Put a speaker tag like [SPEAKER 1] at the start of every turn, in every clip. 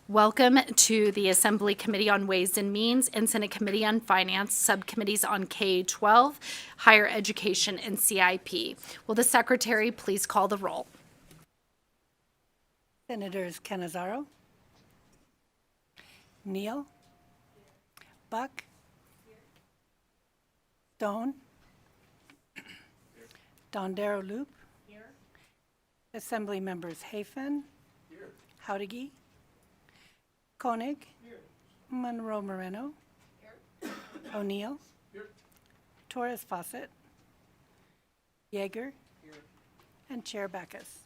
[SPEAKER 1] Welcome to the Assembly Committee on Ways and Means and Senate Committee on Finance, Subcommittees on K12, Higher Education, and CIP. Will the Secretary please call the roll?
[SPEAKER 2] Senators Canizaro, Neal, Buck, Stone, Dondero Loop, Assembly Members Hafen, Howdigi, Koenig, Monroe Moreno, O'Neill, Torres Fawcett, Yeager, and Chair Backus.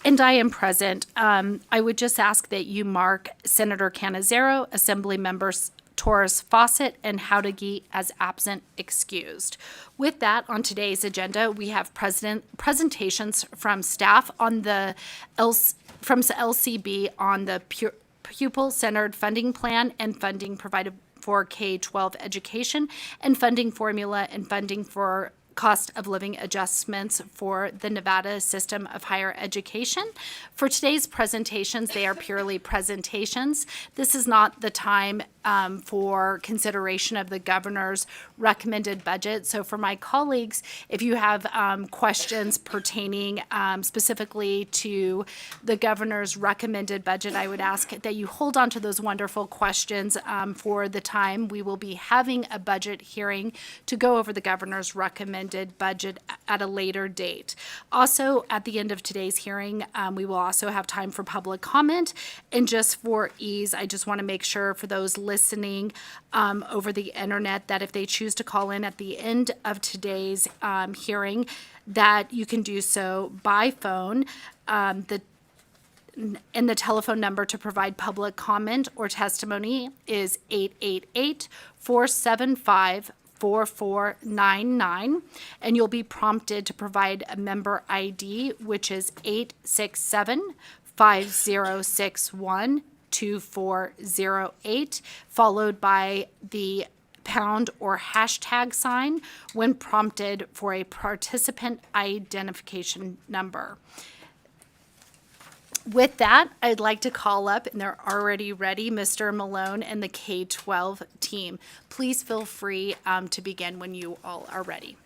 [SPEAKER 1] And I am present. I would just ask that you mark Senator Canizaro, Assembly Members Torres Fawcett, and Howdigi as absent excused. With that, on today's agenda, we have presentations from staff on the from LCB on the pupil-centered funding plan and funding provided for K12 education, and funding formula and funding for cost of living adjustments for the Nevada system of higher education. For today's presentations, they are purely presentations. This is not the time for consideration of the governor's recommended budget. So for my colleagues, if you have questions pertaining specifically to the governor's recommended budget, I would ask that you hold on to those wonderful questions for the time. We will be having a budget hearing to go over the governor's recommended budget at a later date. Also, at the end of today's hearing, we will also have time for public comment. And just for ease, I just want to make sure for those listening over the internet that if they choose to call in at the end of today's hearing, that you can do so by phone. And the telephone number to provide public comment or testimony is 888-475-4499, and you'll be prompted to provide a member ID, which is 867-5061-2408, followed by the pound or hashtag sign when prompted for a participant identification number. With that, I'd like to call up, and they're already ready, Mr. Malone and the K12 team. Please feel free to begin when you all are ready.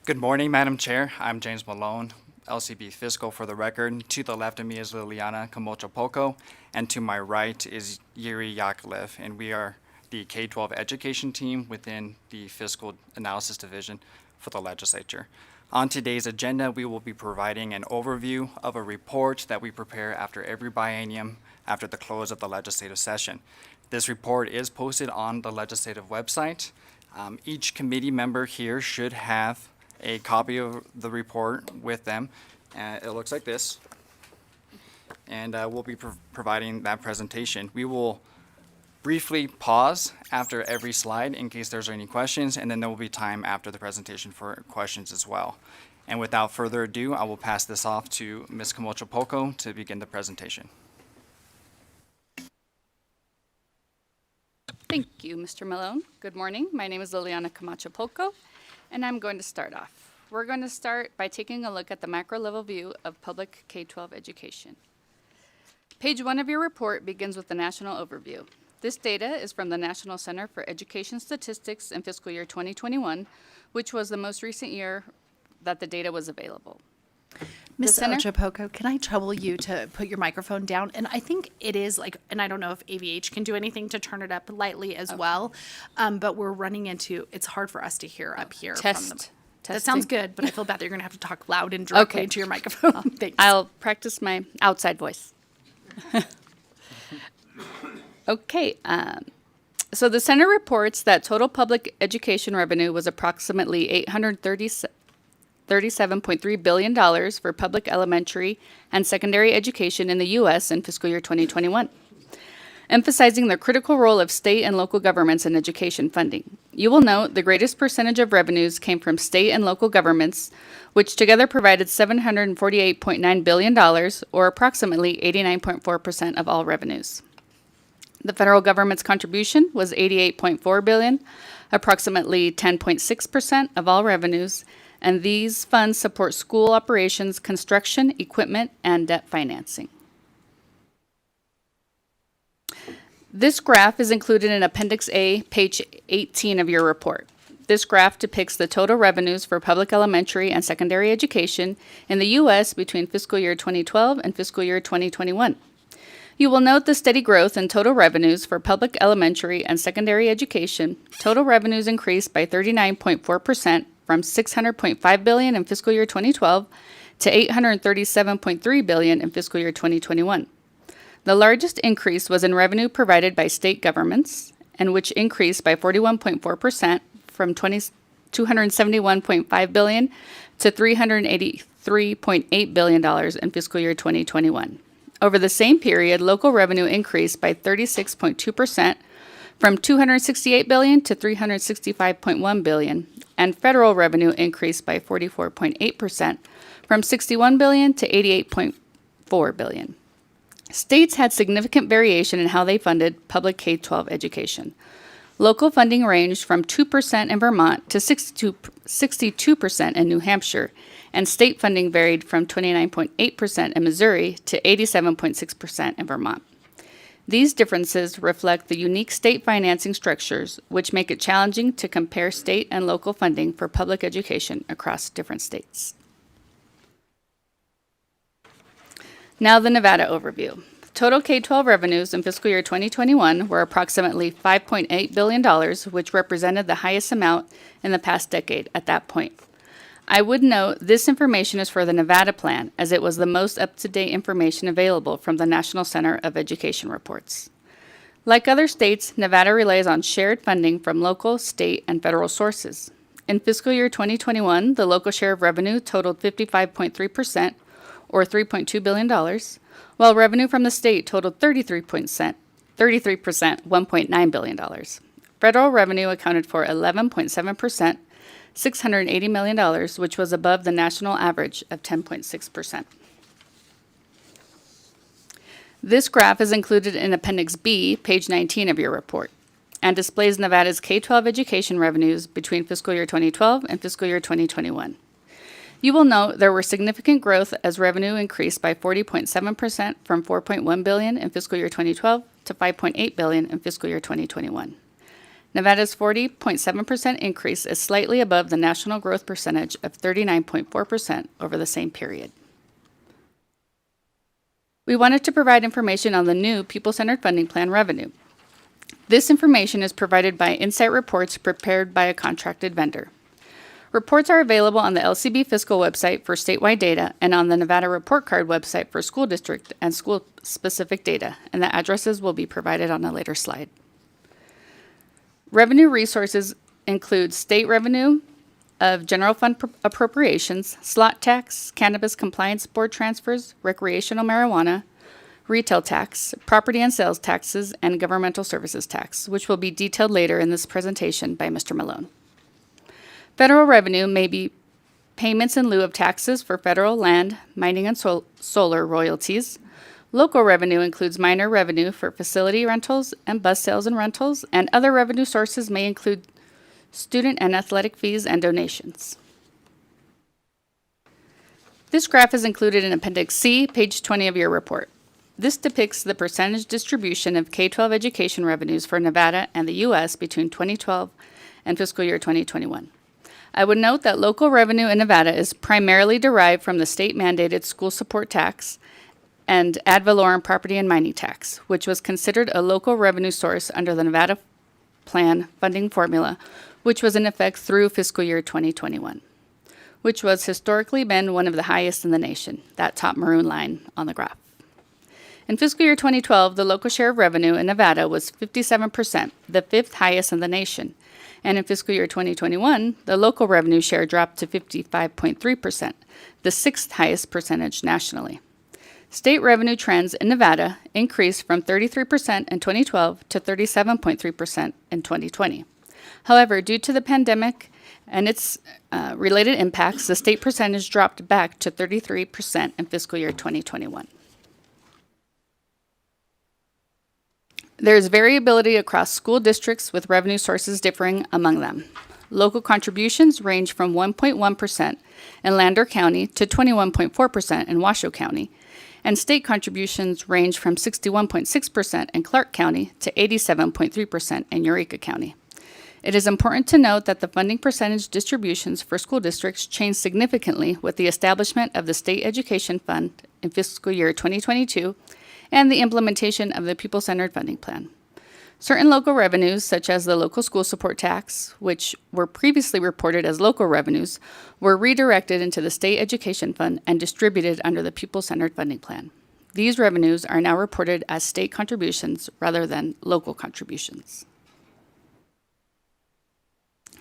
[SPEAKER 3] Good morning, Madam Chair. I'm James Malone, LCB Fiscal for the record. To the left of me is Liliana Camacho-Poco, and to my right is Yuri Yakovlev, and we are the K12 education team within the Fiscal Analysis Division for the legislature. On today's agenda, we will be providing an overview of a report that we prepare after every biennium after the close of the legislative session. This report is posted on the legislative website. Each committee member here should have a copy of the report with them. It looks like this. And we'll be providing that presentation. We will briefly pause after every slide in case there's any questions, and then there will be time after the presentation for questions as well. And without further ado, I will pass this off to Ms. Camacho-Poco to begin the presentation.
[SPEAKER 4] Thank you, Mr. Malone. Good morning. My name is Liliana Camacho-Poco, and I'm going to start off. We're going to start by taking a look at the macro level view of public K-12 education. Page 1 of your report begins with the national overview. This data is from the National Center for Education Statistics in fiscal year 2021, which was the most recent year that the data was available.
[SPEAKER 1] Ms. Ochopoco, can I trouble you to put your microphone down? And I think it is like, and I don't know if AVH can do anything to turn it up lightly as well, but we're running into, it's hard for us to hear up here.
[SPEAKER 4] Test.
[SPEAKER 1] That sounds good, but I feel bad that you're going to have to talk loud and directly into your microphone. Thanks.
[SPEAKER 4] I'll practice my outside voice. Okay, so the center reports that total public education revenue was approximately $837.3 billion for public elementary and secondary education in the U.S. in fiscal year 2021, emphasizing the critical role of state and local governments in education funding. You will note the greatest percentage of revenues came from state and local governments, which together provided $748.9 billion, or approximately 89.4% of all revenues. The federal government's contribution was $88.4 billion, approximately 10.6% of all revenues, and these funds support school operations, construction, equipment, and debt financing. This graph is included in Appendix A, page 18 of your report. This graph depicts the total revenues for public elementary and secondary education in the U.S. between fiscal year 2012 and fiscal year 2021. You will note the steady growth in total revenues for public elementary and secondary education. Total revenues increased by 39.4% from $600.5 billion in fiscal year 2012 to $837.3 billion in fiscal year 2021. The largest increase was in revenue provided by state governments, and which increased by 41.4% from $271.5 billion to $383.8 billion in fiscal year 2021. Over the same period, local revenue increased by 36.2% from $268 billion to $365.1 billion, and federal revenue increased by 44.8% from $61 billion to $88.4 billion. States had significant variation in how they funded public K-12 education. Local funding ranged from 2% in Vermont to 62% in New Hampshire, and state funding varied from 29.8% in Missouri to 87.6% in Vermont. These differences reflect the unique state financing structures, which make it challenging to compare state and local funding for public education across different states. Now the Nevada overview. Total K-12 revenues in fiscal year 2021 were approximately $5.8 billion, which represented the highest amount in the past decade at that point. I would note this information is for the Nevada plan, as it was the most up-to-date information available from the National Center of Education reports. Like other states, Nevada relies on shared funding from local, state, and federal sources. In fiscal year 2021, the local share of revenue totaled 55.3%, or $3.2 billion, while revenue from the state totaled 33%, $1.9 billion. Federal revenue accounted for 11.7%, $680 million, which was above the national average of 10.6%. This graph is included in Appendix B, page 19 of your report, and displays Nevada's K-12 education revenues between fiscal year 2012 and fiscal year 2021. You will note there were significant growth as revenue increased by 40.7% from $4.1 billion in fiscal year 2012 to $5.8 billion in fiscal year 2021. Nevada's 40.7% increase is slightly above the national growth percentage of 39.4% over the same period. We wanted to provide information on the new People-Centered Funding Plan revenue. This information is provided by Insight reports prepared by a contracted vendor. Reports are available on the LCB Fiscal website for statewide data and on the Nevada Report Card website for school district and school-specific data, and the addresses will be provided on a later slide. Revenue resources include state revenue of general fund appropriations, slot tax, cannabis compliance board transfers, recreational marijuana, retail tax, property and sales taxes, and governmental services tax, which will be detailed later in this presentation by Mr. Malone. Federal revenue may be payments in lieu of taxes for federal land, mining, and solar royalties. Local revenue includes minor revenue for facility rentals and bus sales and rentals, and other revenue sources may include student and athletic fees and donations. This graph is included in Appendix C, page 20 of your report. This depicts the percentage distribution of K-12 education revenues for Nevada and the U.S. between 2012 and fiscal year 2021. I would note that local revenue in Nevada is primarily derived from the state-mandated school support tax and ad valorem property and mining tax, which was considered a local revenue source under the Nevada Plan funding formula, which was in effect through fiscal year 2021, which was historically been one of the highest in the nation, that top maroon line on the graph. In fiscal year 2012, the local share of revenue in Nevada was 57%, the fifth highest in the nation. And in fiscal year 2021, the local revenue share dropped to 55.3%, the sixth highest percentage nationally. State revenue trends in Nevada increased from 33% in 2012 to 37.3% in 2020. However, due to the pandemic and its related impacts, the state percentage dropped back to 33% in fiscal year 2021. There is variability across school districts with revenue sources differing among them. Local contributions range from 1.1% in Lander County to 21.4% in Washoe County, and state contributions range from 61.6% in Clark County to 87.3% in Eureka County. It is important to note that the funding percentage distributions for school districts changed significantly with the establishment of the State Education Fund in fiscal year 2022 and the implementation of the People-Centered Funding Plan. Certain local revenues, such as the local school support tax, which were previously reported as local revenues, were redirected into the State Education Fund and distributed under the People-Centered Funding Plan. These revenues are now reported as state contributions rather than local contributions.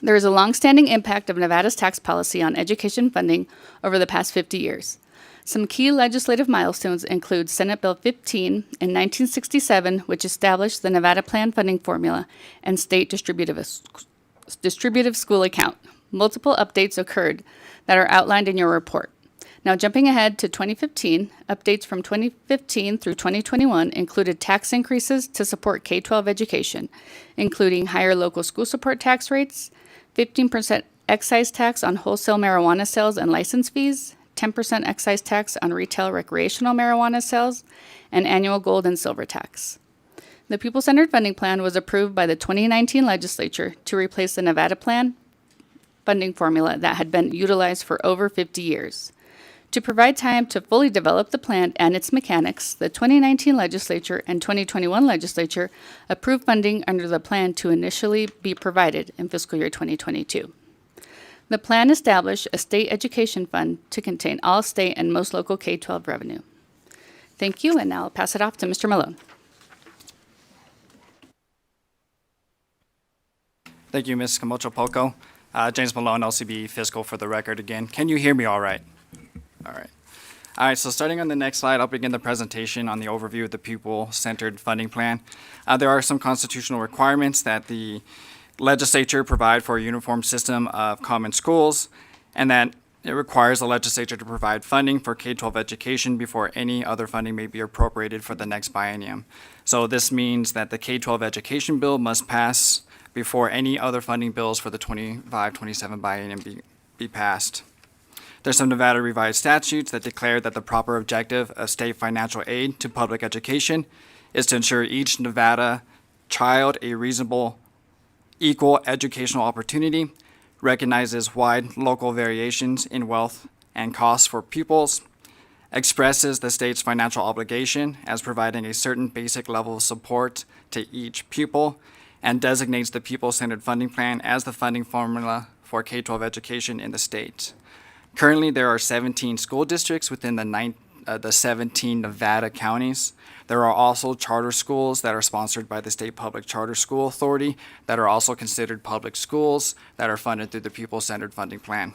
[SPEAKER 4] There is a longstanding impact of Nevada's tax policy on education funding over the past 50 years. Some key legislative milestones include Senate Bill 15 in 1967, which established the Nevada Plan funding formula and state distributive school account. Multiple updates occurred that are outlined in your report. Now, jumping ahead to 2015, updates from 2015 through 2021 included tax increases to support K12 education, including higher local school support tax rates, 15% excise tax on wholesale marijuana sales and license fees, 10% excise tax on retail recreational marijuana sales, and annual gold and silver tax. The People-Centered Funding Plan was approved by the 2019 legislature to replace the Nevada Plan funding formula that had been utilized for over 50 years. To provide time to fully develop the plan and its mechanics, the 2019 legislature and 2021 legislature approved funding under the plan to initially be provided in fiscal year 2022. The plan established a state education fund to contain all state and most local K-12 revenue. Thank you, and now I'll pass it off to Mr. Malone.
[SPEAKER 3] Thank you, Ms. Camacho-Poco. James Malone, LCB Fiscal for the record again. Can you hear me all right? All right. All right, so starting on the next slide, I'll begin the presentation on the overview of the People-Centered Funding Plan. There are some constitutional requirements that the legislature provide for a uniform system of common schools, and that it requires the legislature to provide funding for K-12 education before any other funding may be appropriated for the next biennium. So this means that the K-12 education bill must pass before any other funding bills for the 25-27 biennium be passed. There's some Nevada revised statutes that declare that the proper objective of state financial aid to public education is to ensure each Nevada child a reasonable equal educational opportunity, recognizes wide local variations in wealth and costs for pupils, expresses the state's financial obligation as providing a certain basic level of support to each pupil, and designates the People-Centered Funding Plan as the funding formula for K-12 education in the state. Currently, there are 17 school districts within the 17 Nevada counties. There are also charter schools that are sponsored by the State Public Charter School Authority that are also considered public schools that are funded through the People-Centered Funding Plan.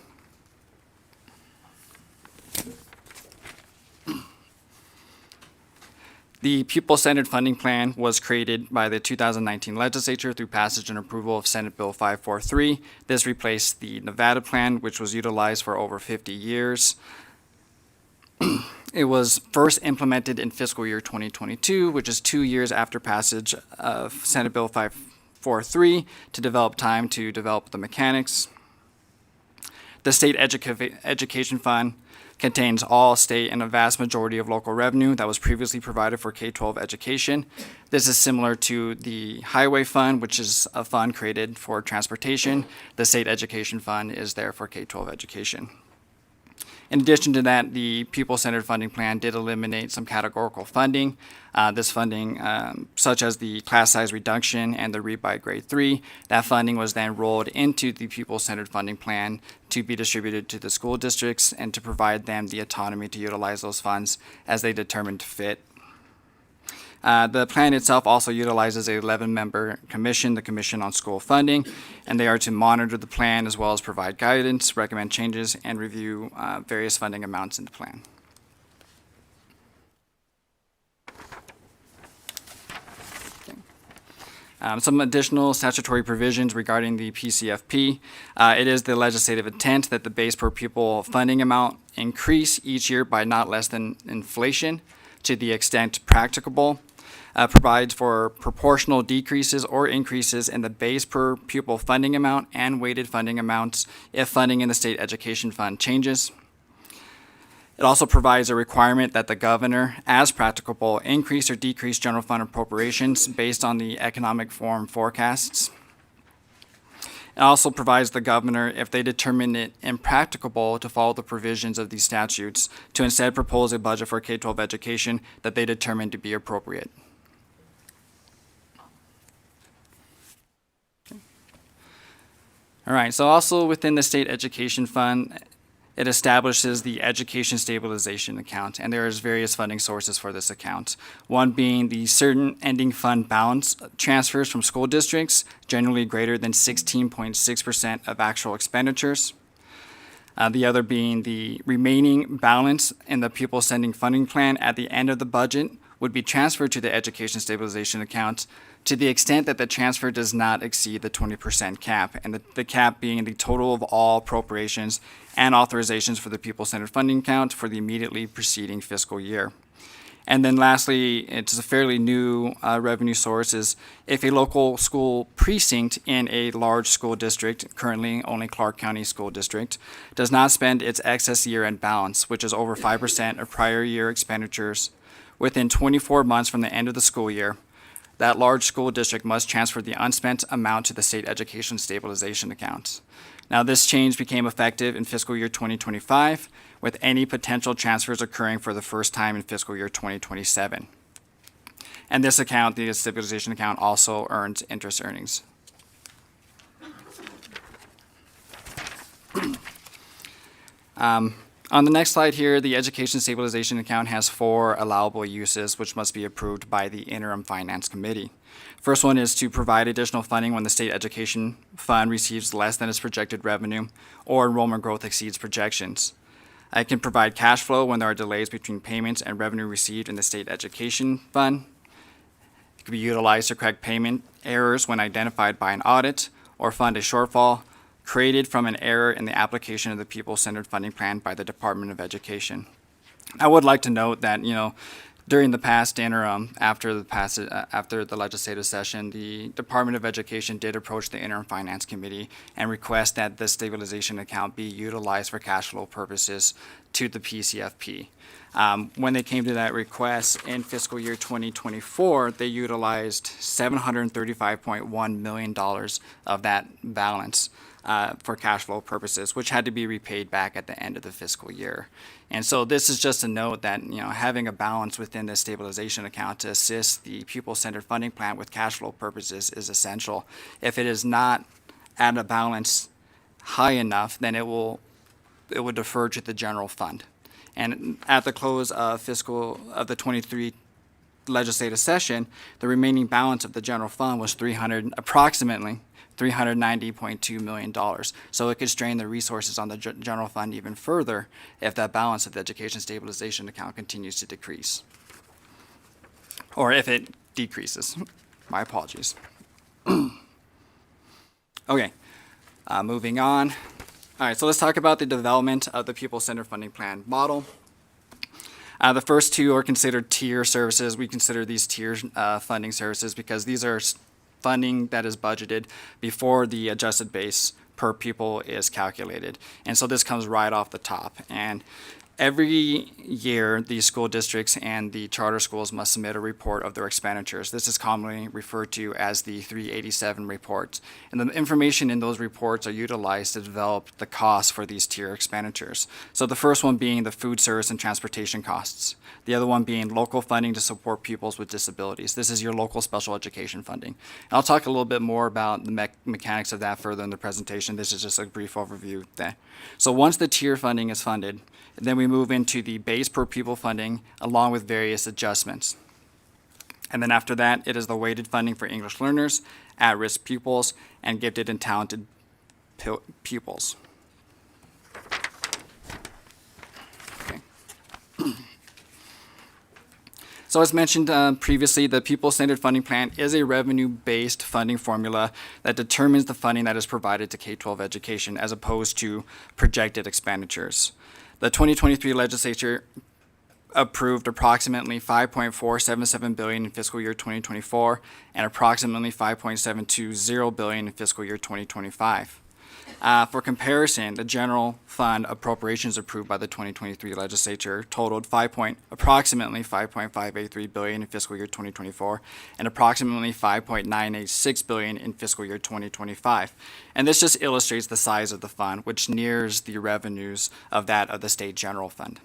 [SPEAKER 3] The People-Centered Funding Plan was created by the 2019 legislature through passage and approval of Senate Bill 543. This replaced the Nevada Plan, which was utilized for over 50 years. It was first implemented in fiscal year 2022, which is 2 years after passage of Senate Bill 543 to develop time to develop the mechanics. The State Education Fund contains all state and a vast majority of local revenue that was previously provided for K-12 education. This is similar to the Highway Fund, which is a fund created for transportation. The State Education Fund is there for K-12 education. In addition to that, the People-Centered Funding Plan did eliminate some categorical funding. This funding, such as the class size reduction and the read by grade 3, that funding was then rolled into the People-Centered Funding Plan to be distributed to the school districts and to provide them the autonomy to utilize those funds as they determined fit. The plan itself also utilizes a 11-member commission, the Commission on School Funding, and they are to monitor the plan as well as provide guidance, recommend changes, and review various funding amounts in the plan. Some additional statutory provisions regarding the PCFP. It is the legislative intent that the base per pupil funding amount increase each year by not less than inflation to the extent practicable. provides for proportional decreases or increases in the base per pupil funding amount and weighted funding amounts if funding in the state education fund changes. It also provides a requirement that the governor, as practicable, increase or decrease general fund appropriations based on the economic forum forecasts. It also provides the governor, if they determine it impracticable to follow the provisions of these statutes, to instead propose a budget for K-12 education that they determine to be appropriate. All right, so also within the state education fund, it establishes the education stabilization account, and there is various funding sources for this account. One being the certain ending fund balance transfers from school districts, generally greater than 16.6% of actual expenditures. The other being the remaining balance in the pupil sending funding plan at the end of the budget would be transferred to the education stabilization account to the extent that the transfer does not exceed the 20% cap, and the cap being the total of all appropriations and authorizations for the pupil-centered funding account for the immediately preceding fiscal year. And then lastly, it's a fairly new revenue source is if a local school precinct in a large school district, currently only Clark County School District, does not spend its excess year-end balance, which is over 5% of prior year expenditures, within 24 months from the end of the school year, that large school district must transfer the unspent amount to the state education stabilization account. Now, this change became effective in fiscal year 2025, with any potential transfers occurring for the first time in fiscal year 2027. And this account, the stabilization account, also earns interest earnings. On the next slide here, the Education Stabilization Account has 4 allowable uses which must be approved by the Interim Finance Committee. First one is to provide additional funding when the state education fund receives less than its projected revenue or enrollment growth exceeds projections. It can provide cash flow when there are delays between payments and revenue received in the state education fund. It can be utilized to correct payment errors when identified by an audit or fund a shortfall created from an error in the application of the pupil-centered funding plan by the Department of Education. I would like to note that, during the past interim, after the legislative session, the Department of Education did approach the Interim Finance Committee and request that the stabilization account be utilized for cash flow purposes to the PCFP. When they came to that request in fiscal year 2024, they utilized $735.1 million of that balance for cash flow purposes, which had to be repaid back at the end of the fiscal year. And so this is just a note that, having a balance within the stabilization account to assist the pupil-centered funding plan with cash flow purposes is essential. If it is not at a balance high enough, then it would defer to the general fund. And at the close of the 23 legislative session, the remaining balance of the general fund was approximately $390.2 million. So it could strain the resources on the general fund even further if that balance of the education stabilization account continues to decrease. Or if it decreases. My apologies. Okay, moving on. All right, so let's talk about the development of the pupil-centered funding plan model. The first 2 are considered tier services. We consider these tier funding services because these are funding that is budgeted before the adjusted base per pupil is calculated. And so this comes right off the top. And every year, the school districts and the charter schools must submit a report of their expenditures. This is commonly referred to as the 387 reports. And the information in those reports are utilized to develop the costs for these tier expenditures. So the first one being the food service and transportation costs. The other one being local funding to support pupils with disabilities. This is your local special education funding. And I'll talk a little bit more about the mechanics of that further in the presentation. This is just a brief overview there. So once the tier funding is funded, then we move into the base per pupil funding along with various adjustments. And then after that, it is the weighted funding for English learners, at-risk pupils, and gifted and talented pupils. Okay. So as mentioned previously, the pupil-centered funding plan is a revenue-based funding formula that determines the funding that is provided to K-12 education as opposed to projected expenditures. The 2023 legislature approved approximately $5.477 billion in fiscal year 2024 and approximately $5.720 billion in fiscal year 2025. For comparison, the general fund appropriations approved by the 2023 legislature totaled approximately $5.583 billion in fiscal year 2024 and approximately $5.986 billion in fiscal year 2025. And this just illustrates the size of the fund, which nears the revenues of that of the state general fund.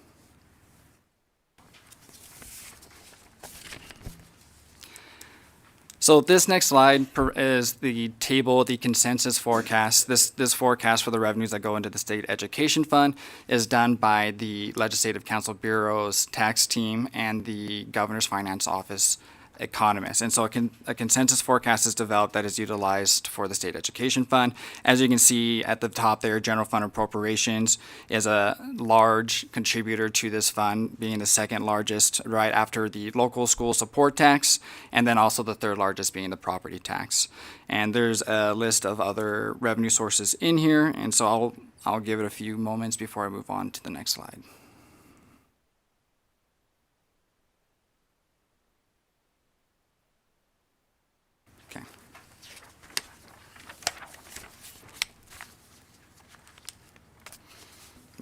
[SPEAKER 3] So this next slide is the table, the consensus forecast. This forecast for the revenues that go into the state education fund is done by the Legislative Council Bureau's tax team and the Governor's Finance Office economists. And so a consensus forecast is developed that is utilized for the state education fund. As you can see at the top there, general fund appropriations is a large contributor to this fund, being the second largest right after the local school support tax, and then also the third largest being the property tax. And there's a list of other revenue sources in here, and so I'll give it a few moments before I move on to the next slide.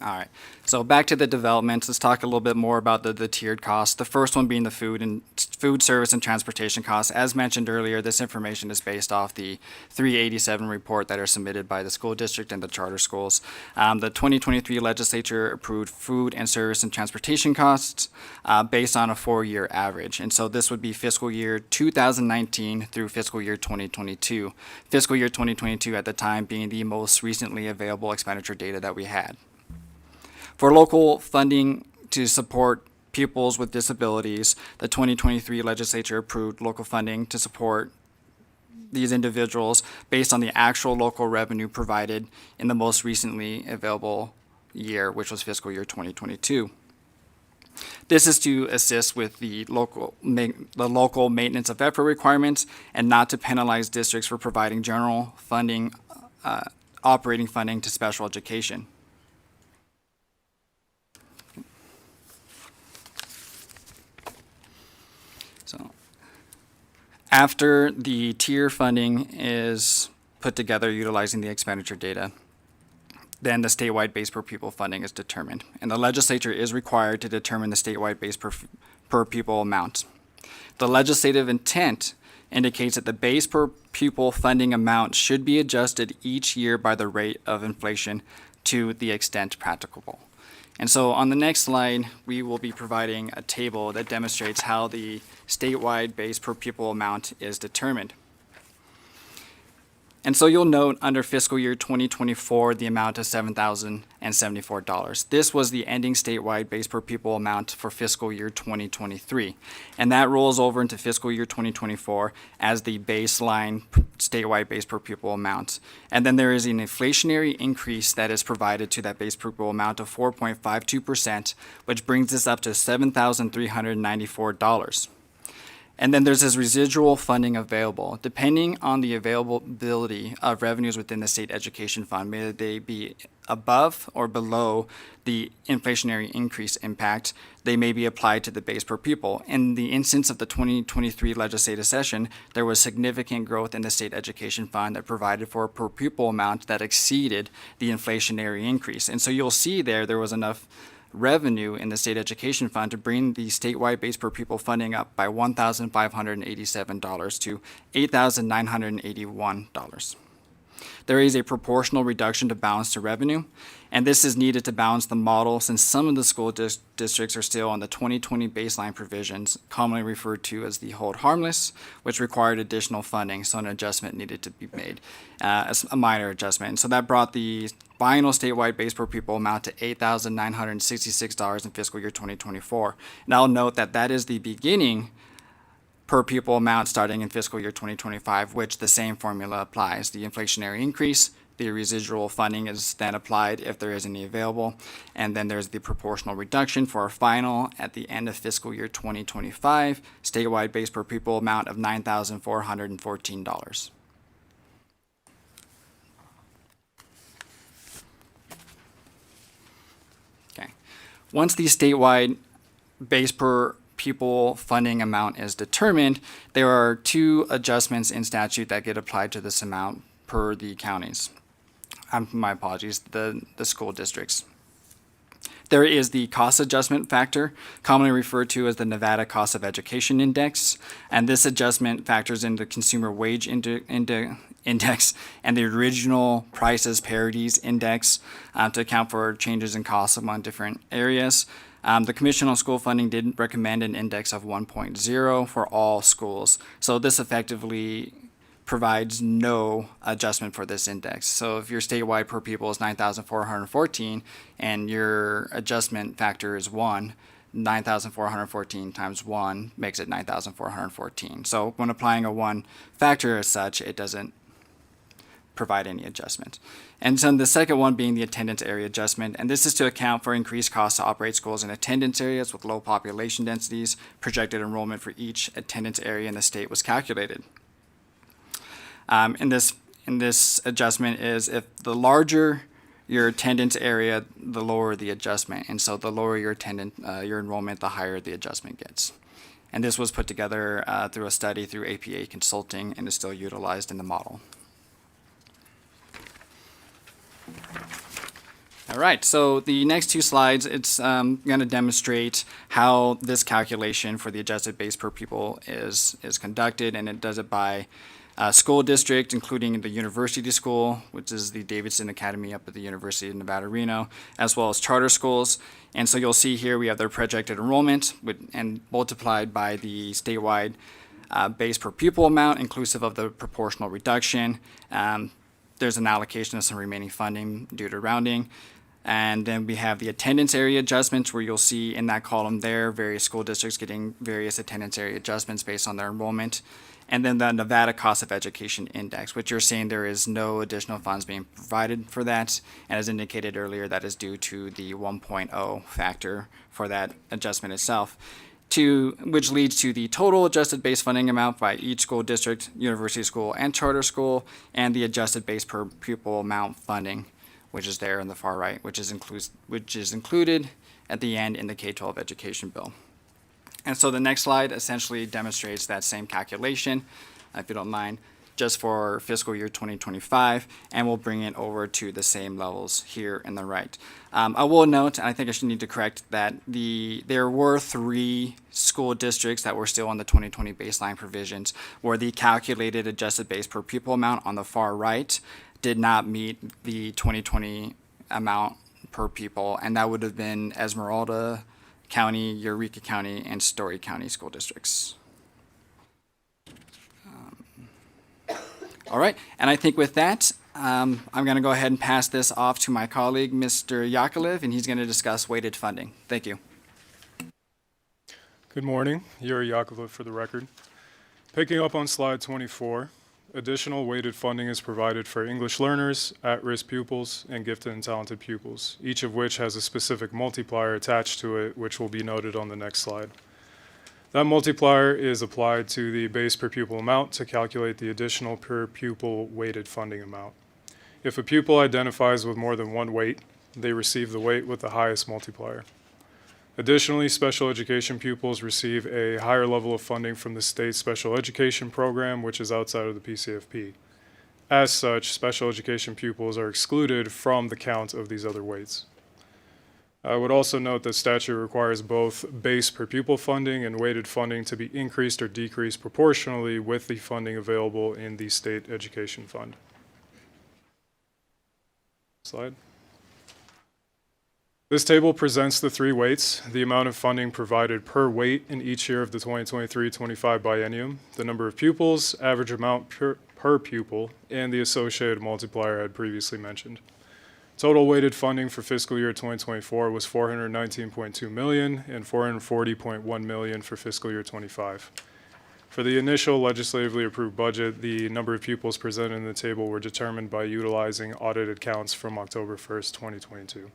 [SPEAKER 3] All right, so back to the developments. Let's talk a little bit more about the tiered costs. The first one being the food service and transportation costs. As mentioned earlier, this information is based off the 387 report that are submitted by the school district and the charter schools. The 2023 legislature approved food and service and transportation costs based on a 4-year average. And so this would be fiscal year 2019 through fiscal year 2022. Fiscal year 2022 at the time being the most recently available expenditure data that we had. For local funding to support pupils with disabilities, the 2023 legislature approved local funding to support these individuals based on the actual local revenue provided in the most recently available year, which was fiscal year 2022. This is to assist with the local maintenance of effort requirements and not to penalize districts for providing general funding, operating funding to special education. So, after the tier funding is put together utilizing the expenditure data, then the statewide base per pupil funding is determined. And the legislature is required to determine the statewide base per pupil amount. The legislative intent indicates that the base per pupil funding amount should be adjusted each year by the rate of inflation to the extent practicable. And so on the next slide, we will be providing a table that demonstrates how the statewide base per pupil amount is determined. And so you'll note under fiscal year 2024, the amount of $7,074. This was the ending statewide base per pupil amount for fiscal year 2023. And that rolls over into fiscal year 2024 as the baseline statewide base per pupil amount. And then there is an inflationary increase that is provided to that base per pupil amount of 4.52%, which brings us up to $7,394. And then there's this residual funding available. Depending on the availability of revenues within the state education fund, may they be above or below the inflationary increase impact, they may be applied to the base per pupil. In the instance of the 2023 legislative session, there was significant growth in the state education fund that provided for a per pupil amount that exceeded the inflationary increase. And so you'll see there was enough revenue in the state education fund to bring the statewide base per pupil funding up by $1,587 to $8,981. There is a proportional reduction to balance to revenue, and this is needed to balance the model since some of the school districts are still on the 2020 baseline provisions, commonly referred to as the hold harmless, which required additional funding, so an adjustment needed to be made, a minor adjustment. And so that brought the final statewide base per pupil amount to $8,966 in fiscal year 2024. And I'll note that that is the beginning per pupil amount starting in fiscal year 2025, which the same formula applies. The inflationary increase, the residual funding is then applied if there is any available, and then there's the proportional reduction for our final at the end of fiscal year 2025 statewide base per pupil amount of $9,414. Okay. Once the statewide base per pupil funding amount is determined, there are two adjustments in statute that get applied to this amount per the counties. My apologies, the school districts. There is the cost adjustment factor, commonly referred to as the Nevada Cost of Education Index, and this adjustment factors in the Consumer Wage Index and the Original Prices Parities Index to account for changes in costs among different areas. The Commission on School Funding did recommend an index of 1.0 for all schools, so this effectively provides no adjustment for this index. So if your statewide per pupil is 9,414 and your adjustment factor is 1, 9,414 times 1 makes it 9,414. So when applying a 1 factor as such, it doesn't provide any adjustment. And so the second one being the attendance area adjustment, and this is to account for increased costs to operate schools in attendance areas with low population densities. Projected enrollment for each attendance area in the state was calculated. In this adjustment is if the larger your attendance area, the lower the adjustment, and so the lower your enrollment, the higher the adjustment gets. And this was put together through a study through APA Consulting and is still utilized in the model. All right, so the next two slides, it's going to demonstrate how this calculation for the adjusted base per pupil is conducted, and it does it by school district, including the university school, which is the Davidson Academy up at the University of Nevada, Reno, as well as charter schools. And so you'll see here we have their projected enrollment and multiplied by the statewide base per pupil amount, inclusive of the proportional reduction. There's an allocation of some remaining funding due to rounding. And then we have the attendance area adjustments, where you'll see in that column there various school districts getting various attendance area adjustments based on their enrollment. And then the Nevada Cost of Education Index, which you're seeing there is no additional funds being provided for that. And as indicated earlier, that is due to the 1.0 factor for that adjustment itself, which leads to the total adjusted base funding amount by each school district, university school, and charter school, and the adjusted base per pupil amount funding, which is there on the far right, which is included at the end in the K12 education bill. And so the next slide essentially demonstrates that same calculation, if you don't mind, just for fiscal year 2025, and we'll bring it over to the same levels here in the right. I will note, and I think I should need to correct that there were 3 school districts that were still on the 2020 baseline provisions, where the calculated adjusted base per pupil amount on the far right did not meet the 2020 amount per pupil, and that would have been Esmeralda County, Eureka County, and Story County school districts. All right, and I think with that, I'm going to go ahead and pass this off to my colleague, Mr. Yakovlev, and he's going to discuss weighted funding. Thank you.
[SPEAKER 5] Good morning, Yuri Yakovlev for the record. Picking up on slide 24, additional weighted funding is provided for English learners, at-risk pupils, and gifted and talented pupils, each of which has a specific multiplier attached to it, which will be noted on the next slide. That multiplier is applied to the base per pupil amount to calculate the additional per pupil weighted funding amount. If a pupil identifies with more than one weight, they receive the weight with the highest multiplier. Additionally, special education pupils receive a higher level of funding from the state special education program, which is outside of the PCFP. As such, special education pupils are excluded from the count of these other weights. I would also note that statute requires both base per pupil funding and weighted funding to be increased or decreased proportionally with the funding available in the state education fund. Slide. This table presents the 3 weights, the amount of funding provided per weight in each year of the 2023-25 biennium, the number of pupils, average amount per pupil, and the associated multiplier I had previously mentioned. Total weighted funding for fiscal year 2024 was $419.2 million and $440.1 million for fiscal year 25. For the initial legislatively approved budget, the number of pupils presented in the table were determined by utilizing audited counts from October 1st, 2022.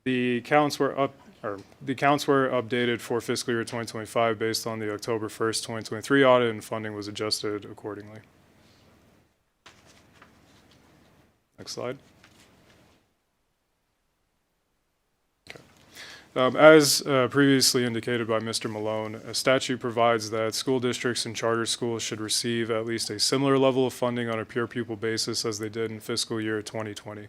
[SPEAKER 5] The counts were updated for fiscal year 2025 based on the October 1st, 2023 audit, and funding was adjusted accordingly. Next slide. As previously indicated by Mr. Malone, a statute provides that school districts and charter schools should receive at least a similar level of funding on a pure pupil basis as they did in fiscal year 2020.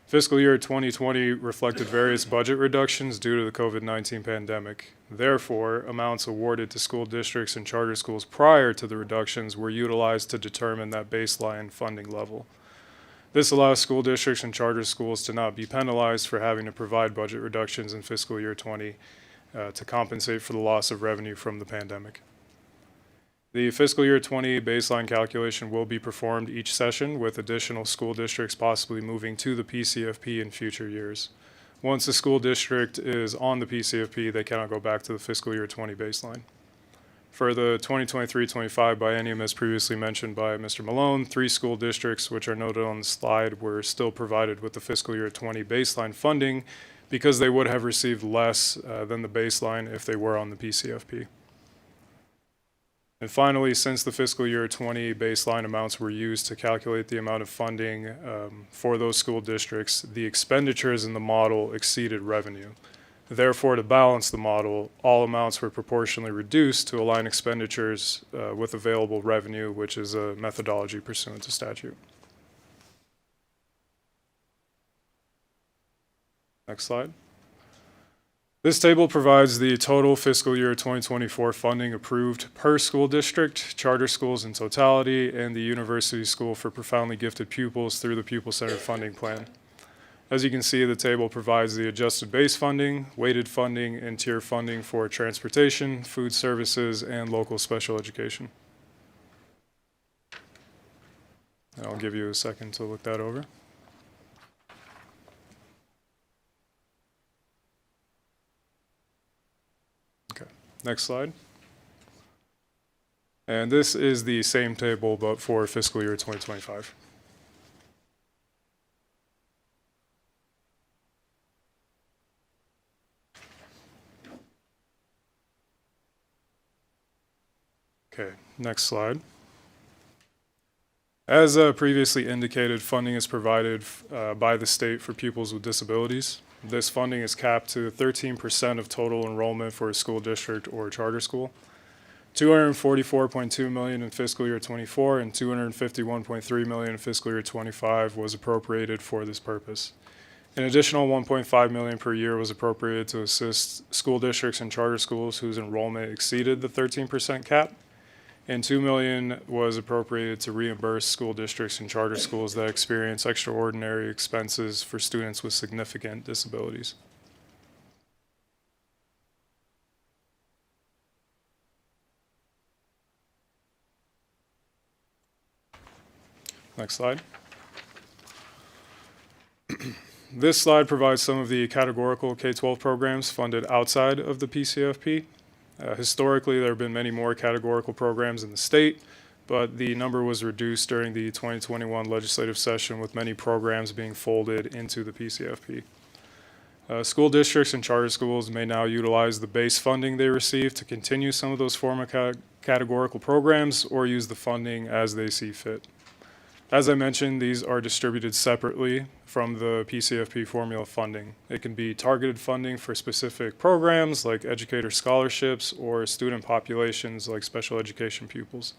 [SPEAKER 5] Fiscal year 2020 reflected various budget reductions due to the COVID-19 pandemic. Therefore, amounts awarded to school districts and charter schools prior to the reductions were utilized to determine that baseline funding level. This allows school districts and charter schools to not be penalized for having to provide budget reductions in fiscal year 20 to compensate for the loss of revenue from the pandemic. The fiscal year 20 baseline calculation will be performed each session, with additional school districts possibly moving to the PCFP in future years. Once a school district is on the PCFP, they cannot go back to the fiscal year 20 baseline. For the 2023-25 biennium, as previously mentioned by Mr. Malone, 3 school districts, which are noted on the slide, were still provided with the fiscal year 20 baseline funding because they would have received less than the baseline if they were on the PCFP. And finally, since the fiscal year 20 baseline amounts were used to calculate the amount of funding for those school districts, the expenditures in the model exceeded revenue. Therefore, to balance the model, all amounts were proportionally reduced to align expenditures with available revenue, which is a methodology pursuant to statute. Next slide. This table provides the total fiscal year 2024 funding approved per school district, charter schools in totality, and the university school for profoundly gifted pupils through the pupil-centered funding plan. As you can see, the table provides the adjusted base funding, weighted funding, and tier funding for transportation, food services, and local special education. And I'll give you a second to look that over. Okay, next slide. And this is the same table, but for fiscal year 2025. Okay, next slide. As previously indicated, funding is provided by the state for pupils with disabilities. This funding is capped to 13% of total enrollment for a school district or charter school. $244.2 million in fiscal year 24 and $251.3 million in fiscal year 25 was appropriated for this purpose. An additional $1.5 million per year was appropriated to assist school districts and charter schools whose enrollment exceeded the 13% cap. And $2 million was appropriated to reimburse school districts and charter schools that experience extraordinary expenses for students with significant disabilities. Next slide. This slide provides some of the categorical K12 programs funded outside of the PCFP. Historically, there have been many more categorical programs in the state, but the number was reduced during the 2021 legislative session, with many programs being folded into the PCFP. School districts and charter schools may now utilize the base funding they receive to continue some of those former categorical programs or use the funding as they see fit. As I mentioned, these are distributed separately from the PCFP formula funding. It can be targeted funding for specific programs like educator scholarships or student populations like special education pupils.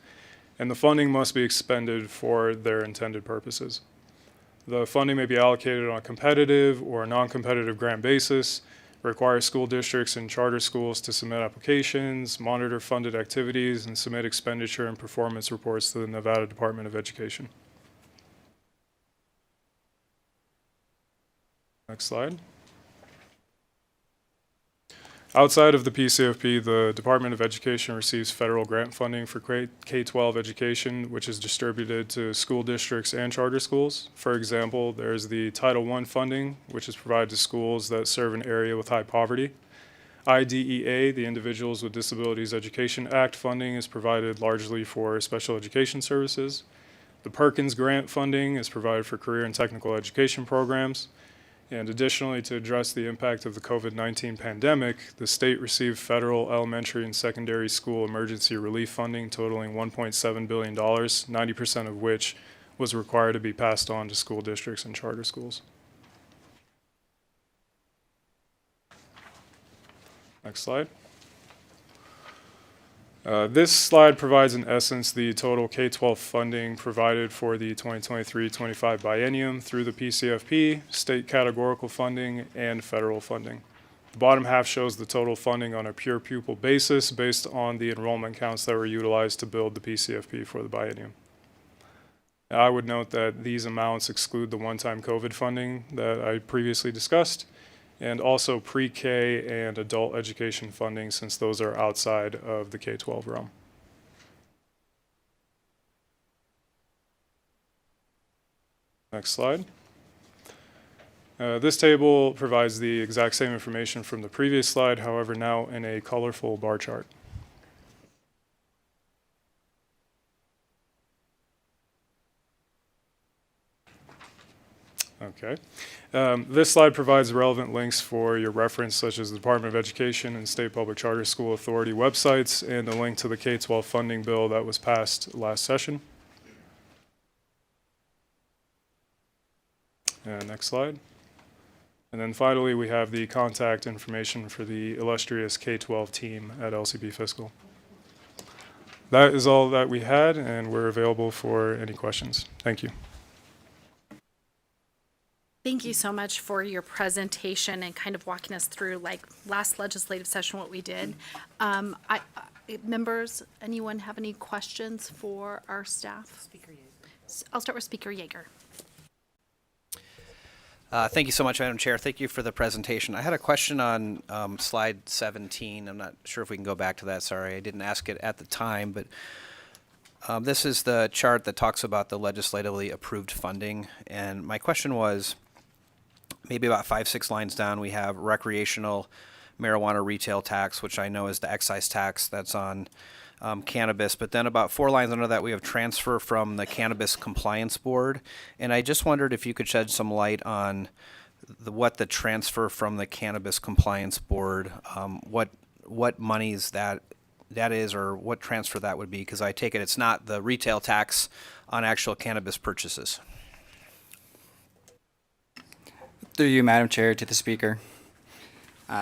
[SPEAKER 5] And the funding must be expended for their intended purposes. The funding may be allocated on a competitive or non-competitive grant basis, requires school districts and charter schools to submit applications, monitor funded activities, and submit expenditure and performance reports to the Nevada Department of Education. Next slide. Outside of the PCFP, the Department of Education receives federal grant funding for K12 education, which is distributed to school districts and charter schools. For example, there's the Title I funding, which is provided to schools that serve an area with high poverty. IDEA, the Individuals with Disabilities Education Act funding, is provided largely for special education services. The Perkins grant funding is provided for career and technical education programs. And additionally, to address the impact of the COVID-19 pandemic, the state received federal elementary and secondary school emergency relief funding totaling $1.7 billion, 90% of which was required to be passed on to school districts and charter schools. Next slide. This slide provides, in essence, the total K12 funding provided for the 2023-25 biennium through the PCFP, state categorical funding, and federal funding. The bottom half shows the total funding on a pure pupil basis based on the enrollment counts that were utilized to build the PCFP for the biennium. I would note that these amounts exclude the one-time COVID funding that I previously discussed, and also pre-K and adult education funding, since those are outside of the K-12 realm. Next slide. This table provides the exact same information from the previous slide, however now in a colorful bar chart. Okay. This slide provides relevant links for your reference, such as the Department of Education and State Public Charter School Authority websites, and a link to the K-12 funding bill that was passed last session. Next slide. And then finally, we have the contact information for the illustrious K-12 team at LCB Fiscal. That is all that we had, and we're available for any questions. Thank you.
[SPEAKER 1] Thank you so much for your presentation and kind of walking us through, like, last legislative session, what we did. Members, anyone have any questions for our staff? I'll start with Speaker Yeager.
[SPEAKER 6] Thank you so much, Madam Chair. Thank you for the presentation. I had a question on slide 17. I'm not sure if we can go back to that. Sorry, I didn't ask it at the time, but this is the chart that talks about the legislatively approved funding. And my question was, maybe about 5-6 lines down, we have recreational marijuana retail tax, which I know is the excise tax that's on cannabis. But then about 4 lines under that, we have transfer from the Cannabis Compliance Board. And I just wondered if you could shed some light on what the transfer from the Cannabis Compliance Board, what monies that is, or what transfer that would be, because I take it it's not the retail tax on actual cannabis purchases.
[SPEAKER 3] Through you, Madam Chair, to the Speaker.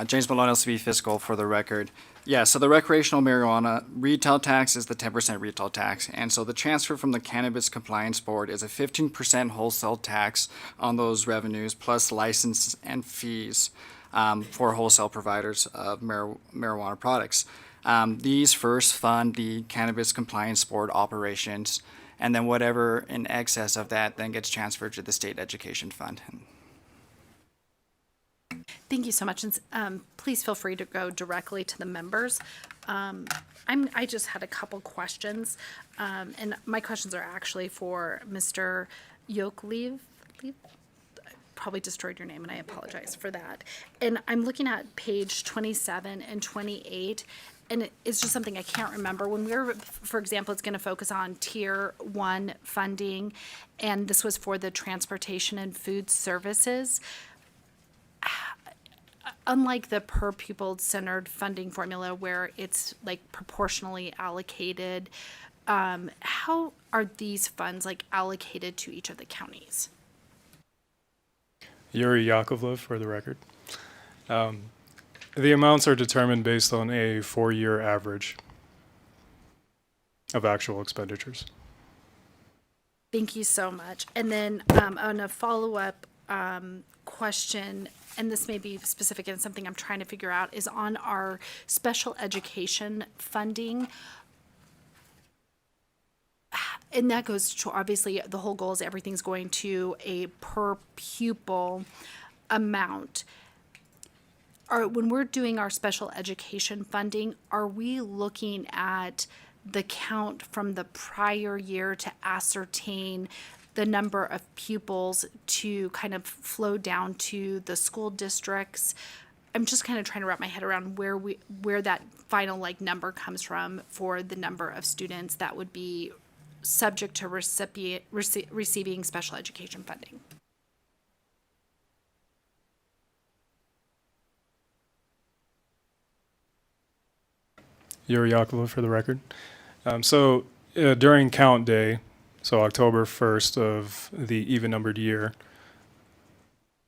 [SPEAKER 3] James Malone, LCB Fiscal, for the record. Yeah, so the recreational marijuana retail tax is the 10% retail tax. And so the transfer from the Cannabis Compliance Board is a 15% wholesale tax on those revenues, plus license and fees for wholesale providers of marijuana products. These first fund the Cannabis Compliance Board operations, and then whatever in excess of that then gets transferred to the State Education Fund.
[SPEAKER 1] Thank you so much, and please feel free to go directly to the members. I just had a couple questions, and my questions are actually for Mr. Yoklev. Probably destroyed your name, and I apologize for that. And I'm looking at page 27 and 28, and it's just something I can't remember. When we're, for example, it's going to focus on Tier 1 funding, and this was for the transportation and food services. Unlike the per pupil centered funding formula where it's like proportionally allocated, how are these funds like allocated to each of the counties?
[SPEAKER 5] Yuri Yakovlev, for the record. The amounts are determined based on a 4-year average of actual expenditures.
[SPEAKER 1] Thank you so much. And then on a follow-up question, and this may be specific and something I'm trying to figure out, is on our special education funding. And that goes to, obviously, the whole goal is everything's going to a per pupil amount. When we're doing our special education funding, are we looking at the count from the prior year to ascertain the number of pupils to kind of flow down to the school districts? I'm just kind of trying to wrap my head around where that final like number comes from for the number of students that would be subject to receiving special education funding.
[SPEAKER 5] Yuri Yakovlev, for the record. During count day, so October 1st of the even-numbered year,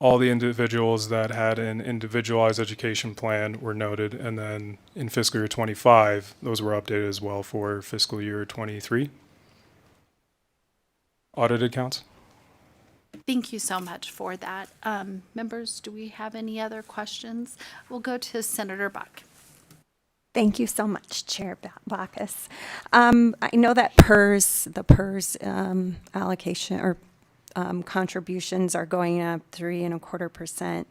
[SPEAKER 5] All the individuals that had an individualized education plan were noted, and then in fiscal year 25, those were updated as well for fiscal year 23. Audited accounts?
[SPEAKER 1] Thank you so much for that. Members, do we have any other questions? We'll go to Senator Buck.
[SPEAKER 7] Thank you so much, Chair Bacchus. I know that the PERS allocation or contributions are going up 3.25%.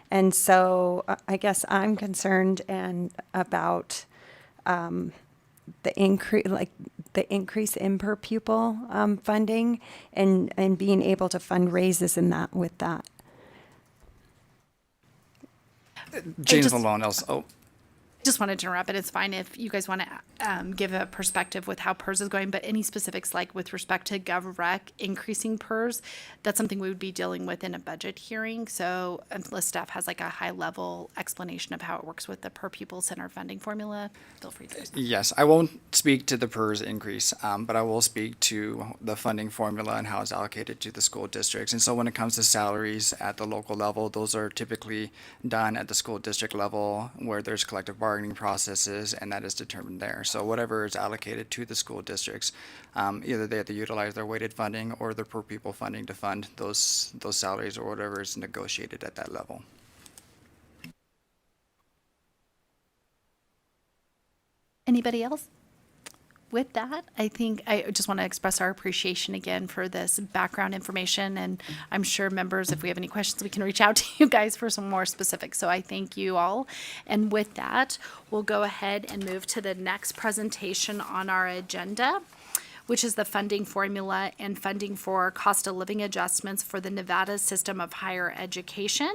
[SPEAKER 7] And so I guess I'm concerned about the increase in per pupil funding and being able to fund raises in that with that.
[SPEAKER 3] James
[SPEAKER 1] just-
[SPEAKER 3] Malone,
[SPEAKER 1] Just wanted to interrupt, and it's fine if you guys want to give a perspective with how PERS is going, but any specifics like with respect to GovRec increasing PERS, that's something we would be dealing with in a budget hearing. So unless staff has like a high level explanation of how it works with the per pupil center funding formula, feel free to.
[SPEAKER 3] yes, I won't speak to the PERS increase, but I will speak to the funding formula and how it's allocated to the school districts. And so when it comes to salaries at the local level, those are typically done at the school district level where there's collective bargaining processes, and that is determined there. So whatever is allocated to the school districts, either they have to utilize their weighted funding or their per pupil funding to fund those salaries or whatever is negotiated at that level.
[SPEAKER 1] Anybody else? With that, I think I just want to express our appreciation again for this background information. And I'm sure members, if we have any questions, we can reach out to you guys for some more specifics. So I thank you all. And with that, we'll go ahead and move to the next presentation on our agenda, which is the funding formula and funding for cost of living adjustments for the Nevada system of higher education.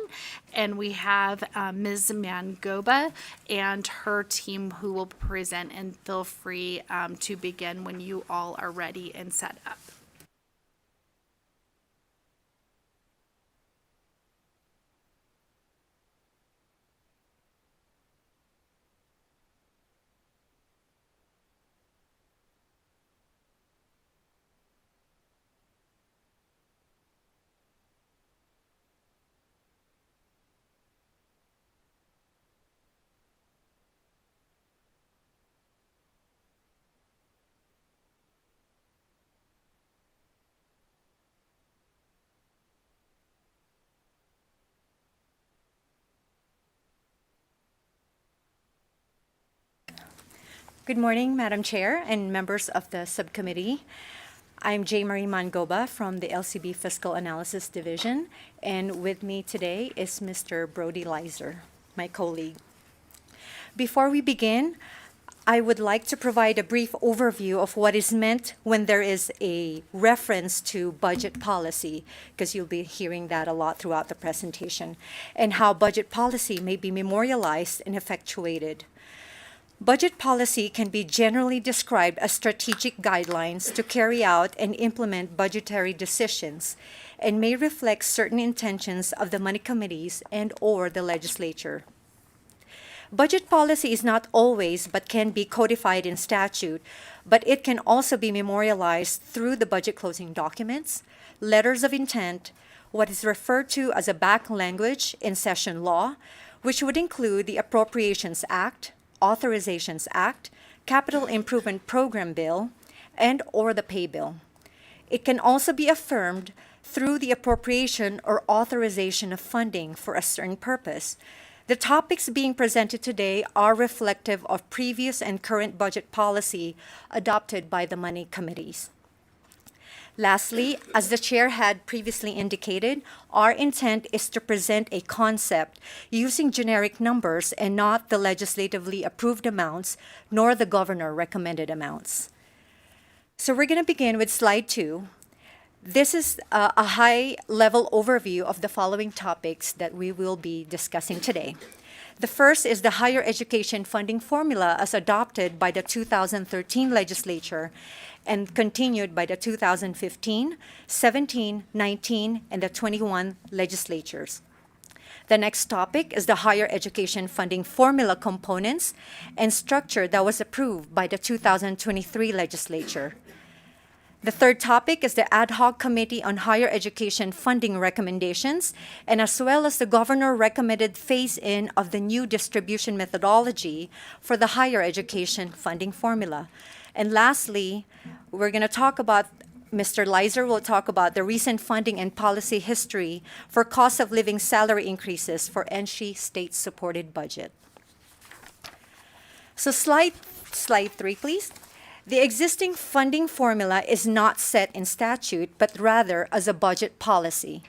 [SPEAKER 1] And we have Ms. Mangoba and her team who will present, and feel free to begin when you all are ready and set up.
[SPEAKER 8] Good morning, Madam Chair and members of the subcommittee. I'm J. Marie Mangoba from the LCB Fiscal Analysis Division, and with me today is Mr. Brody Leiser, my colleague. Before we begin, I would like to provide a brief overview of what is meant when there is a reference to budget policy, because you'll be hearing that a lot throughout the presentation, and how budget policy may be memorialized and effectuated. Budget policy can be generally described as strategic guidelines to carry out and implement budgetary decisions and may reflect certain intentions of the money committees and/or the legislature. Budget policy is not always but can be codified in statute, but it can also be memorialized through the budget closing documents, letters of intent, what is referred to as a back language in session law, which would include the Appropriations Act, Authorizations Act, Capital Improvement Program Bill, and/or the Pay Bill. It can also be affirmed through the appropriation or authorization of funding for a certain purpose. The topics being presented today are reflective of previous and current budget policy adopted by the money committees. Lastly, as the chair had previously indicated, our intent is to present a concept using generic numbers and not the legislatively approved amounts nor the governor recommended amounts. So we're going to begin with slide 2. This is a high-level overview of the following topics that we will be discussing today. The first is the higher education funding formula as adopted by the 2013 legislature and continued by the 2015, 17, 19, and the 21 legislatures. The next topic is the higher education funding formula components and structure that was approved by the 2023 legislature. The third topic is the Ad hoc Committee on Higher Education Funding Recommendations, and as well as the Governor recommended phase-in of the new distribution methodology for the higher education funding formula. And lastly, we're going to talk about, Mr. Leiser will talk about the recent funding and policy history for cost of living salary increases for NSHE state-supported budget. So slide 3, please. The existing funding formula is not set in statute, but rather as a budget policy.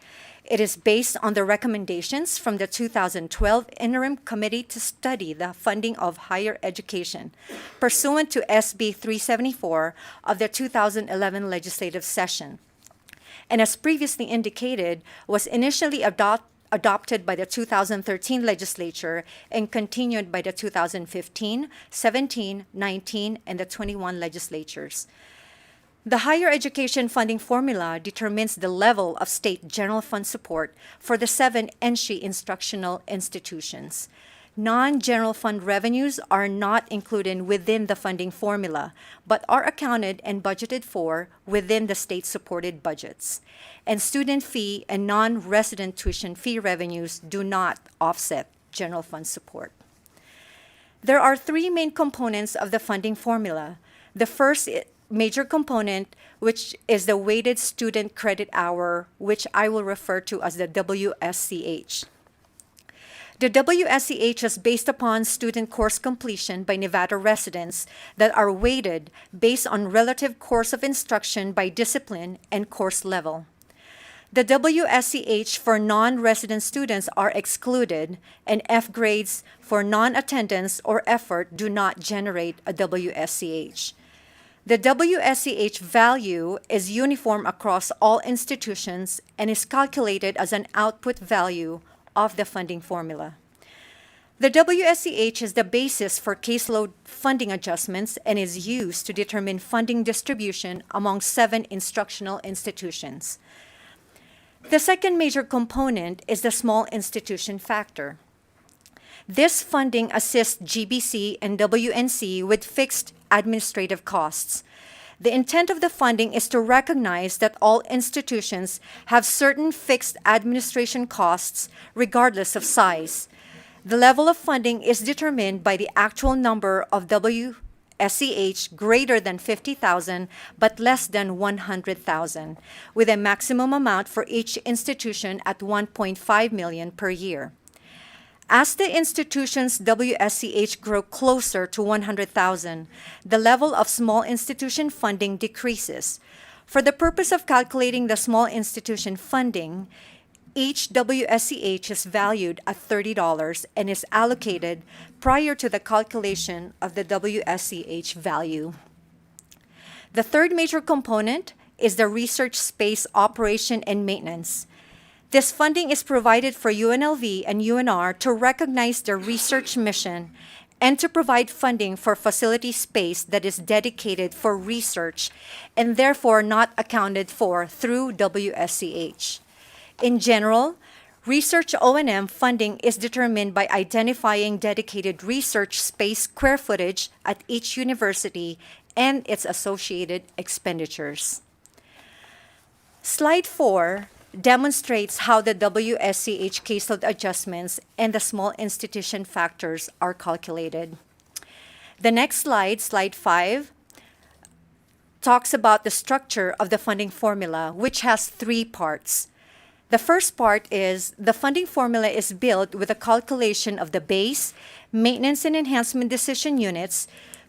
[SPEAKER 8] It is based on the recommendations from the 2012 Interim Committee to Study the Funding of Higher Education, pursuant to SB 374 of the 2011 legislative session. And as previously indicated, was initially adopted by the 2013 legislature and continued by the 2015, 17, 19, and the 21 legislatures. The higher education funding formula determines the level of state general fund support for the 7 NSHE instructional institutions. Non-general fund revenues are not included within the funding formula, but are accounted and budgeted for within the state-supported budgets. And student fee and non-resident tuition fee revenues do not offset general fund support. There are 3 main components of the funding formula. The first major component, which is the weighted student credit hour, which I will refer to as the WSCH. The WSCH is based upon student course completion by Nevada residents that are weighted based on relative course of instruction by discipline and course level. The WSCH for non-resident students are excluded, and F grades for non-attendance or effort do not generate a WSCH. The WSCH value is uniform across all institutions and is calculated as an output value of the funding formula. The WSCH is the basis for caseload funding adjustments and is used to determine funding distribution among 7 instructional institutions. The second major component is the small institution factor. This funding assists GBC and WNC with fixed administrative costs. The intent of the funding is to recognize that all institutions have certain fixed administration costs regardless of size. The level of funding is determined by the actual number of WSCH greater than 50,000 but less than 100,000, with a maximum amount for each institution at 1.5 million per year. As the institution's WSCH grow closer to 100,000, the level of small institution funding decreases. For the purpose of calculating the small institution funding, each WSCH is valued at $30 and is allocated prior to the calculation of the WSCH value. The third major component is the research space operation and maintenance. This funding is provided for UNLV and UNR to recognize their research mission and to provide funding for facility space that is dedicated for research and therefore not accounted for through WSCH. In general, research O&M funding is determined by identifying dedicated research space square footage at each university and its associated expenditures. Slide 4 demonstrates how the WSCH caseload adjustments and the small institution factors are calculated. The next slide, slide 5, talks about the structure of the funding formula, which has 3 parts. The first part is the funding formula is built with a calculation of the base, maintenance, and enhancement decision units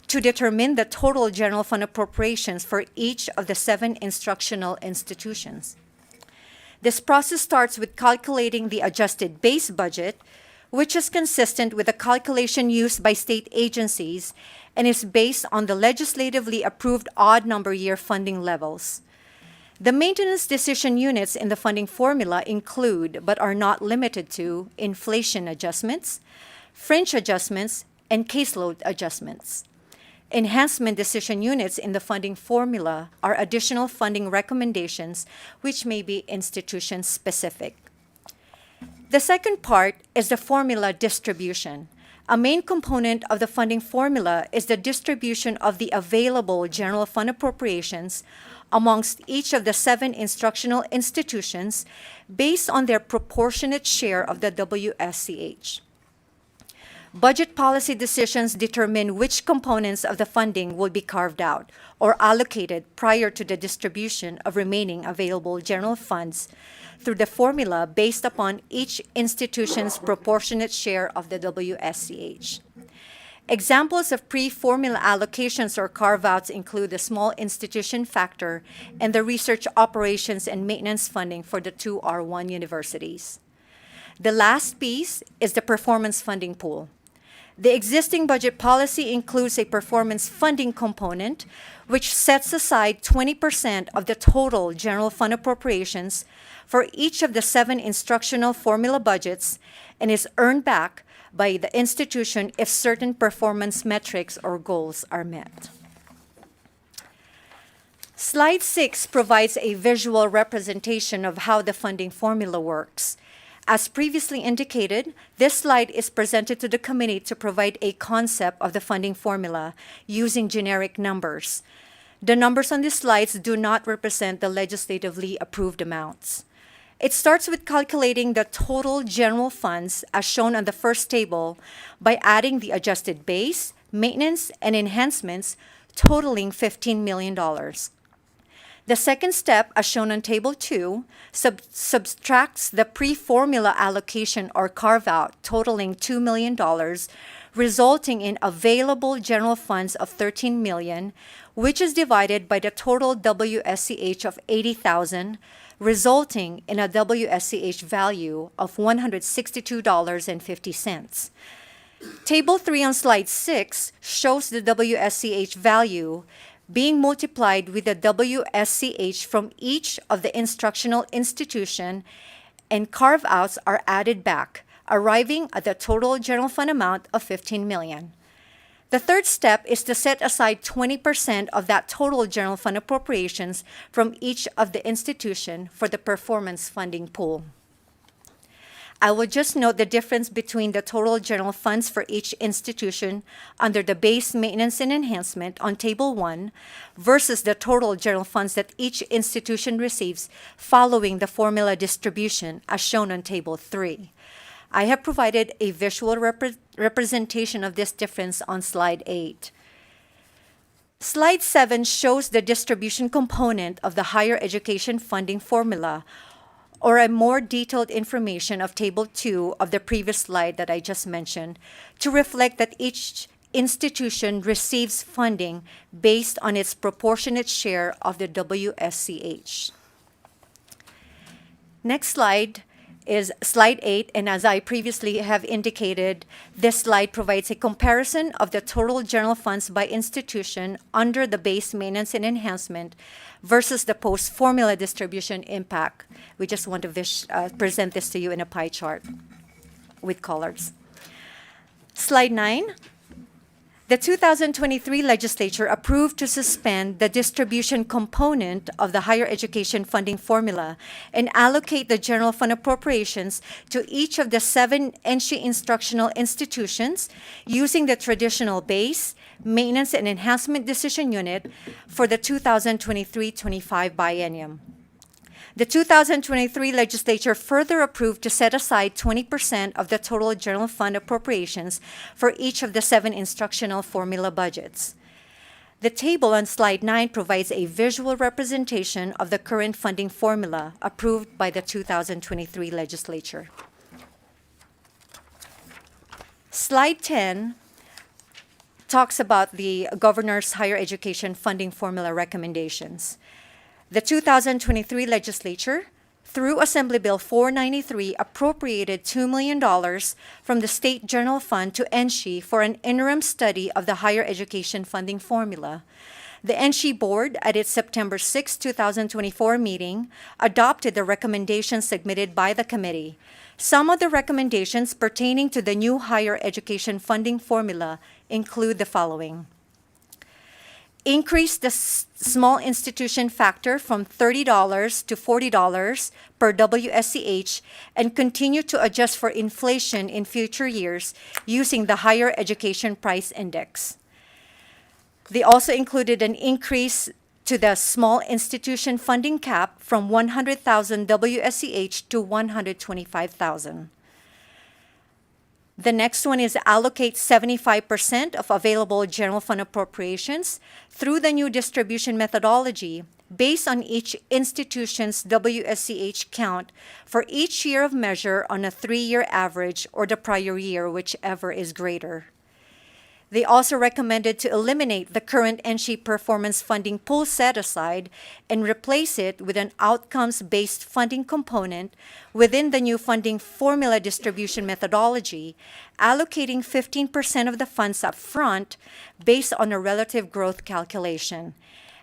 [SPEAKER 8] to determine the total general fund appropriations for each of the 7 instructional institutions. This process starts with calculating the adjusted base budget, which is consistent with the calculation used by state agencies and is based on the legislatively approved odd number year funding levels. The maintenance decision units in the funding formula include, but are not limited to, inflation adjustments, fringe adjustments, and caseload adjustments. Enhancement decision units in the funding formula are additional funding recommendations which may be institution-specific. The second part is the formula distribution. A main component of the funding formula is the distribution of the available general fund appropriations amongst each of the 7 instructional institutions based on their proportionate share of the WSCH. Budget policy decisions determine which components of the funding will be carved out or allocated prior to the distribution of remaining available general funds through the formula based upon each institution's proportionate share of the WSCH. Examples of pre-formula allocations or carve-outs include the small institution factor and the research operations and maintenance funding for the 2 R1 universities. The last piece is the performance funding pool. The existing budget policy includes a performance funding component, which sets aside 20% of the total general fund appropriations for each of the 7 instructional formula budgets and is earned back by the institution if certain performance metrics or goals are met. Slide 6 provides a visual representation of how the funding formula works. As previously indicated, this slide is presented to the committee to provide a concept of the funding formula using generic numbers. The numbers on these slides do not represent the legislatively approved amounts. It starts with calculating the total general funds as shown on the first table by adding the adjusted base, maintenance, and enhancements totaling $15 million. The second step, as shown on Table 2, subtracts the pre-formula allocation or carve-out totaling $2 million, resulting in available general funds of $13 million, which is divided by the total WSCH of $80,000, resulting in a WSCH value of $162.50. Table 3 on Slide 6 shows the WSCH value being multiplied with the WSCH from each of the instructional institution, and carve-outs are added back, arriving at the total general fund amount of $15 million. The third step is to set aside 20% of that total general fund appropriations from each of the institution for the performance funding pool. I will just note the difference between the total general funds for each institution under the base maintenance and enhancement on Table 1 versus the total general funds that each institution receives following the formula distribution as shown on Table 3. I have provided a visual representation of this difference on Slide 8. Slide 7 shows the distribution component of the higher education funding formula, or a more detailed information of Table 2 of the previous slide that I just mentioned, to reflect that each institution receives funding based on its proportionate share of the WSCH. Next slide is Slide 8, and as I previously have indicated, this slide provides a comparison of the total general funds by institution under the base maintenance and enhancement versus the post-formula distribution impact. We just want to present this to you in a pie chart with colors. Slide 9. The 2023 legislature approved to suspend the distribution component of the higher education funding formula and allocate the general fund appropriations to each of the 7 NSHE instructional institutions using the traditional base, maintenance, and enhancement decision unit for the 2023-25 biennium. The 2023 legislature further approved to set aside 20% of the total general fund appropriations for each of the 7 instructional formula budgets. The table on Slide 9 provides a visual representation of the current funding formula approved by the 2023 legislature. Slide 10 talks about the governor's higher education funding formula recommendations. The 2023 legislature, through Assembly Bill 493, appropriated $2 million from the State General Fund to NSHE for an interim study of the higher education funding formula. The NSHE board, at its September 6, 2024 meeting, adopted the recommendations submitted by the committee. Some of the recommendations pertaining to the new higher education funding formula include the following. Increase the small institution factor from $30 to $40 per WSCH and continue to adjust for inflation in future years using the Higher Education Price Index. They also included an increase to the small institution funding cap from 100,000 WSCH to 125,000. The next one is allocate 75% of available general fund appropriations through the new distribution methodology based on each institution's WSCH count for each year of measure on a 3-year average or the prior year, whichever is greater. They also recommended to eliminate the current NSHE performance funding pool set-aside and replace it with an outcomes-based funding component within the new funding formula distribution methodology, allocating 15% of the funds up front based on a relative growth calculation.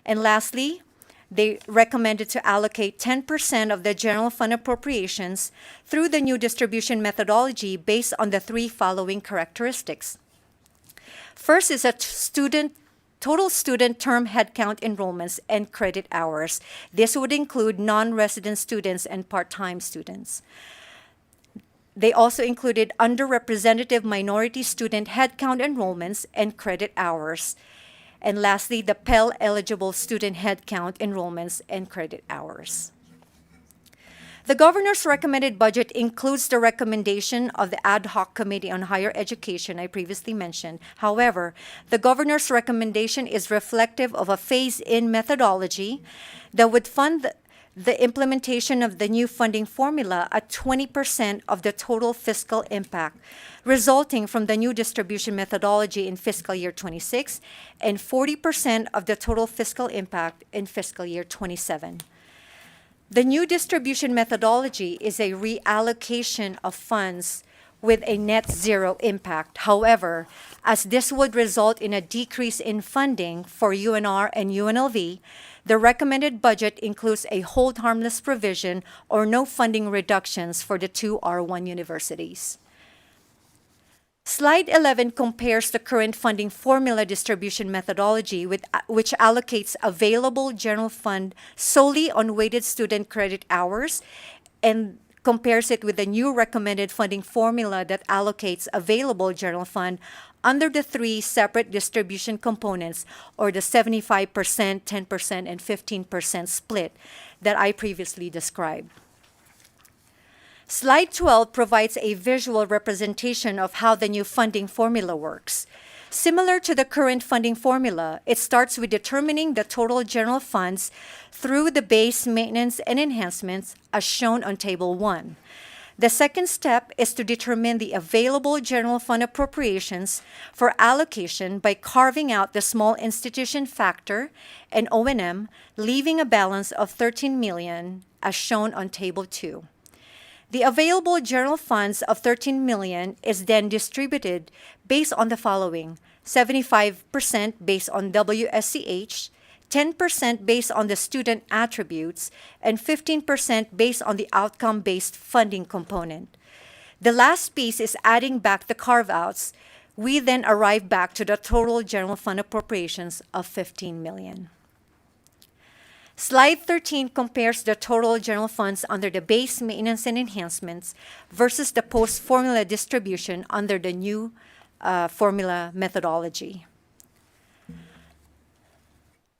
[SPEAKER 8] And lastly, they recommended to allocate 10% of the general fund appropriations through the new distribution methodology based on the 3 following characteristics. First is a total student term headcount enrollments and credit hours. This would include non-resident students and part-time students. They also included underrepresented minority student headcount enrollments and credit hours. And lastly, the Pell eligible student headcount enrollments and credit hours. The governor's recommended budget includes the recommendation of the ad hoc committee on higher education I previously mentioned. However, the governor's recommendation is reflective of a phase-in methodology that would fund the implementation of the new funding formula at 20% of the total fiscal impact, resulting from the new distribution methodology in fiscal year 26 and 40% of the total fiscal impact in fiscal year 27. The new distribution methodology is a reallocation of funds with a net zero impact. However, as this would result in a decrease in funding for UNR and UNLV, the recommended budget includes a hold harmless provision or no funding reductions for the 2 R1 universities. Slide 11 compares the current funding formula distribution methodology which allocates available general fund solely on weighted student credit hours and compares it with the new recommended funding formula that allocates available general fund under the 3 separate distribution components, or the 75%, 10%, and 15% split that I previously described. Slide 12 provides a visual representation of how the new funding formula works. Similar to the current funding formula, it starts with determining the total general funds through the base, maintenance, and enhancements as shown on Table 1. The second step is to determine the available general fund appropriations for allocation by carving out the small institution factor and O&M, leaving a balance of $13 million as shown on Table 2. The available general funds of $13 million is then distributed based on the following: 75% based on WSCH, 10% based on the student attributes, and 15% based on the outcome-based funding component. The last piece is adding back the carve-outs. We then arrive back to the total general fund appropriations of $15 million. Slide 13 compares the total general funds under the base, maintenance, and enhancements versus the post-formula distribution under the new formula methodology.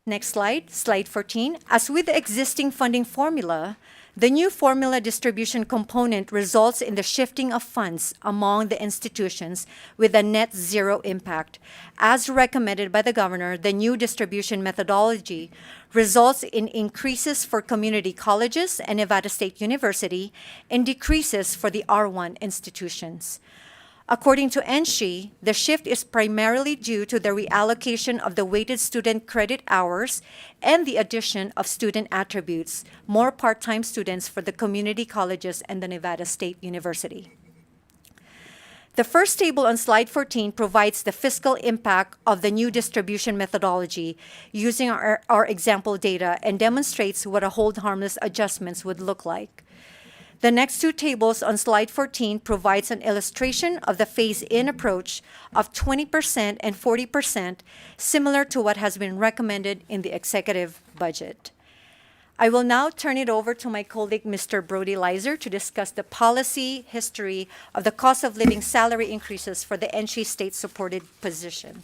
[SPEAKER 8] Next slide, slide 14. As with the existing funding formula, the new formula distribution component results in the shifting of funds among the institutions with a net zero impact. As recommended by the governor, the new distribution methodology results in increases for community colleges and Nevada State University and decreases for the R1 institutions. According to NSHE, the shift is primarily due to the reallocation of the weighted student credit hours and the addition of student attributes, more part-time students for the community colleges and the Nevada State University. The first table on slide 14 provides the fiscal impact of the new distribution methodology using our example data and demonstrates what a hold harmless adjustments would look like. The next 2 tables on slide 14 provides an illustration of the phase-in approach of 20% and 40%, similar to what has been recommended in the executive budget. I will now turn it over to my colleague, Mr. Brody Leiser, to discuss the policy history of the cost of living salary increases for the NSHE state-supported positions.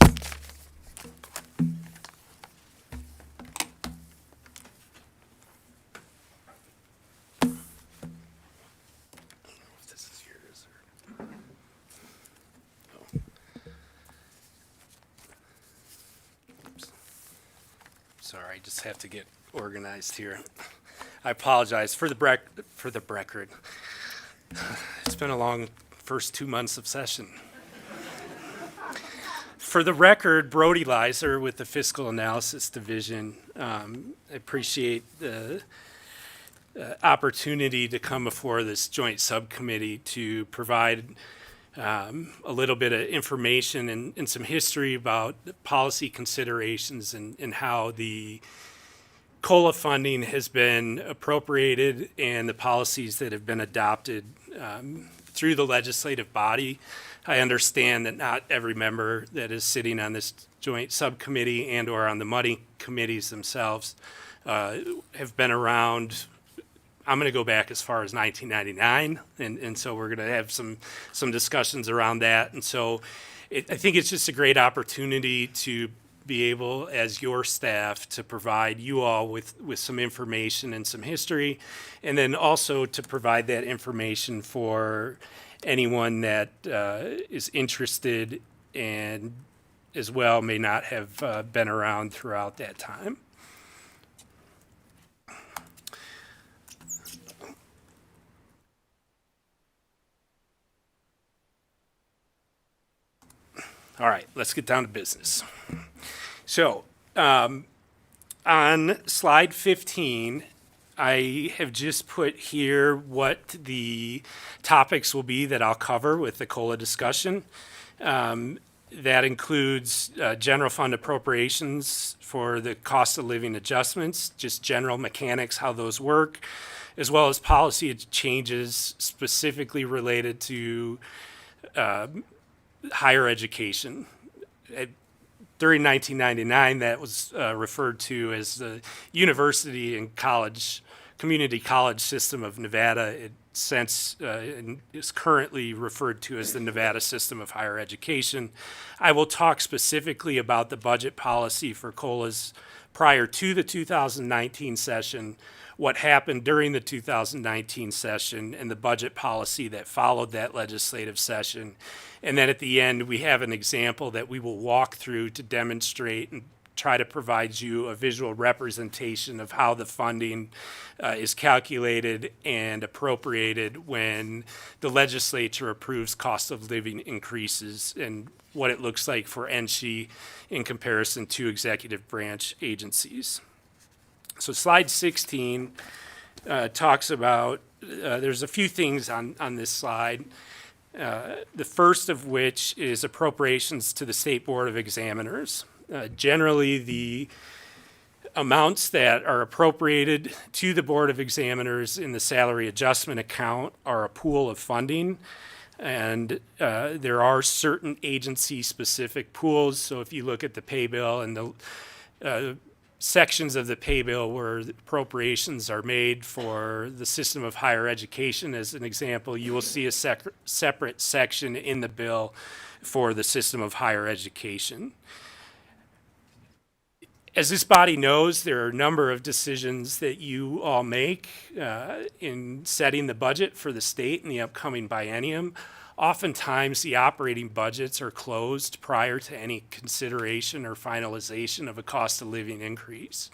[SPEAKER 9] Sorry, I just have to get organized here. I apologize for the record. It's been a long first 2 months of session. For the record, Brody Leiser with the Fiscal Analysis Division. I appreciate the opportunity to come before this joint subcommittee to provide a little bit of information and some history about the policy considerations and how the COLA funding has been appropriated and the policies that have been adopted through the legislative body. I understand that not every member that is sitting on this joint subcommittee and or on the money committees themselves have been around. I'm going to go back as far as 1999, and so we're going to have some discussions around that. And so I think it's just a great opportunity to be able, as your staff, to provide you all with some information and some history, and then also to provide that information for anyone that is interested and as well may not have been around throughout that time. All right, let's get down to business. So, on slide 15, I have just put here what the topics will be that I'll cover with the COLA discussion. That includes general fund appropriations for the cost of living adjustments, just general mechanics, how those work, as well as policy changes specifically related to higher education. During 1999, that was referred to as the University and College, Community College System of Nevada. It since is currently referred to as the Nevada System of Higher Education. I will talk specifically about the budget policy for COLAs prior to the 2019 session, what happened during the 2019 session, and the budget policy that followed that legislative session. And then at the end, we have an example that we will walk through to demonstrate and try to provide you a visual representation of how the funding is calculated and appropriated when the legislature approves cost of living increases and what it looks like for NSHE in comparison to executive branch agencies. So slide 16 talks about, there's a few things on this slide. The first of which is appropriations to the State Board of Examiners. Generally, the amounts that are appropriated to the Board of Examiners in the salary adjustment account are a pool of funding. And there are certain agency-specific pools. So if you look at the pay bill and the sections of the pay bill where the appropriations are made for the system of higher education, as an example, you will see a separate section in the bill for the system of higher education. As this body knows, there are a number of decisions that you all make in setting the budget for the state in the upcoming biennium. Oftentimes, the operating budgets are closed prior to any consideration or finalization of a cost of living increase.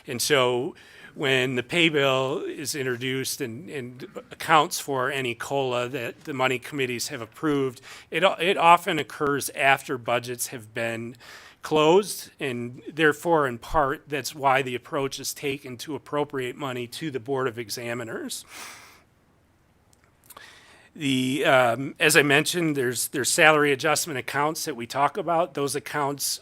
[SPEAKER 9] And so when the pay bill is introduced and accounts for any COLA that the money committees have approved, it often occurs after budgets have been closed, and therefore, in part, that's why the approach is taken to appropriate money to the Board of Examiners. As I mentioned, there's salary adjustment accounts that we talk about. Those accounts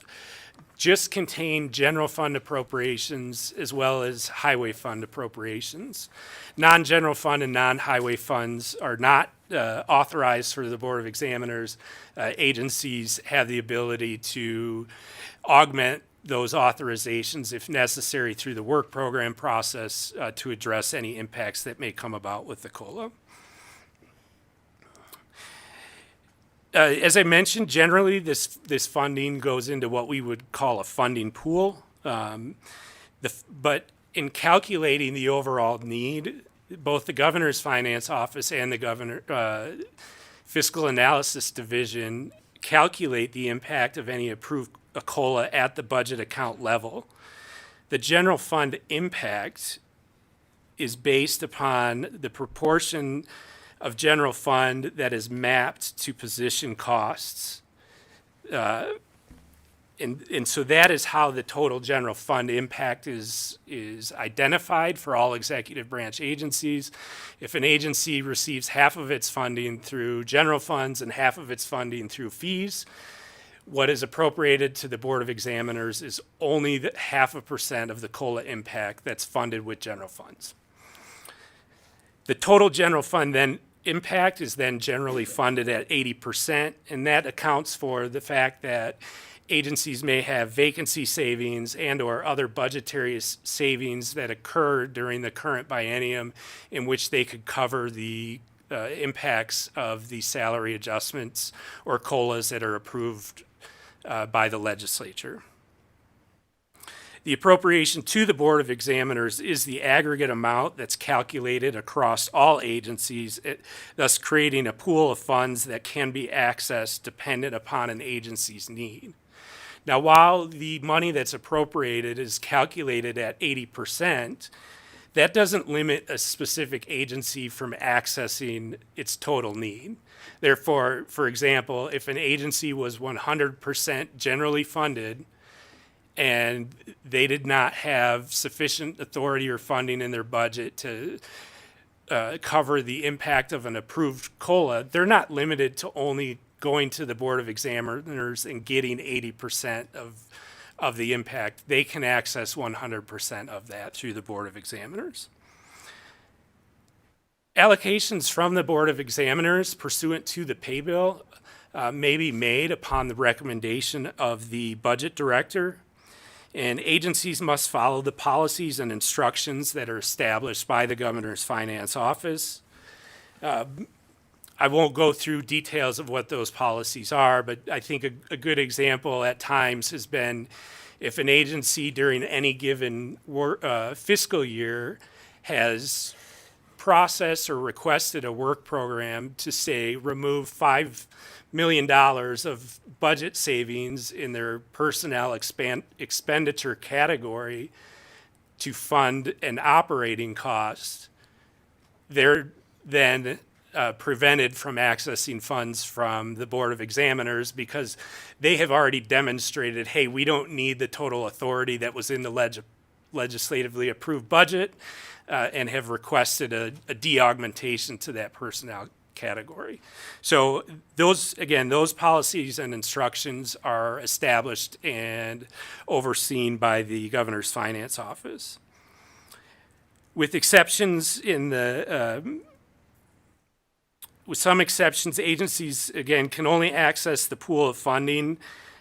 [SPEAKER 9] just contain general fund appropriations as well as highway fund appropriations. Non-general fund and non-highway funds are not authorized for the Board of Examiners. Agencies have the ability to augment those authorizations if necessary through the work program process to address any impacts that may come about with the COLA. As I mentioned, generally this funding goes into what we would call a funding pool. But in calculating the overall need, both the Governor's Finance Office and the Fiscal Analysis Division calculate the impact of any approved COLA at the budget account level. The general fund impact is based upon the proportion of general fund that is mapped to position costs. And so that is how the total general fund impact is identified for all executive branch agencies. If an agency receives half of its funding through general funds and half of its funding through fees, what is appropriated to the Board of Examiners is only the 0.5% of the COLA impact that's funded with general funds. The total general fund then impact is then generally funded at 80%, and that accounts for the fact that agencies may have vacancy savings and or other budgetary savings that occur during the current biennium in which they could cover the impacts of the salary adjustments or COLAs that are approved by the legislature. The appropriation to the Board of Examiners is the aggregate amount that's calculated across all agencies, thus creating a pool of funds that can be accessed dependent upon an agency's need. Now, while the money that's appropriated is calculated at 80%, that doesn't limit a specific agency from accessing its total need. Therefore, for example, if an agency was 100% generally funded and they did not have sufficient authority or funding in their budget to cover the impact of an approved COLA, they're not limited to only going to the Board of Examiners and getting 80% of the impact. They can access 100% of that through the Board of Examiners. Allocations from the Board of Examiners pursuant to the pay bill may be made upon the recommendation of the budget director, and agencies must follow the policies and instructions that are established by the Governor's Finance Office. I won't go through details of what those policies are, but I think a good example at times has been if an agency during any given fiscal year has processed or requested a work program to, say, remove $5 million of budget savings in their personnel expenditure category to fund an operating cost, they're then prevented from accessing funds from the Board of Examiners because they have already demonstrated, hey, we don't need the total authority that was in the legislatively approved budget and have requested a de-augmentation to that personnel category. So those policies and instructions are established and overseen by the Governor's Finance Office. With exceptions with some exceptions, agencies, again, can only access the pool of funding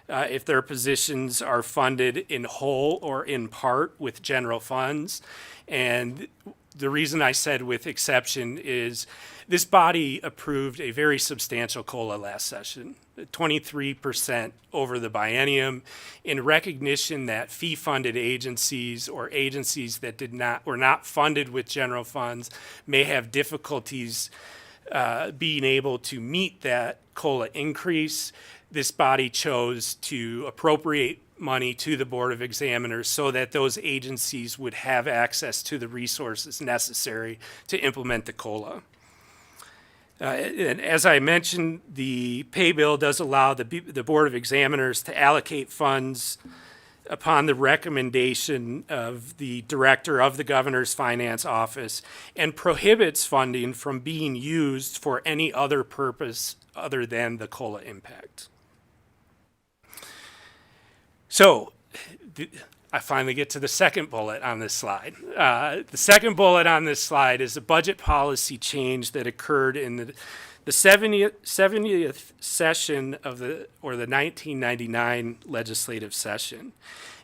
[SPEAKER 9] if their positions are funded in whole or in part with general funds. And the reason I said with exception is this body approved a very substantial COLA last session, 23% over the biennium, in recognition that fee-funded agencies or agencies that were not funded with general funds may have difficulties being able to meet that COLA increase. This body chose to appropriate money to the Board of Examiners so that those agencies would have access to the resources necessary to implement the COLA. And as I mentioned, the pay bill does allow the Board of Examiners to allocate funds upon the recommendation of the director of the Governor's Finance Office and prohibits funding from being used for any other purpose other than the COLA impact. So I finally get to the second bullet on this slide. The second bullet on this slide is a budget policy change that occurred in the 70th session of the 1999 legislative session.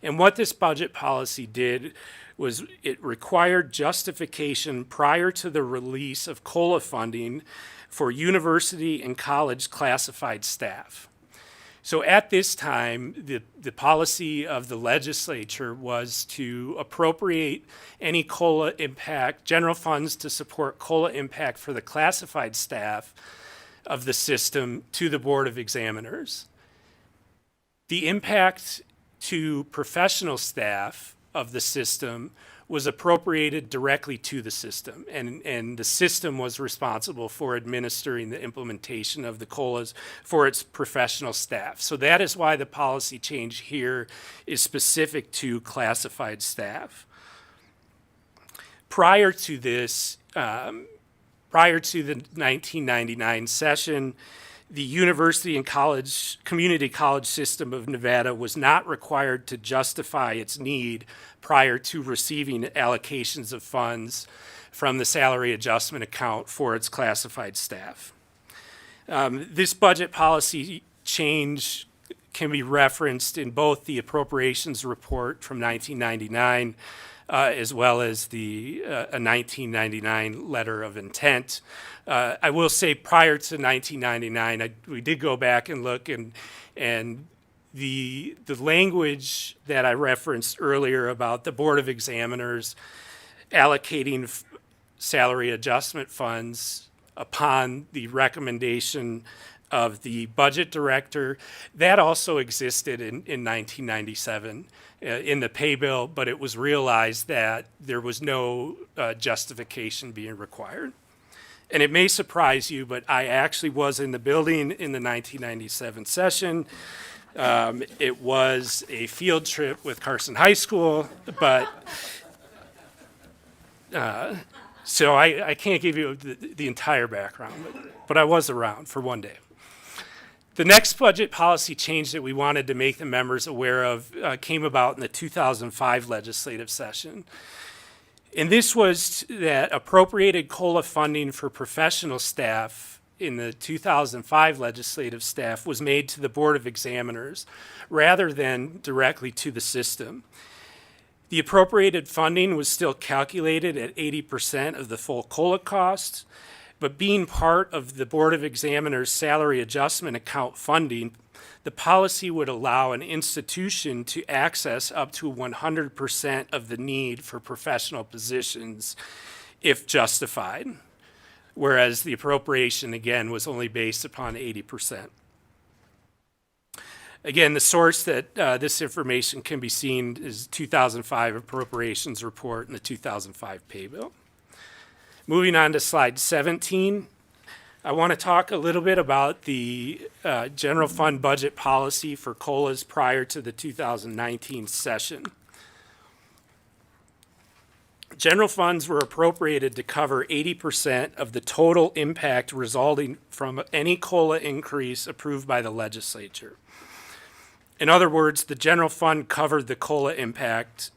[SPEAKER 9] And what this budget policy did was it required justification prior to the release of COLA funding for university and college classified staff. So at this time, the policy of the legislature was to appropriate any COLA impact, general funds to support COLA impact for the classified staff of the system to the Board of Examiners. The impact to professional staff of the system was appropriated directly to the system, and the system was responsible for administering the implementation of the COLAs for its professional staff. So that is why the policy change here is specific to classified staff. Prior to this, prior to the 1999 session, the university and college, community college system of Nevada was not required to justify its need prior to receiving allocations of funds from the salary adjustment account for its classified staff. This budget policy change can be referenced in both the appropriations report from 1999 as well as the a 1999 letter of intent. I will say prior to 1999, we did go back and look, and the language that I referenced earlier about the Board of Examiners allocating salary adjustment funds upon the recommendation of the budget director, that also existed in 1997 in the pay bill, but it was realized that there was no justification being required. And it may surprise you, but I actually was in the building in the 1997 session. It was a field trip with Carson High School, but so I can't give you the entire background, but I was around for one day. The next budget policy change that we wanted to make the members aware of came about in the 2005 legislative session. And this was that appropriated COLA funding for professional staff in the 2005 legislative staff was made to the Board of Examiners rather than directly to the system. The appropriated funding was still calculated at 80% of the full COLA cost, but being part of the Board of Examiners salary adjustment account funding, the policy would allow an institution to access up to 100% of the need for professional positions if justified, whereas the appropriation, again, was only based upon 80%. Again, the source that this information can be seen is 2005 appropriations report and the 2005 pay bill. Moving on to slide 17, I want to talk a little bit about the general fund budget policy for COLAs prior to the 2019 session. General funds were appropriated to cover 80% of the total impact resulting from any COLA increase approved by the legislature. In other words, the general fund covered the COLA impact,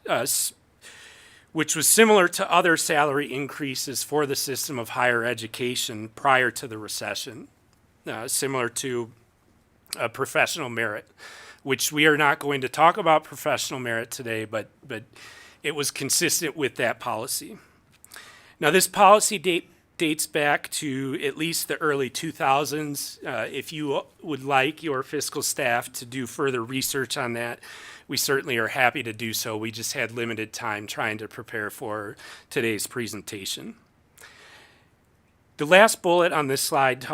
[SPEAKER 9] which was similar to other salary increases for the system of higher education prior to the recession, similar to professional merit, which we are not going to talk about professional merit today, but it was consistent with that policy. Now, this policy dates back to at least the early 2000s. If you would like your fiscal staff to do further research on that, we certainly are happy to do so. We just had limited time trying to prepare for today's presentation. The last bullet on this slide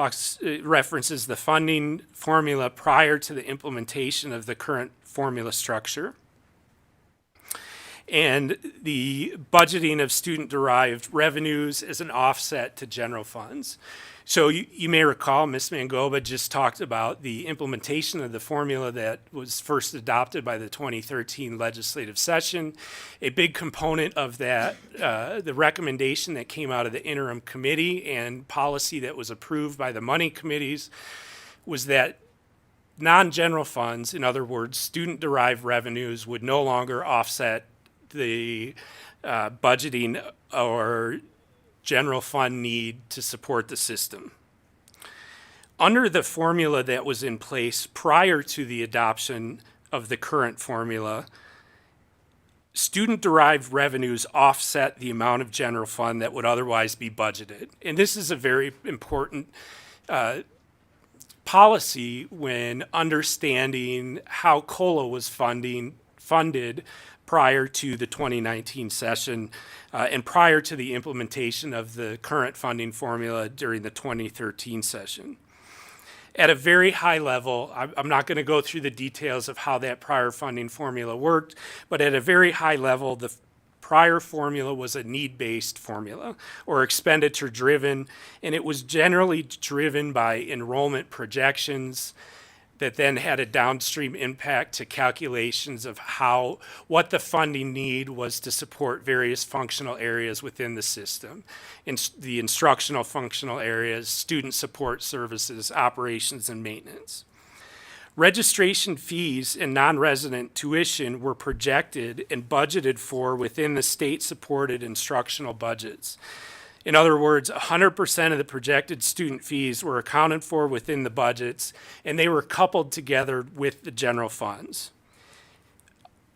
[SPEAKER 9] references the funding formula prior to the implementation of the current formula structure and the budgeting of student-derived revenues as an offset to general funds. So you may recall Ms. Mangoba just talked about the implementation of the formula that was first adopted by the 2013 legislative session. A big component of that, the recommendation that came out of the interim committee and policy that was approved by the money committees, was that non-general funds, in other words, student-derived revenues, would no longer offset the budgeting or general fund need to support the system. Under the formula that was in place prior to the adoption of the current formula, student-derived revenues offset the amount of general fund that would otherwise be budgeted. And this is a very important policy when understanding how COLA was funded prior to the 2019 session and prior to the implementation of the current funding formula during the 2013 session. At a very high level, I'm not going to go through the details of how that prior funding formula worked, but at a very high level, the prior formula was a need-based formula or expenditure-driven, and it was generally driven by enrollment projections that then had a downstream impact to calculations of what the funding need was to support various functional areas within the system. The instructional functional areas, student support services, operations, and maintenance. Registration fees and non-resident tuition were projected and budgeted for within the state-supported instructional budgets. In other words, 100% of the projected student fees were accounted for within the budgets, and they were coupled together with the general funds.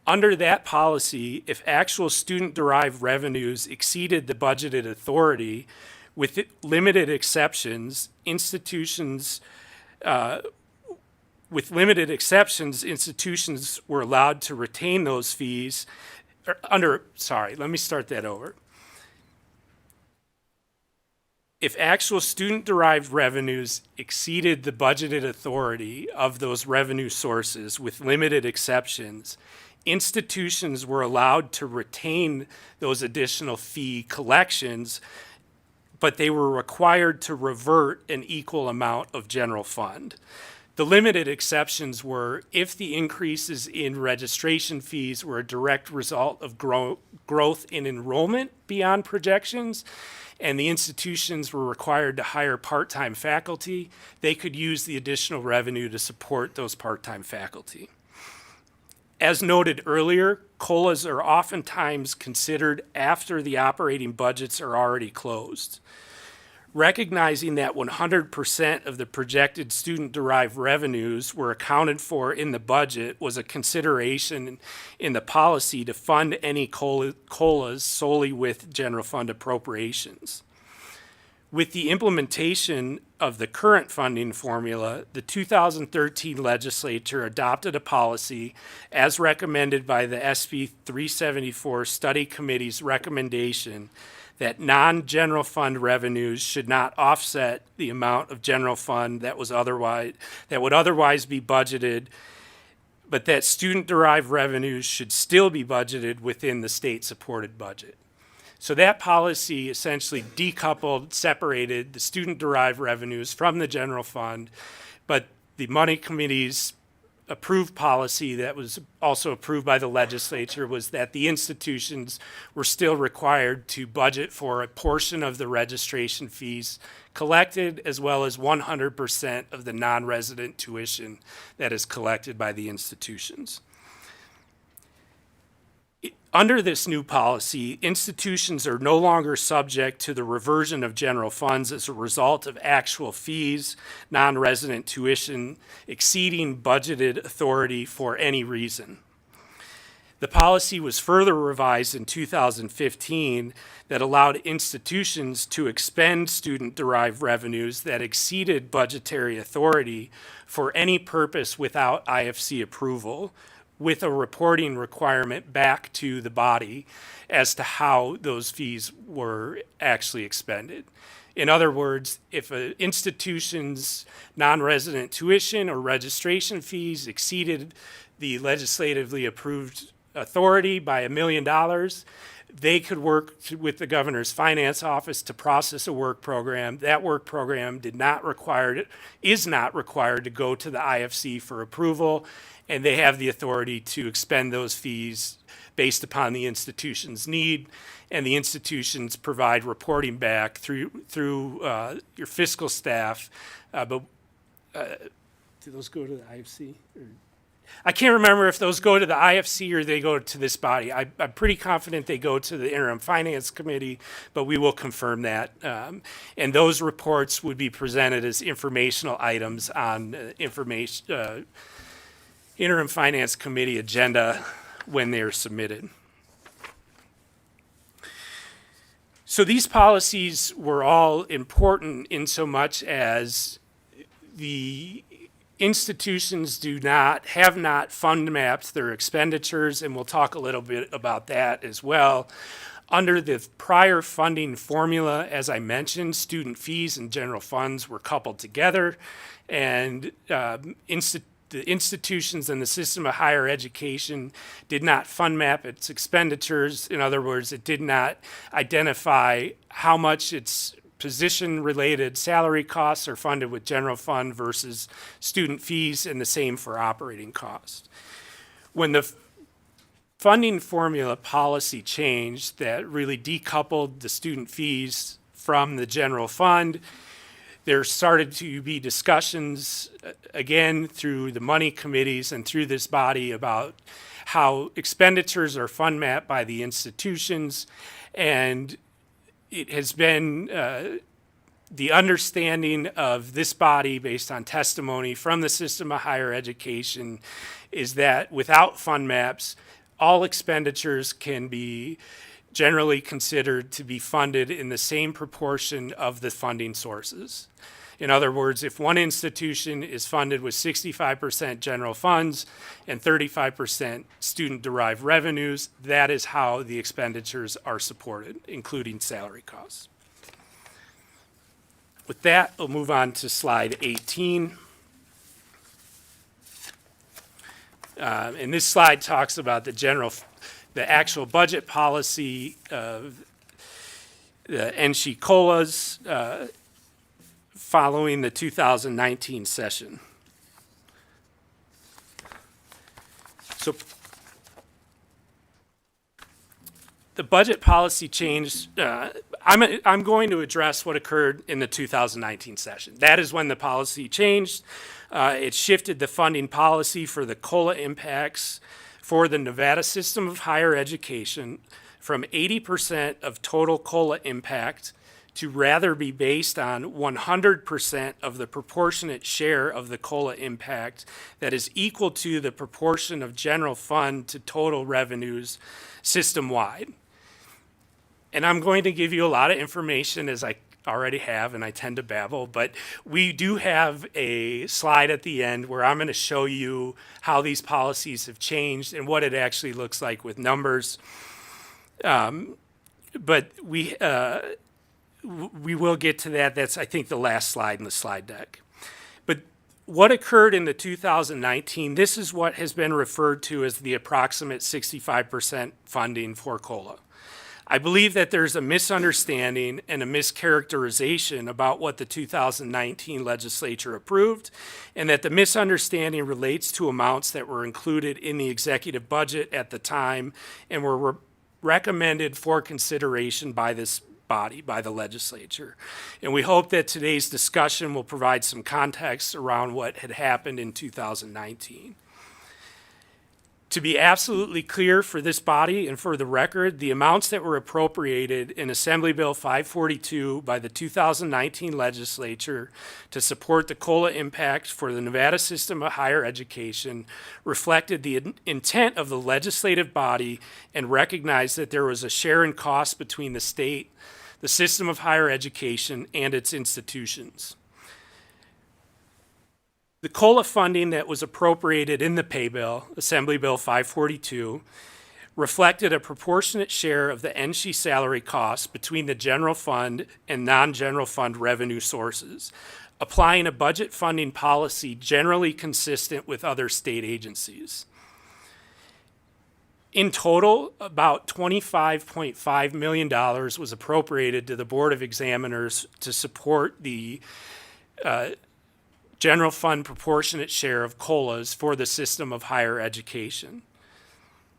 [SPEAKER 9] Under that policy, if actual student-derived revenues exceeded the budgeted authority, with limited exceptions, institutions were allowed to retain those fees let me start that over. If actual student-derived revenues exceeded the budgeted authority of those revenue sources with limited exceptions, institutions were allowed to retain those additional fee collections, but they were required to revert an equal amount of general fund. The limited exceptions were if the increases in registration fees were a direct result of growth in enrollment beyond projections, and the institutions were required to hire part-time faculty, they could use the additional revenue to support those part-time faculty. As noted earlier, COLAs are oftentimes considered after the operating budgets are already closed. Recognizing that 100% of the projected student-derived revenues were accounted for in the budget was a consideration in the policy to fund any COLAs solely with general fund appropriations. With the implementation of the current funding formula, the 2013 legislature adopted a policy as recommended by the SB 374 Study Committee's recommendation that non-general fund revenues should not offset the amount of general fund that would otherwise be budgeted, but that student-derived revenues should still be budgeted within the state-supported budget. So that policy essentially decoupled, separated the student-derived revenues from the general fund, but the money committee's approved policy that was also approved by the legislature was that the institutions were still required to budget for a portion of the registration fees collected, as well as 100% of the non-resident tuition that is collected by the institutions. Under this new policy, institutions are no longer subject to the reversion of general funds as a result of actual fees, non-resident tuition exceeding budgeted authority for any reason. The policy was further revised in 2015 that allowed institutions to expend student-derived revenues that exceeded budgetary authority for any purpose without IFC approval, with a reporting requirement back to the body as to how those fees were actually expended. In other words, if an institution's non-resident tuition or registration fees exceeded the legislatively approved authority by $1 million, they could work with the governor's finance office to process a work program. That work program is not required to go to the IFC for approval, and they have the authority to expend those fees based upon the institution's need, and the institutions provide reporting back through your fiscal staff. Do those go to the IFC? I can't remember if those go to the IFC or they go to this body. I'm pretty confident they go to the Interim Finance Committee, but we will confirm that. And those reports would be presented as informational items on Interim Finance Committee agenda when they are submitted. So these policies were all important in so much as the institutions have not fund mapped their expenditures, and we'll talk a little bit about that as well, Under the prior funding formula, as I mentioned, student fees and general funds were coupled together, and the institutions and the system of higher education did not fund map its expenditures. In other words, it did not identify how much its position-related salary costs are funded with general fund versus student fees, and the same for operating costs. When the funding formula policy changed that really decoupled the student fees from the general fund, there started to be discussions, again, through the money committees and through this body about how expenditures are fund mapped by the institutions. And it has been the understanding of this body, based on testimony from the system of higher education, is that without fund maps, all expenditures can be generally considered to be funded in the same proportion of the funding sources. In other words, if one institution is funded with 65% general funds and 35% student-derived revenues, that is how the expenditures are supported, including salary costs. With that, we'll move on to slide 18. And this slide talks about the actual budget policy of the NSHE COLAs following the 2019 session. So the budget policy change, I'm going to address what occurred in the 2019 session. That is when the policy changed. It shifted the funding policy for the COLA impacts for the Nevada system of higher education from 80% of total COLA impact to rather be based on 100% of the proportionate share of the COLA impact that is equal to the proportion of general fund to total revenues system-wide. And I'm going to give you a lot of information, as I already have, and I tend to babble, but we do have a slide at the end where I'm going to show you how these policies have changed and what it actually looks like with numbers. But we will get to that. That's, I think, the last slide in the slide deck. But what occurred in the 2019, this is what has been referred to as the approximate 65% funding for COLA. I believe that there's a misunderstanding and a mischaracterization about what the 2019 legislature approved, and that the misunderstanding relates to amounts that were included in the executive budget at the time and were recommended for consideration by this body, by the legislature. And we hope that today's discussion will provide some context around what had happened in 2019. To be absolutely clear for this body and for the record, the amounts that were appropriated in Assembly Bill 542 by the 2019 legislature to support the COLA impact for the Nevada system of higher education reflected the intent of the legislative body and recognized that there was a share in cost between the state, the system of higher education, and its institutions. The COLA funding that was appropriated in the pay bill, Assembly Bill 542, reflected a proportionate share of the NSHE salary costs between the general fund and non-general fund revenue sources, applying a budget funding policy generally consistent with other state agencies. In total, about $25.5 million was appropriated to the Board of Examiners to support the general fund proportionate share of COLAs for the system of higher education.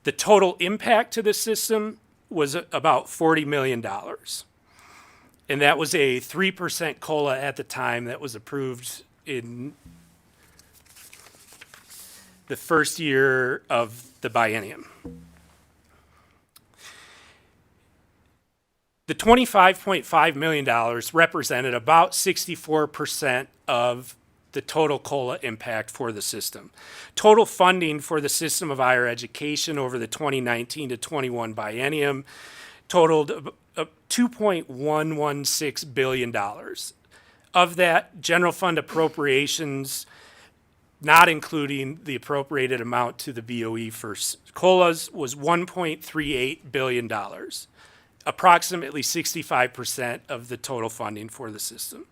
[SPEAKER 9] The total impact to the system was about $40 million. And that was a 3% COLA at the time that was approved in the first year of the biennium. The $25.5 million represented about 64% of the total COLA impact for the system. Total funding for the system of higher education over the 2019 to 21 biennium totaled $2.116 billion. Of that, general fund appropriations, not including the appropriated amount to the BOE for COLAs, was $1.38 billion. approximately 65% of the total funding for the system.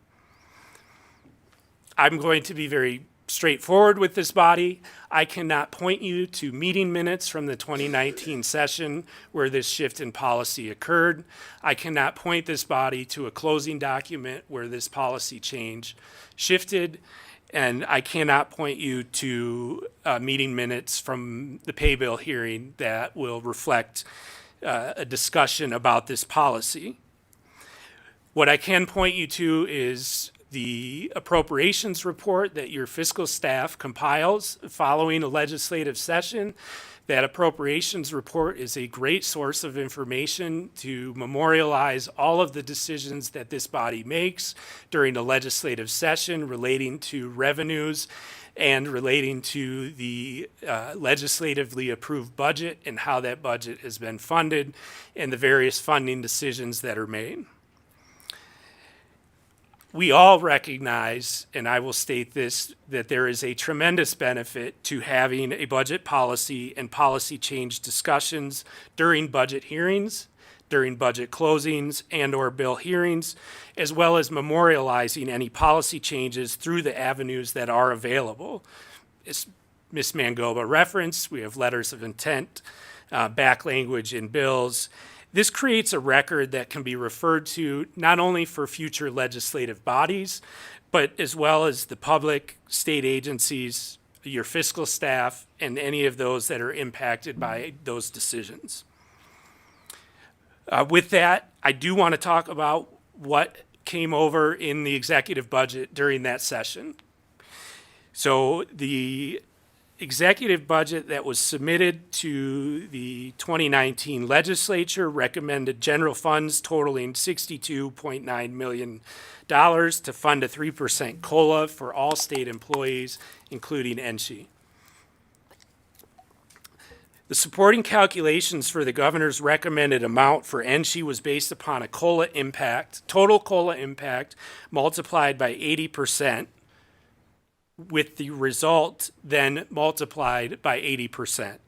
[SPEAKER 9] I'm going to be very straightforward with this body. I cannot point you to meeting minutes from the 2019 session where this shift in policy occurred. I cannot point this body to a closing document where this policy change shifted. And I cannot point you to meeting minutes from the pay bill hearing that will reflect a discussion about this policy. What I can point you to is the appropriations report that your fiscal staff compiles following a legislative session. That appropriations report is a great source of information to memorialize all of the decisions that this body makes during a legislative session relating to revenues and relating to the legislatively approved budget and how that budget has been funded and the various funding decisions that are made. We all recognize, and I will state this, that there is a tremendous benefit to having a budget policy and policy change discussions during budget hearings, during budget closings and/or bill hearings, as well as memorializing any policy changes through the avenues that are available. As Ms. Mangoba referenced, we have letters of intent, back language in bills. This creates a record that can be referred to not only for future legislative bodies, but as well as the public, state agencies, your fiscal staff, and any of those that are impacted by those decisions. With that, I do want to talk about what came over in the executive budget during that session. So the executive budget that was submitted to the 2019 legislature recommended general funds totaling $62.9 million to fund a 3% COLA for all state employees, including NSHE. The supporting calculations for the governor's recommended amount for NSHE was based upon a COLA impact, total COLA impact multiplied by 80%, with the result then multiplied by 80%.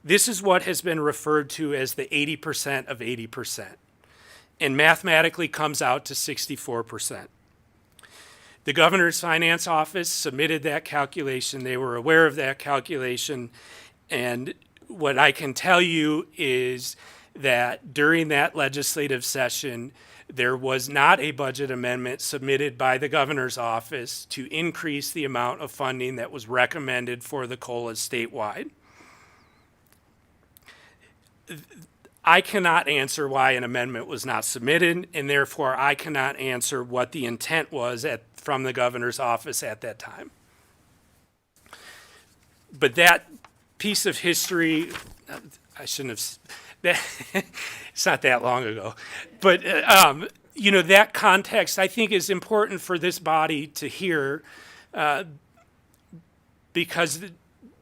[SPEAKER 9] This is what has been referred to as the 80% of 80%, and mathematically comes out to 64%. The governor's finance office submitted that calculation. They were aware of that calculation, and what I can tell you is that during that legislative session, there was not a budget amendment submitted by the governor's office to increase the amount of funding that was recommended for the COLAs statewide. I cannot answer why an amendment was not submitted, and therefore I cannot answer what the intent was from the governor's office at that time. But that piece of history, I shouldn't have, it's not that long ago, but you know, that context I think is important for this body to hear, because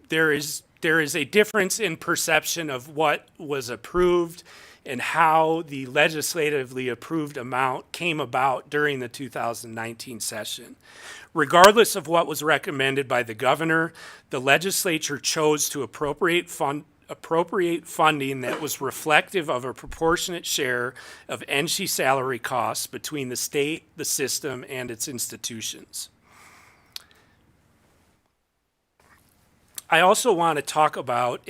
[SPEAKER 9] there is a difference in perception of what was approved and how the legislatively approved amount came about during the 2019 session. Regardless of what was recommended by the governor, the legislature chose to appropriate funding that was reflective of a proportionate share of NSHE salary costs between the state, the system, and its institutions. I also want to talk about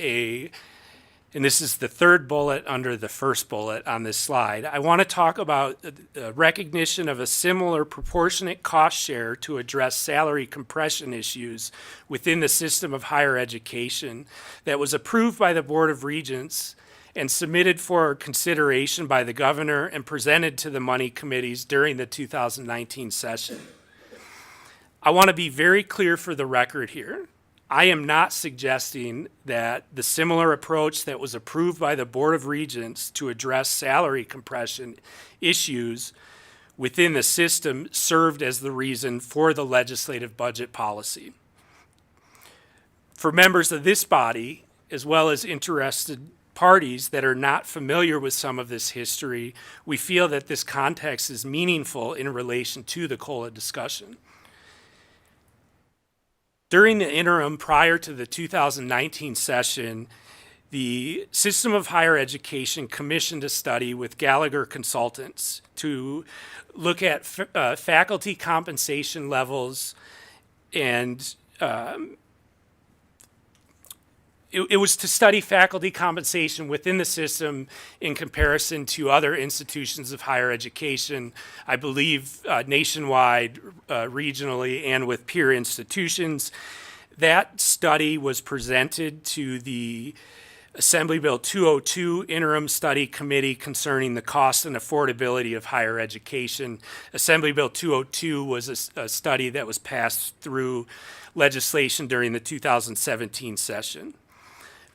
[SPEAKER 9] and this is the third bullet under the first bullet on this slide. I want to talk about recognition of a similar proportionate cost share to address salary compression issues within the system of higher education that was approved by the Board of Regents and submitted for consideration by the governor and presented to the money committees during the 2019 session. I want to be very clear for the record here. I am not suggesting that the similar approach that was approved by the Board of Regents to address salary compression issues within the system served as the reason for the legislative budget policy. For members of this body, as well as interested parties that are not familiar with some of this history, we feel that this context is meaningful in relation to the COLA discussion. During the interim prior to the 2019 session, the System of Higher Education commissioned a study with Gallagher Consultants to look at faculty compensation levels, and it was to study faculty compensation within the system in comparison to other institutions of higher education, I believe nationwide, regionally, and with peer institutions. That study was presented to the Assembly Bill 202 Interim Study Committee concerning the cost and affordability of higher education. Assembly Bill 202 was a study that was passed through legislation during the 2017 session.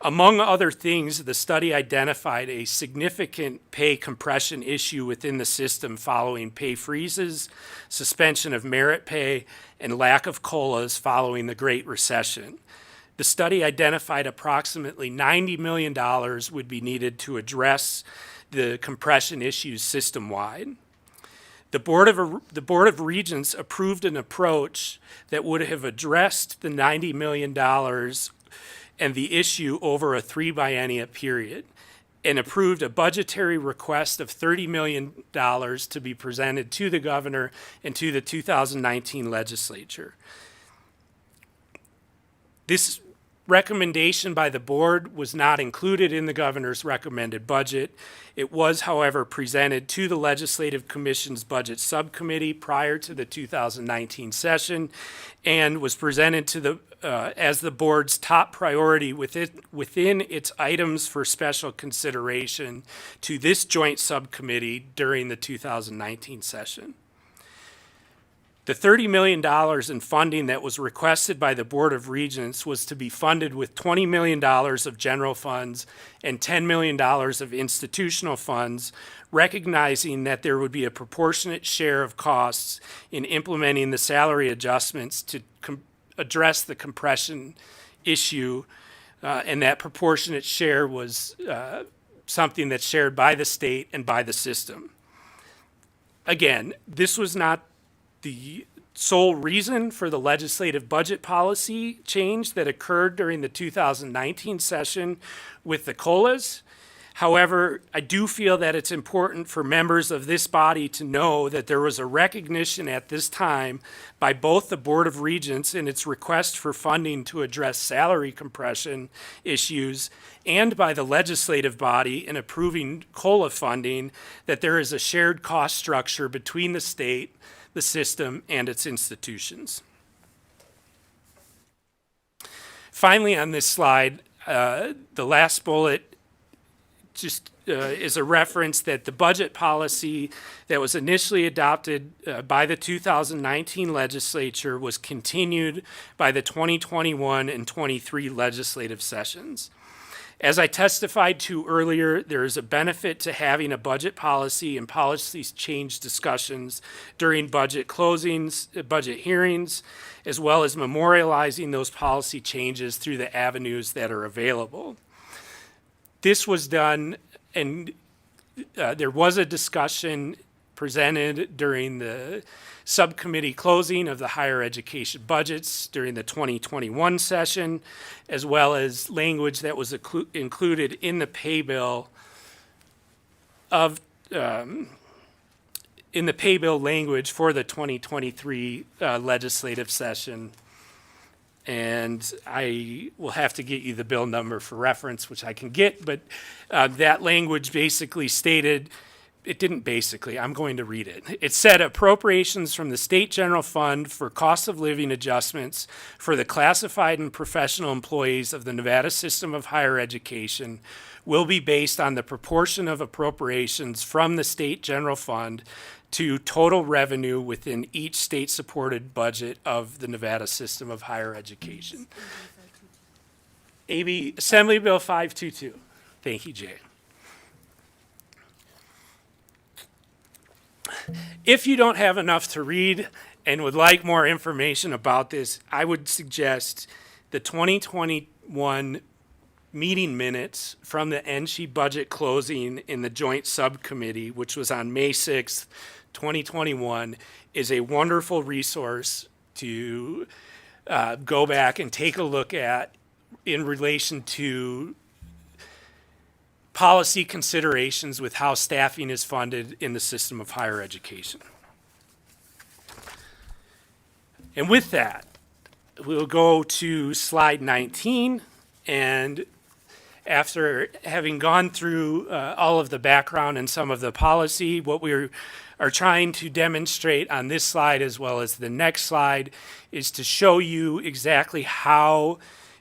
[SPEAKER 9] Among other things, the study identified a significant pay compression issue within the system following pay freezes, suspension of merit pay, and lack of COLAs following the Great Recession. The study identified approximately $90 million would be needed to address the compression issues system-wide. The Board of Regents approved an approach that would have addressed the $90 million and the issue over a 3 biennia period, and approved a budgetary request of $30 million to be presented to the governor and to the 2019 legislature. This recommendation by the board was not included in the governor's recommended budget. It was, however, presented to the Legislative Commission's Budget Subcommittee prior to the 2019 session, and was presented to the as the board's top priority within its items for special consideration to this joint subcommittee during the 2019 session. The $30 million in funding that was requested by the Board of Regents was to be funded with $20 million of general funds and $10 million of institutional funds, recognizing that there would be a proportionate share of costs in implementing the salary adjustments to address the compression issue, and that proportionate share was something that's shared by the state and by the system. Again, this was not the sole reason for the legislative budget policy change that occurred during the 2019 session with the COLAs. However, I do feel that it's important for members of this body to know that there was a recognition at this time by both the Board of Regents in its request for funding to address salary compression issues and by the legislative body in approving COLA funding that there is a shared cost structure between the state, the system, and its institutions. Finally, on this slide, the last bullet just is a reference that the budget policy that was initially adopted by the 2019 legislature was continued by the 2021 and 23 legislative sessions. As I testified to earlier, there is a benefit to having a budget policy and policy change discussions during budget closings, budget hearings, as well as memorializing those policy changes through the avenues that are available. This was done, and there was a discussion presented during the subcommittee closing of the higher education budgets during the 2021 session, as well as language that was included in the pay bill language for the 2023 legislative session. And I will have to get you the bill number for reference, which I can get, but that language basically stated, it didn't basically, I'm going to read it. It said appropriations from the state general fund for cost of living adjustments for the classified and professional employees of the Nevada system of higher education will be based on the proportion of appropriations from the state general fund to total revenue within each state-supported budget of the Nevada system of higher education. Assembly Bill 522. Thank you, Jay. If you don't have enough to read and would like more information about this, I would suggest the 2021 meeting minutes from the NSHE budget closing in the joint subcommittee, which was on May 6th, 2021, is a wonderful resource to go back and take a look at in relation to policy considerations with how staffing is funded in the system of higher education. And with that, we'll go to slide 19, and after having gone through all of the background and some of the policy, what we are trying to demonstrate on this slide as well as the next slide is to show you exactly how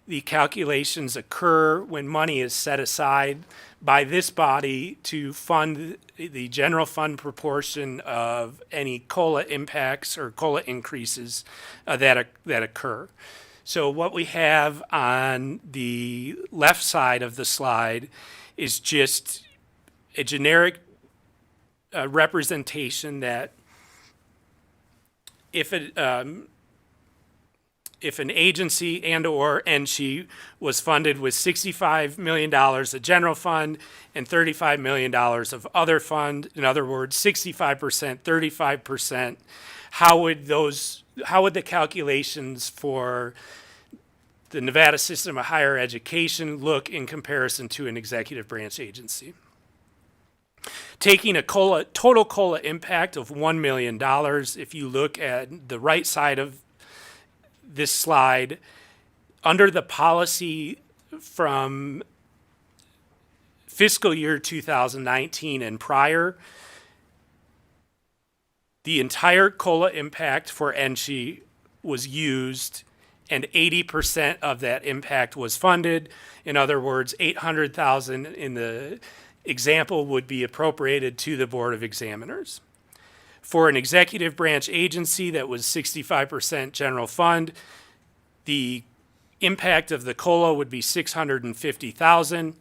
[SPEAKER 9] the calculations occur when money is set aside by this body to fund the general fund proportion of any COLA impacts or COLA increases that occur. So what we have on the left side of the slide is just a generic representation that if an agency and or NSHE was funded with $65 million of general fund and $35 million of other fund, in other words, 65%, 35%, how would the calculations for the Nevada system of higher education look in comparison to an executive branch agency? Taking a total COLA impact of $1 million, if you look at the right side of this slide, under the policy from fiscal year 2019 and prior, the entire COLA impact for NSHE was used and 80% of that impact was funded. In other words, $800,000 in the example would be appropriated to the Board of Examiners. For an executive branch agency that was 65% general fund, the impact of the COLA would be $650,000.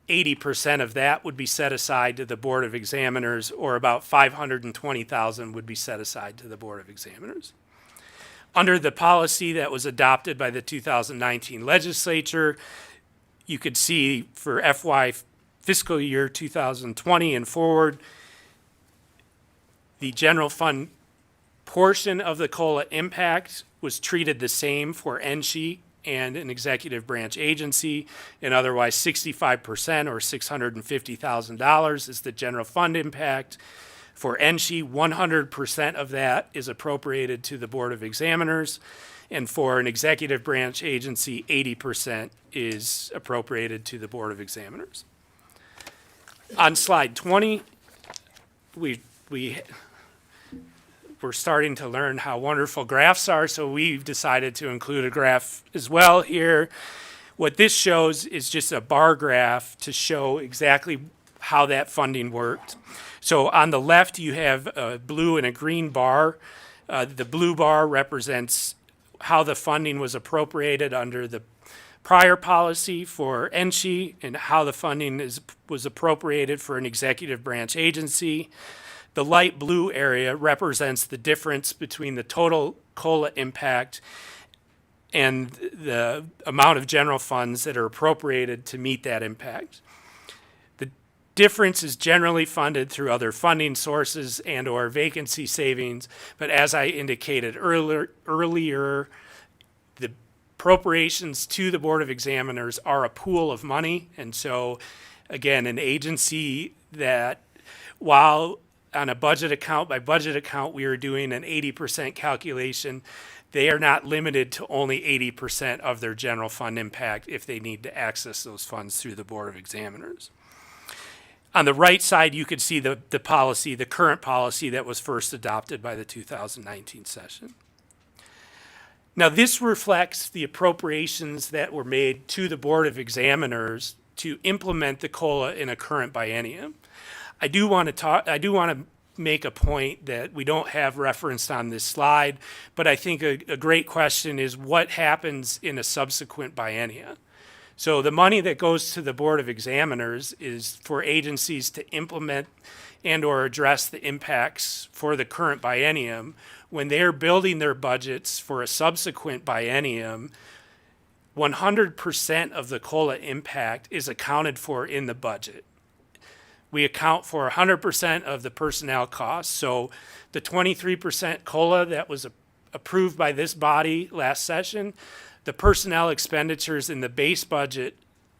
[SPEAKER 9] 80% of that would be set aside to the Board of Examiners, or about $520,000 would be set aside to the Board of Examiners. Under the policy that was adopted by the 2019 legislature, you could see for fiscal year 2020 and forward, the general fund portion of the COLA impact was treated the same for NSHE and an executive branch agency, and otherwise 65% or $650,000 is the general fund impact. For NSHE, 100% of that is appropriated to the Board of Examiners, and for an executive branch agency, 80% is appropriated to the Board of Examiners. On slide 20, we're starting to learn how wonderful graphs are, so we've decided to include a graph as well here. What this shows is just a bar graph to show exactly how that funding worked. So on the left, you have a blue and a green bar. The blue bar represents how the funding was appropriated under the prior policy for NSHE and how the funding was appropriated for an executive branch agency. The light blue area represents the difference between the total COLA impact and the amount of general funds that are appropriated to meet that impact. The difference is generally funded through other funding sources and or vacancy savings, but as I indicated earlier, the appropriations to the Board of Examiners are a pool of money, and so again, an agency that, while on a budget account by budget account, we are doing an 80% calculation, they are not limited to only 80% of their general fund impact if they need to access those funds through the Board of Examiners. On the right side, you could see the policy, the current policy that was first adopted by the 2019 session. Now, this reflects the appropriations that were made to the Board of Examiners to implement the COLA in a current biennium. I do want to make a point that we don't have referenced on this slide, but I think a great question is what happens in a subsequent biennia. So the money that goes to the Board of Examiners is for agencies to implement and or address the impacts for the current biennium. When they're building their budgets for a subsequent biennium, 100% of the COLA impact is accounted for in the budget. We account for 100% of the personnel costs. So the 23% COLA that was approved by this body last session, the personnel expenditures in the base budget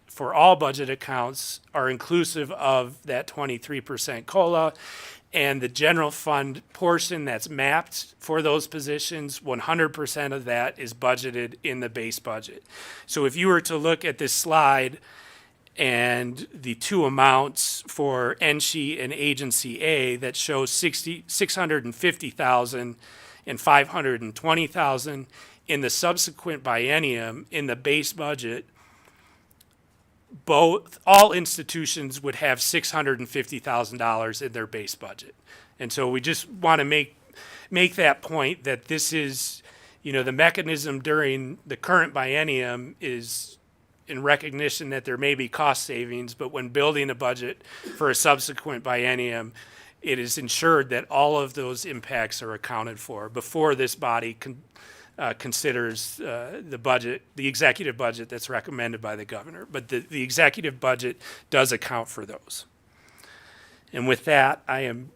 [SPEAKER 9] for all budget accounts are inclusive of that 23% COLA, and the general fund portion that's mapped for those positions, 100% of that is budgeted in the base budget. So if you were to look at this slide and the two amounts for NSHE and Agency A that shows 650,000 and 520,000 in the subsequent biennium in the base budget, all institutions would have $650,000 in their base budget. And so we just want to make that point that this is, the mechanism during the current biennium is in recognition that there may be cost savings, but when building a budget for a subsequent biennium, it is ensured that all of those impacts are accounted for before this body considers the budget, the executive budget that's recommended by the governor. But the executive budget does account for those. And with that, I am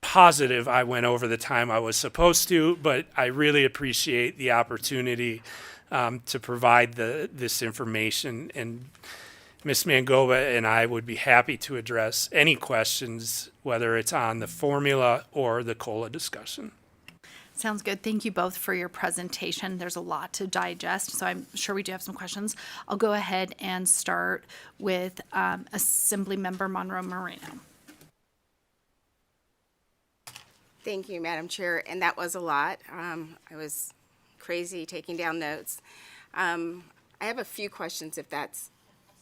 [SPEAKER 9] positive I went over the time I was supposed to, but I really appreciate the opportunity to provide this information. And Ms. Mangoba and I would be happy to address any questions, whether it's on the formula or the COLA discussion.
[SPEAKER 1] Sounds good. Thank you both for your presentation. There's a lot to digest, so I'm sure we do have some questions. I'll go ahead and start with Assemblymember Monroe Moreno.
[SPEAKER 10] Thank you, Madam Chair, and that was a lot. I was crazy taking down notes. I have a few questions, if that's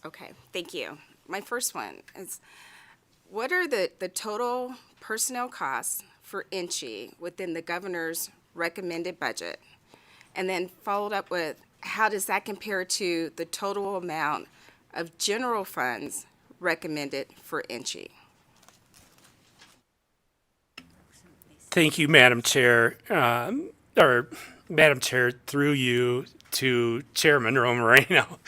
[SPEAKER 10] okay. Thank you. My first one is, what are the total personnel costs for NSHE within the governor's recommended budget? And then followed up with, how does that compare to the total amount of general funds recommended for NSHE?
[SPEAKER 9] Thank you, Madam Chair, or Madam Chair, through you to Chairman Moreno.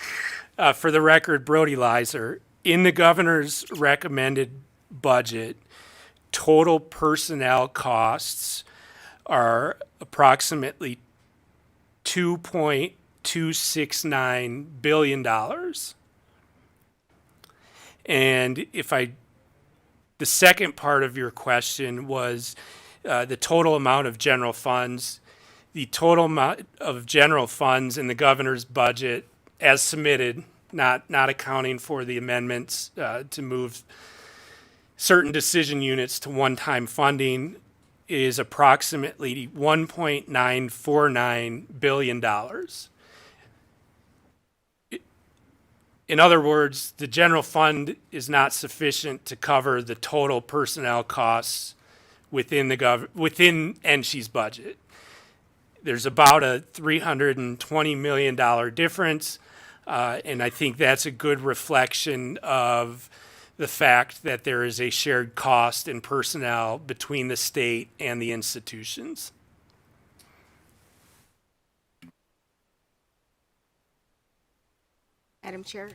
[SPEAKER 9] For the record, Brody Leiser, in the governor's recommended budget, total personnel costs are approximately $2.269 billion. And the second part of your question was the total amount of general funds. The total amount of general funds in the governor's budget as submitted, not accounting for the amendments to move certain decision units to one-time funding, is approximately $1.949 billion. In other words, the general fund is not sufficient to cover the total personnel costs within NSHE's budget. There's about a $320 million difference, and I think that's a good reflection of the fact that there is a shared cost in personnel between the state and the institutions.
[SPEAKER 10] Madam Chair,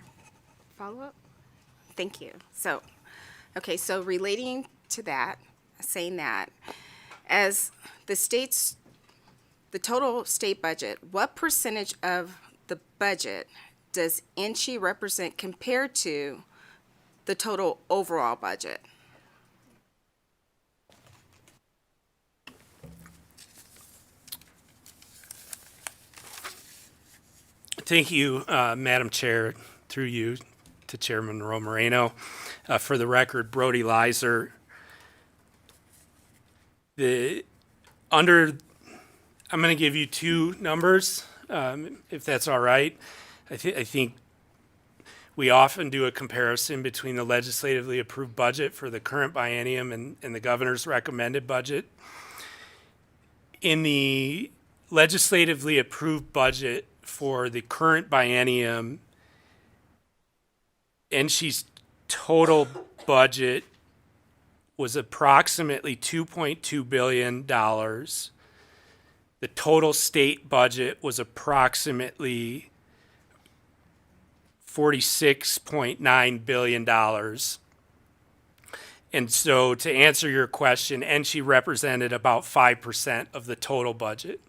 [SPEAKER 10] follow-up? Thank you. So relating to that, saying that, as the total state budget, what percentage of the budget does NSHE represent compared to the total overall budget?
[SPEAKER 9] Thank you, Madam Chair, through you to Chairman Moreno. For the record, Brody Leiser, I'm going to give you two numbers, if that's all right. I think we often do a comparison between the legislatively approved budget for the current biennium and the governor's recommended budget. In the legislatively approved budget for the current biennium, NSHE's total budget was approximately $2.2 billion. The total state budget was approximately $46.9 billion. And so to answer your question, NSHE represented about 5% of the total budget.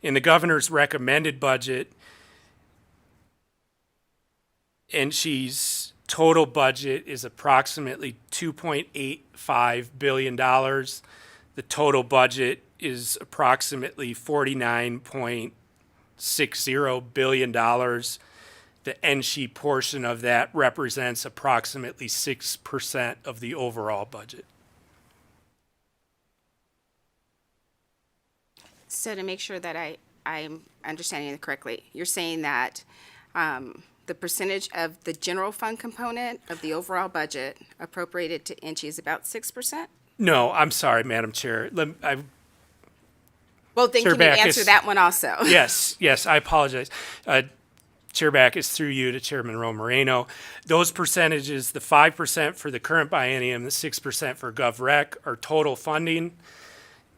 [SPEAKER 9] In the governor's recommended budget, NSHE's total budget is approximately $2.85 billion. The total budget is approximately $49.60 billion. The NSHE portion of that represents approximately 6% of the overall budget.
[SPEAKER 10] So to make sure that I'm understanding it correctly, you're saying that the percentage of the general fund component of the overall budget appropriated to NSHE is about 6%?
[SPEAKER 9] No, I'm sorry, Madam Chair.
[SPEAKER 10] Well, then
[SPEAKER 9] Chair
[SPEAKER 10] can you answer
[SPEAKER 9] Backus.
[SPEAKER 10] that one also?
[SPEAKER 9] Yes, I apologize. Chair Backus, through you to Chairman Moreno. Those percentages, the 5% for the current biennium, the 6% for GovRec, are total funding,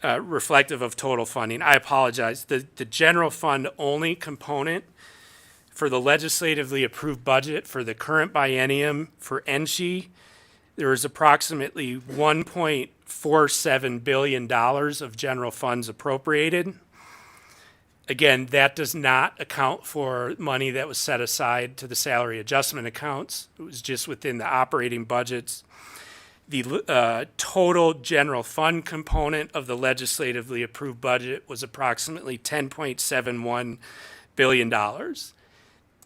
[SPEAKER 9] reflective of total funding. I apologize. The general fund only component for the legislatively approved budget for the current biennium for NSHE, there is approximately $1.47 billion of general funds appropriated. Again, that does not account for money that was set aside to the salary adjustment accounts. It was just within the operating budgets. The total general fund component of the legislatively approved budget was approximately $10.71 billion.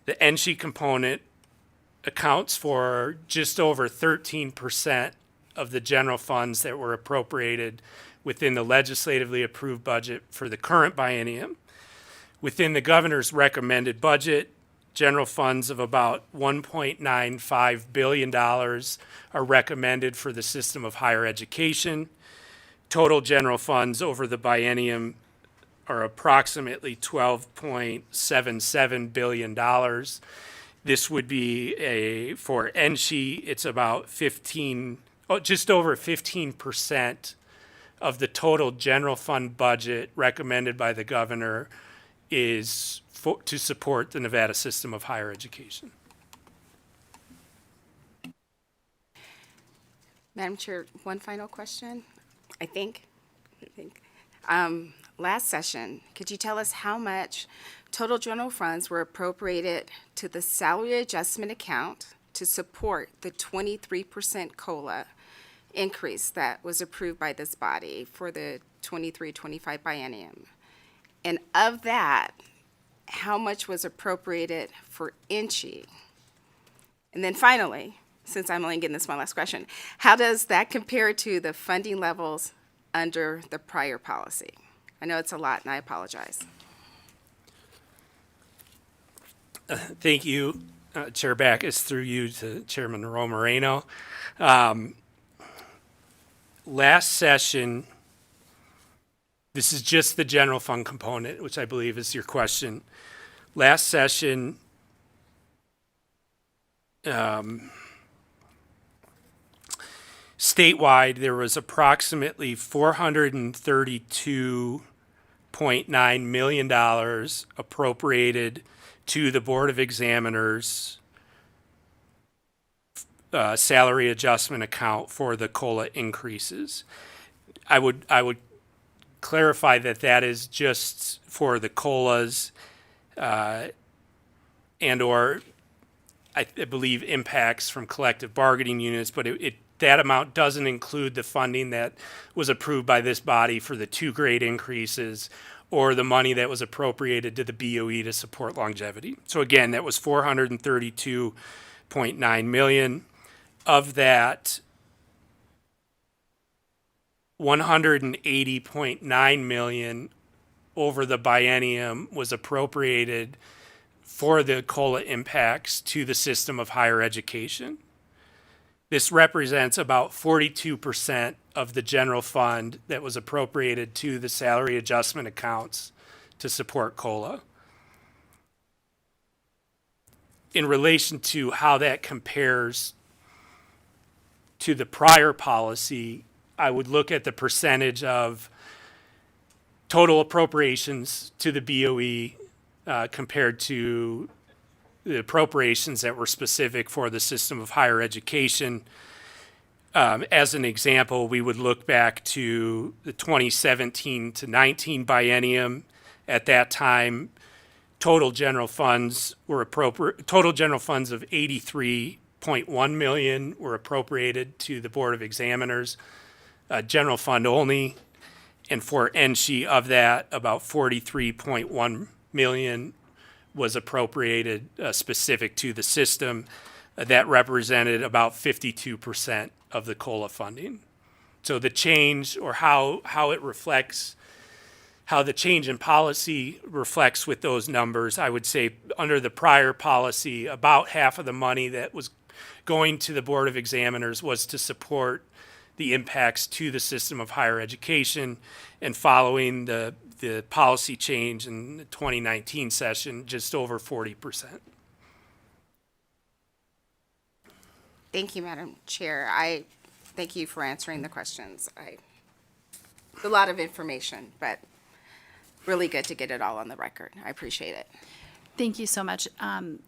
[SPEAKER 9] The NSHE component accounts for just over 13% of the general funds that were appropriated within the legislatively approved budget for the current biennium. Within the governor's recommended budget, general funds of about $1.95 billion are recommended for the system of higher education. Total general funds over the biennium are approximately $12.77 billion. This would be for NSHE, it's about just over 15% of the total general fund budget recommended by the governor is to support the Nevada system of higher education.
[SPEAKER 10] Madam Chair, one final question, I think. Last session, could you tell us how much total general funds were appropriated to the salary adjustment account to support the 23% COLA increase that was approved by this body for the 23-25 biennium? And of that, how much was appropriated for NSHE? And then finally, since I'm only getting this one last question, how does that compare to the funding levels under the prior policy? I know it's a lot, and I apologize.
[SPEAKER 9] Thank you, Chair Backus, through you to Chairman Moreno. Last session, this is just the general fund component, which I believe is your question. Last session, statewide, there was approximately $432.9 million appropriated to the Board of Examiners salary adjustment account for the COLA increases. I would clarify that that is just for the COLAs and or I believe impacts from collective bargaining units, but that amount doesn't include the funding that was approved by this body for the 2 grade increases or the money that was appropriated to the BOE to support longevity. So again, that was $432.9 million. Of that, $180.9 million over the biennium was appropriated for the COLA impacts to the system of higher education. This represents about 42% of the general fund that was appropriated to the salary adjustment accounts to support COLA. In relation to how that compares to the prior policy, I would look at the percentage of total appropriations to the BOE compared to the appropriations that were specific for the system of higher education. As an example, we would look back to the 2017 to 19 biennium. At that time, total general funds were total general funds of 83.1 million were appropriated to the Board of Examiners, general fund only. And for NSHE of that, about 43.1 million was appropriated specific to the system. That represented about 52% of the COLA funding. So the change, or how it reflects, how the change in policy reflects with those numbers, I would say under the prior policy, about half of the money that was going to the Board of Examiners was to support the impacts to the system of higher education, and following the policy change in the 2019 session, just over 40%.
[SPEAKER 10] Thank you, Madam Chair. I thank you for answering the questions. A lot of information, but really good to get it all on the record. I appreciate it.
[SPEAKER 1] Thank you so much. And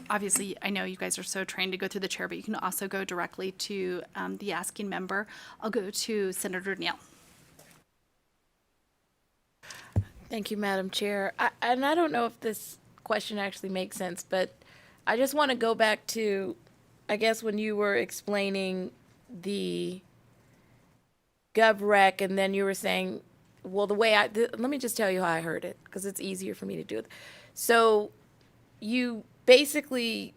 [SPEAKER 1] obviously, I know you guys are so trained to go through the chair, but you can also go directly to the asking member. I'll go to Senator Neal.
[SPEAKER 11] Thank you, Madam Chair. And I don't know if this question actually makes sense, but I just want to go back to, I guess, when you were explaining the GovRec, and then you were saying, well, the way let me just tell you how I heard it, because it's easier for me to do it. So you basically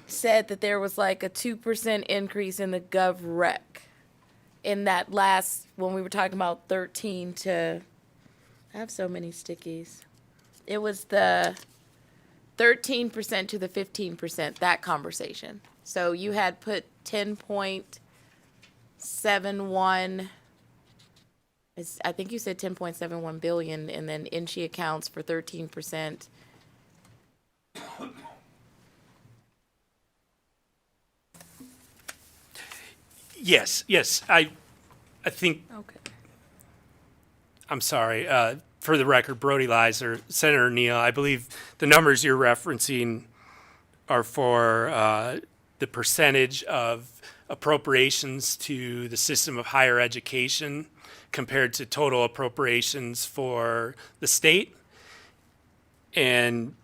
[SPEAKER 11] said that there was like a 2% increase in the GovRec in that last, when we were talking about 13 to, I have so many stickies. It was the 13% to the 15%, that conversation. So you had put 10.71, I think you said 10.71 billion, and then NSHE accounts for 13%.
[SPEAKER 9] Yes, I think,
[SPEAKER 11] Okay.
[SPEAKER 9] I'm sorry, for the record, Brody Leiser, Senator Neal, I believe the numbers you're referencing are for the percentage of appropriations to the system of higher education compared to total appropriations for the state. And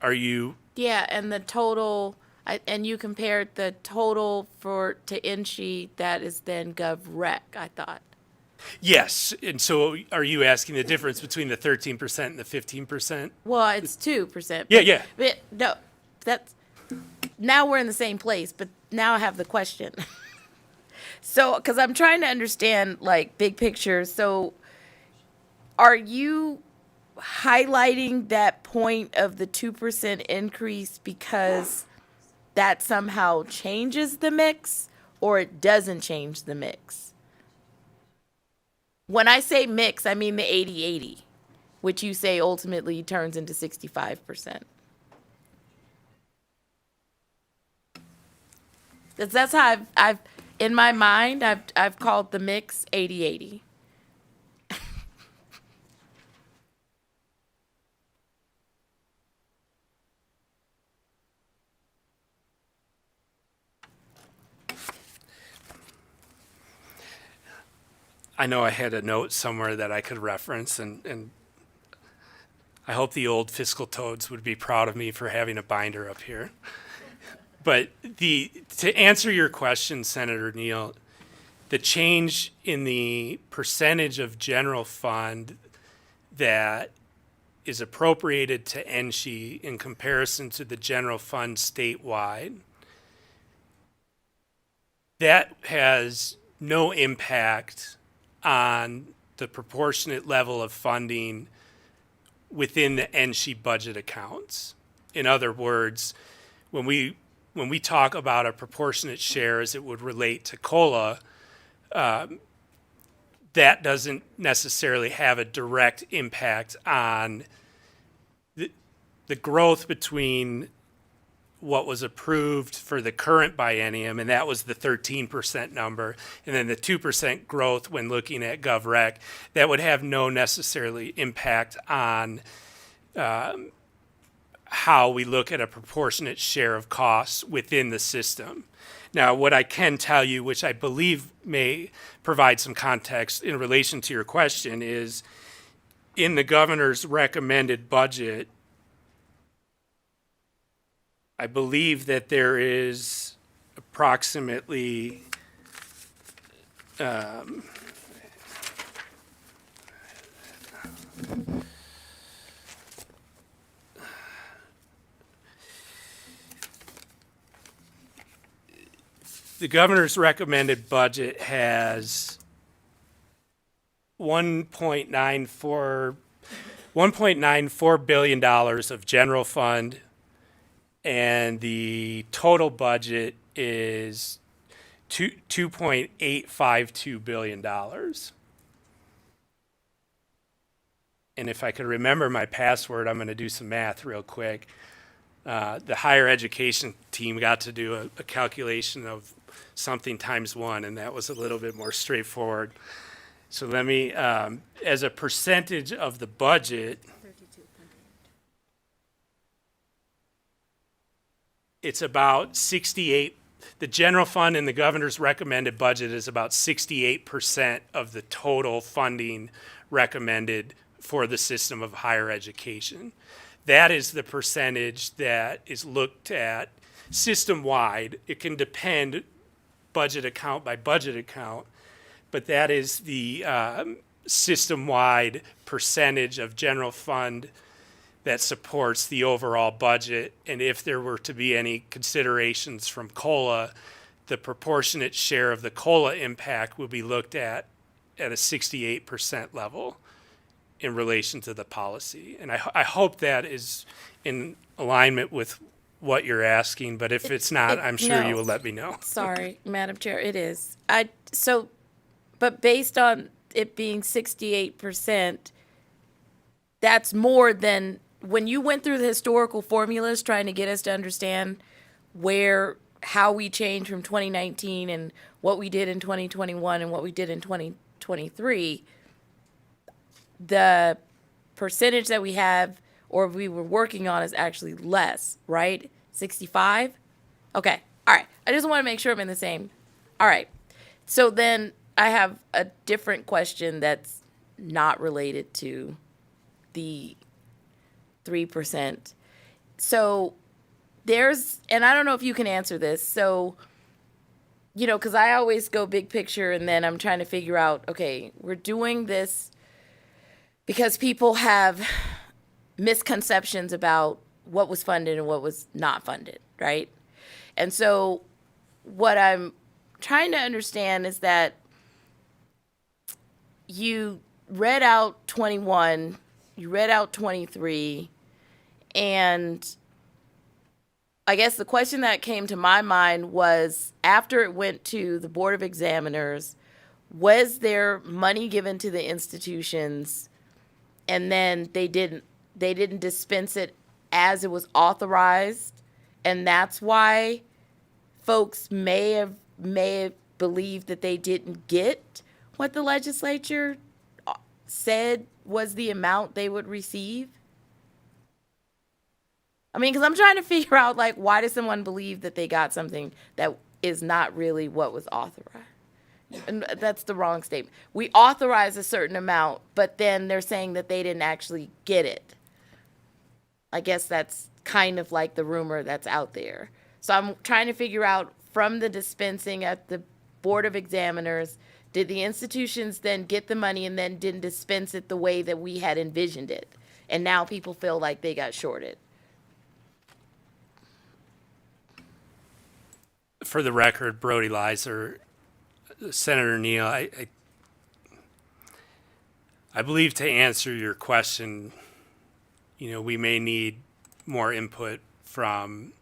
[SPEAKER 9] are you?
[SPEAKER 11] Yeah, and the total, and you compared the total to NSHE, that is then GovRec, I thought.
[SPEAKER 9] Yes, and so are you asking the difference between the 13% and the 15%?
[SPEAKER 11] Well, it's 2%.
[SPEAKER 9] Yeah.
[SPEAKER 11] But no, that's, now we're in the same place, but now I have the question. So, because I'm trying to understand, like, big picture. So, are you highlighting that point of the 2% increase because that somehow changes the mix, or it doesn't change the mix? When I say mix, I mean the 80-80, which you say ultimately turns into 65%. That's how I've in my mind, I've called the mix 80-80.
[SPEAKER 9] I know I had a note somewhere that I could reference, and I hope the old fiscal toads would be proud of me for having a binder up here. But to answer your question, Senator Neal, the change in the percentage of general fund that is appropriated to NSHE in comparison to the general fund statewide, that has no impact on the proportionate level of funding within the NSHE budget accounts. In other words, when we talk about a proportionate share as it would relate to COLA, that doesn't necessarily have a direct impact on the growth between what was approved for the current biennium, and that was the 13% number, and then the 2% growth when looking at GovRec. That would have no necessarily impact on how we look at a proportionate share of costs within the system. Now, what I can tell you, which I believe may provide some context in relation to your question, is in the governor's recommended budget I believe that there is approximately the governor's recommended budget has $1.94 billion of general fund, and the total budget is $2.852 billion. And if I could remember my password, I'm going to do some math real quick. The higher education team got to do a calculation of something times 1, and that was a little bit more straightforward. So let me, as a percentage of the budget, it's about 68. The general fund in the governor's recommended budget is about 68% of the total funding recommended for the system of higher education. That is the percentage that is looked at system-wide. It can depend budget account by budget account, but that is the system-wide percentage of general fund that supports the overall budget. And if there were to be any considerations from COLA, the proportionate share of the COLA impact will be looked at a 68% level in relation to the policy. And I hope that is in alignment with what you're asking, but if it's not, I'm sure you will let me know.
[SPEAKER 11] Sorry, Madam Chair, it is. But based on it being 68%, that's more than, when you went through the historical formulas trying to get us to understand how we changed from 2019 and what we did in 2021 and what we did in 2023, the percentage that we have or we were working on is actually less, right? 65? Okay. All right. I just want to make sure I'm in the same. All right. So then I have a different question that's not related to the 3%. So and I don't know if you can answer this. So, because I always go big picture and then I'm trying to figure out, okay, we're doing this because people have misconceptions about what was funded and what was not funded, right? And so what I'm trying to understand is that you read out 21, you read out 23, and I guess the question that came to my mind was, after it went to the Board of Examiners, was there money given to the institutions and then they didn't dispense it as it was authorized, and that's why folks may have believed that they didn't get what the legislature said was the amount they would receive? I mean, because I'm trying to figure out, why does someone believe that they got something that is not really what was authorized? And that's the wrong statement. We authorize a certain amount, but then they're saying that they didn't actually get it. I guess that's kind of like the rumor that's out there. So I'm trying to figure out, from the dispensing at the Board of Examiners, did the institutions then get the money and then didn't dispense it the way that we had envisioned it? And now people feel like they got shorted.
[SPEAKER 9] For the record, Brody Leiser, Senator Neal, I believe, to answer your question, we may need more input from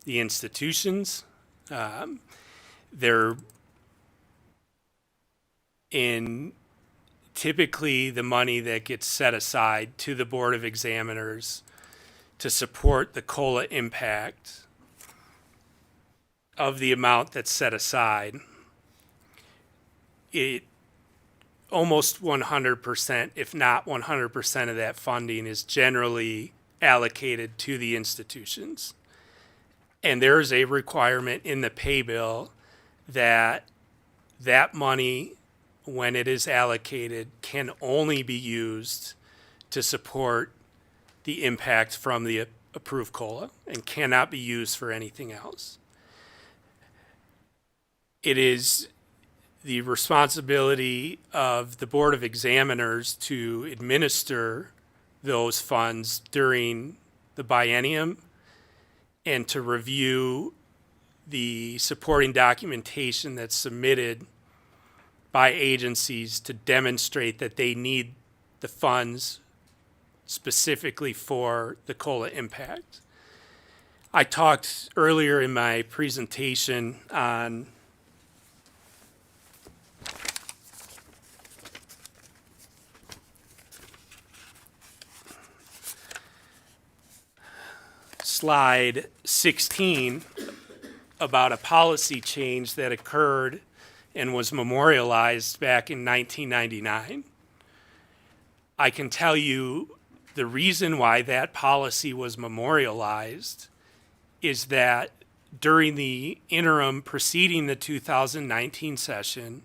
[SPEAKER 9] the institutions. Typically the money that gets set aside to the Board of Examiners to support the COLA impact of the amount that's set aside, it almost 100%, if not 100% of that funding is generally allocated to the institutions. And there's a requirement in the pay bill that money, when it is allocated, can only be used to support the impact from the approve COLA and cannot be used for anything else. It is the responsibility of the Board of Examiners to administer those funds during the biennium and to review the supporting documentation that's submitted by agencies to demonstrate that they need the funds specifically for the COLA impact. I talked earlier in my presentation on slide 16 about a policy change that occurred and was memorialized back in 1999. I can tell you the reason why that policy was memorialized is that during the interim preceding the 2019 session,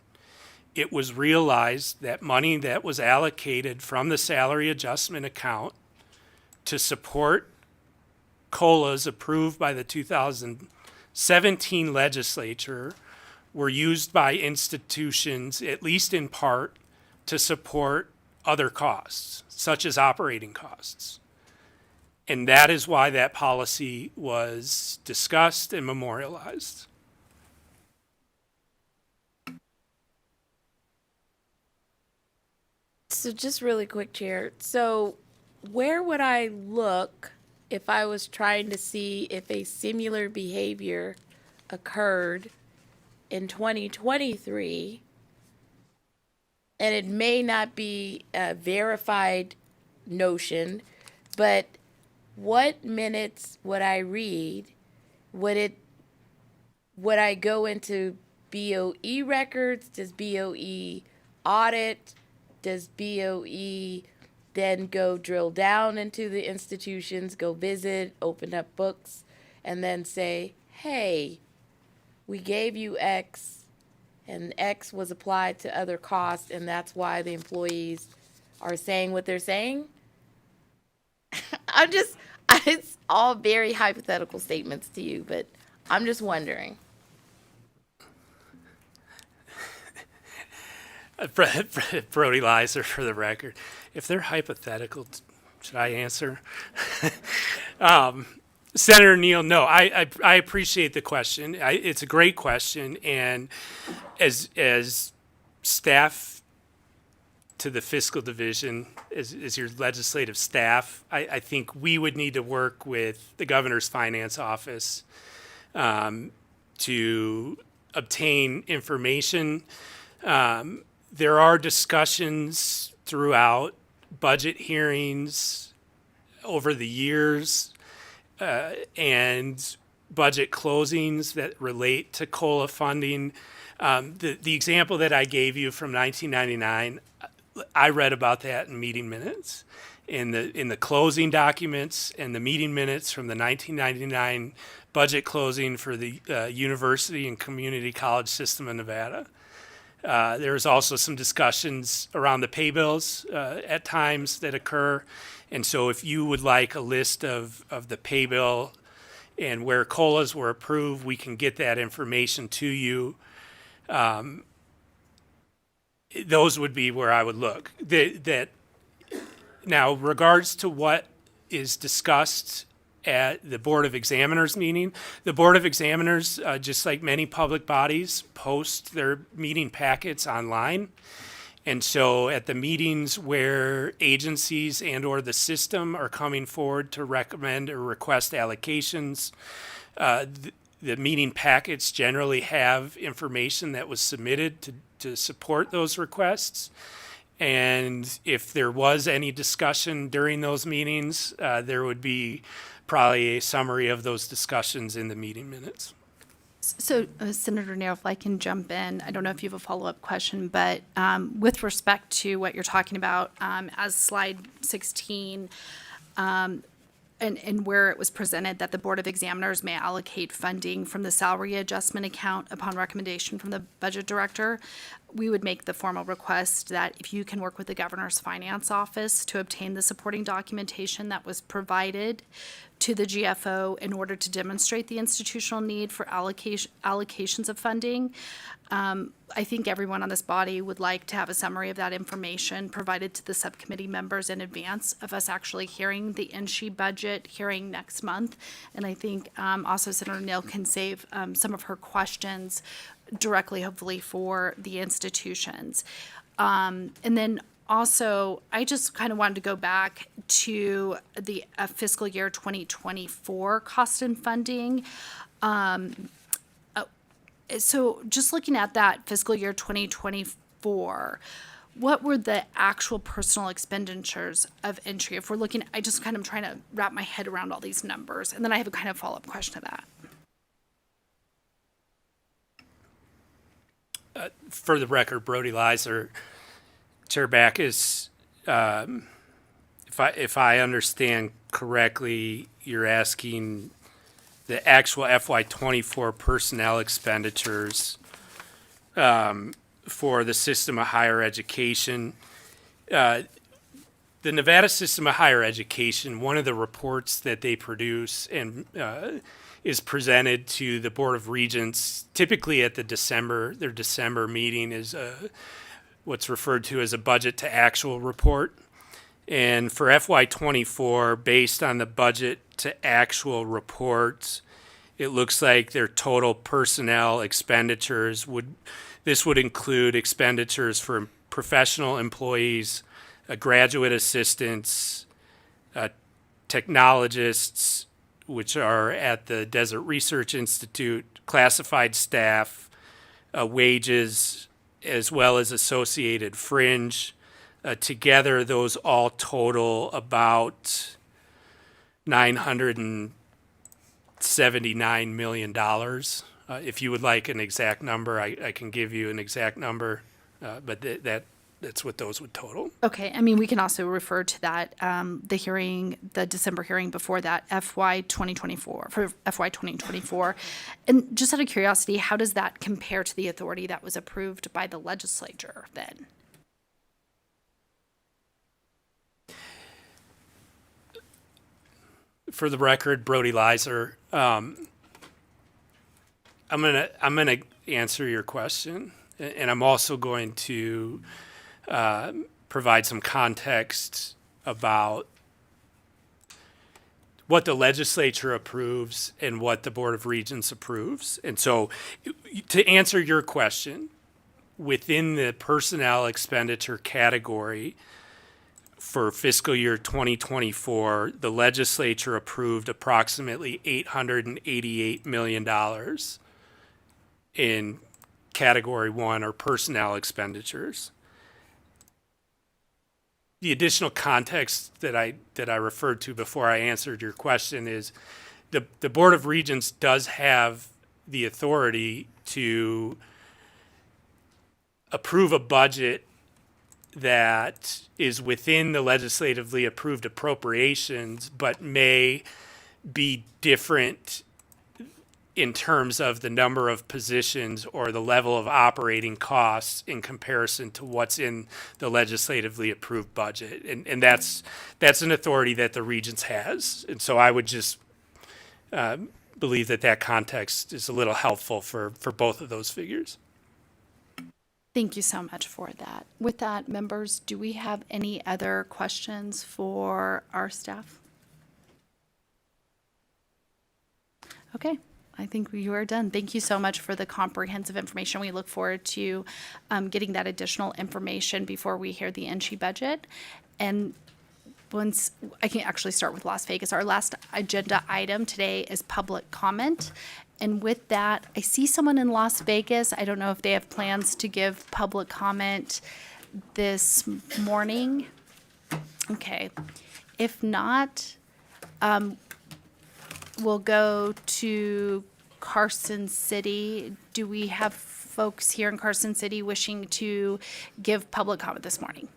[SPEAKER 9] it was realized that money that was allocated from the salary adjustment account to support COLAs approved by the 2017 legislature were used by institutions, at least in part, to support other costs, such as operating costs. And that is why that policy was discussed and memorialized.
[SPEAKER 11] So just really quick, Chair. So where would I look if I was trying to see if a similar behavior occurred in 2023, and it may not be a verified notion, but what minutes would I read? Would I go into BOE records? Does BOE audit? Does BOE then go drill down into the institutions, go visit, open up books, and then say, hey, we gave you X, and X was applied to other costs, and that's why the employees are saying what they're saying? It's all very hypothetical statements to you, but I'm just wondering.
[SPEAKER 9] Brody Lizer, for the record. If they're hypothetical, should I answer? Senator Neal, no, I appreciate the question. It's a great question, and as staff to the fiscal division, as your legislative staff, I think we would need to work with the governor's finance office to obtain information. There are discussions throughout budget hearings over the years and budget closings that relate to COLA funding. The example that I gave you from 1999, I read about that in meeting minutes. In the closing documents and the meeting minutes from the 1999 budget closing for the University and Community College System of Nevada. There was also some discussions around the pay bills at times that occur. And so if you would like a list of the pay bill and where COLAs were approved, we can get that information to you. Those would be where I would look. Now, regards to what is discussed at the Board of Examiners meeting, the Board of Examiners, just like many public bodies, post their meeting packets online. And so at the meetings where agencies and or the system are coming forward to recommend or request allocations, the meeting packets generally have information that was submitted to support those requests. And if there was any discussion during those meetings, there would be probably a summary of those discussions in the meeting minutes.
[SPEAKER 1] So, Senator Neal, if I can jump in, I don't know if you have a follow-up question, but with respect to what you're talking about as slide 16, and where it was presented that the Board of Examiners may allocate funding from the salary adjustment account upon recommendation from the budget director, we would make the formal request that if you can work with the governor's finance office to obtain the supporting documentation that was provided to the GFO in order to demonstrate the institutional need for allocations of funding. I think everyone on this body would like to have a summary of that information provided to the subcommittee members in advance of us actually hearing the NSHE budget hearing next month. And I think also Senator Neal can save some of her questions directly, hopefully, for the institutions. And then also, I just kind of wanted to go back to the fiscal year 2024 cost and funding. So just looking at that fiscal year 2024, what were the actual personal expenditures of entry? If we're looking, I just kind of trying to wrap my head around all these numbers. And then I have a kind of follow-up question to that.
[SPEAKER 9] For the record, Brody Leiser, Chair Backus, if I understand correctly, you're asking the actual FY24 personnel expenditures for the system of higher education. The Nevada system of higher education, one of the reports that they produce and is presented to the Board of Regents, typically at their December meeting, is what's referred to as a budget to actual report. And for FY24, based on the budget to actual reports, it looks like their total personnel expenditures would include expenditures for professional employees, graduate assistants, technologists, which are at the Desert Research Institute, classified staff, wages, as well as associated fringe. Together, those all total about $979 million. If you would like an exact number, I can give you an exact number, but that's what those would total.
[SPEAKER 1] Okay, I mean, we can also refer to that, the December hearing before that, FY 2024. And just out of curiosity, how does that compare to the authority that was approved by the legislature then?
[SPEAKER 9] For the record, Brody Leiser, I'm gonna answer your question, and I'm also going to provide some context about what the legislature approves and what the Board of Regents approves. And so, to answer your question, within the personnel expenditure category, for fiscal year 2024, the legislature approved approximately $888 million in Category 1 or personnel expenditures. The additional context that I referred to before I answered your question is the Board of Regents does have the authority to approve a budget that is within the legislatively approved appropriations, but may be different in terms of the number of positions or the level of operating costs in comparison to what's in the legislatively approved budget. And that's an authority that the Regents has. And so I would just believe that context is a little helpful for both of those figures.
[SPEAKER 1] Thank you so much for that. With that, members, do we have any other questions for our staff? Okay, I think we are done. Thank you so much for the comprehensive information. We look forward to getting that additional information before we hear the NSHE budget. And once I can actually start with Las Vegas, our last agenda item today is public comment. And with that, I see someone in Las Vegas. I don't know if they have plans to give public comment this morning. Okay. If not, we'll go to Carson City. Do we have folks here in Carson City wishing to give public comment this morning?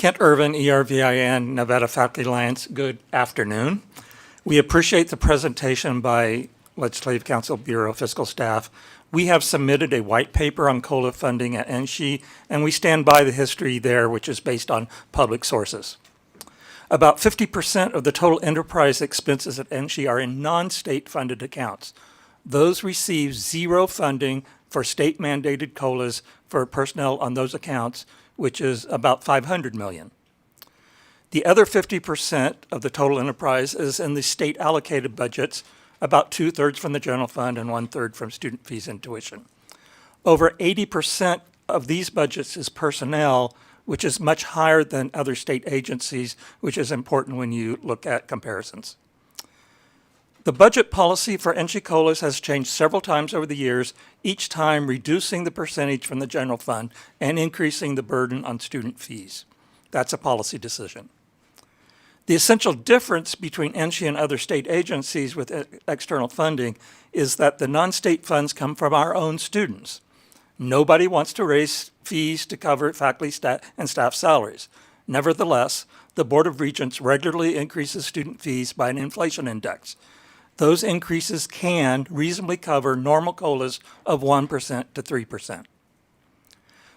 [SPEAKER 12] Kent Irvin, ERVIN, Nevada Faculty Alliance, good afternoon. We appreciate the presentation by Legislative Council Bureau Fiscal Staff. We have submitted a white paper on COLA funding at NSHE, and we stand by the history there, which is based on public sources. About 50% of the total enterprise expenses at NSHE are in non-state funded accounts. Those receive zero funding for state-mandated COLAs for personnel on those accounts, which is about $500 million. The other 50% of the total enterprise is in the state allocated budgets, about 2/3 from the general fund and 1/3 from student fees and tuition. Over 80% of these budgets is personnel, which is much higher than other state agencies, which is important when you look at comparisons. The budget policy for NSHE COLAs has changed several times over the years, each time reducing the percentage from the general fund and increasing the burden on student fees. That's a policy decision. The essential difference between NSHE and other state agencies with external funding is that the non-state funds come from our own students. Nobody wants to raise fees to cover faculty and staff salaries. Nevertheless, the Board of Regents regularly increases student fees by an inflation index. Those increases can reasonably cover normal COLAs of 1% to 3%.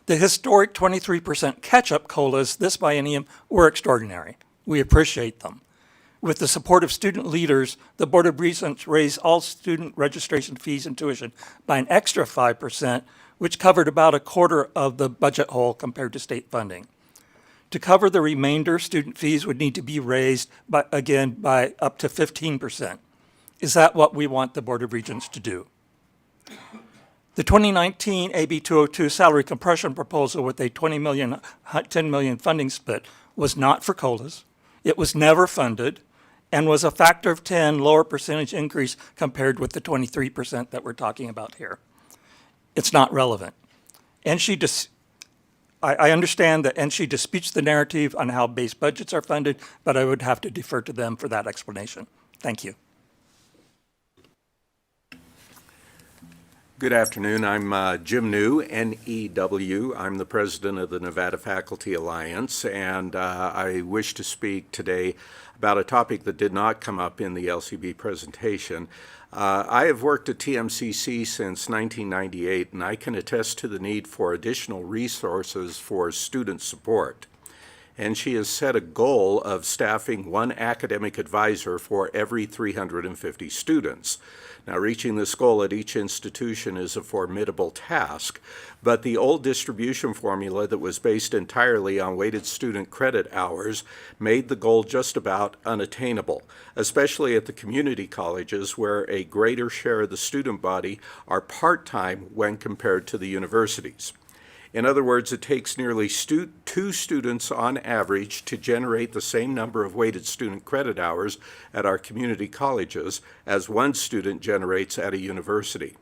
[SPEAKER 12] The historic 23% catch-up COLAs this biennium were extraordinary. We appreciate them. With the support of student leaders, the Board of Regents raised all student registration fees and tuition by an extra 5%, which covered about a quarter of the budget hole compared to state funding. To cover the remainder, student fees would need to be raised by up to 15%. Is that what we want the Board of Regents to do? The 2019 AB 202 salary compression proposal with a $10 million funding split was not for COLAs. It was never funded and was a factor of 10 lower percentage increase compared with the 23% that we're talking about here. It's not relevant. I understand that NSHE disputes the narrative on how base budgets are funded, but I would have to defer to them for that explanation. Thank you.
[SPEAKER 13] Good afternoon. I'm Jim New, N-E-W. I'm the president of the Nevada Faculty Alliance, and I wish to speak today about a topic that did not come up in the LCB presentation. I have worked at TMCC since 1998, and I can attest to the need for additional resources for student support. And she has set a goal of staffing one academic advisor for every 350 students. Now, reaching this goal at each institution is a formidable task, but the old distribution formula that was based entirely on weighted student credit hours made the goal just about unattainable, especially at the community colleges where a greater share of the student body are part-time when compared to the universities. In other words, it takes nearly 2 students on average to generate the same number of weighted student credit hours at our community colleges as 1 student generates at a university.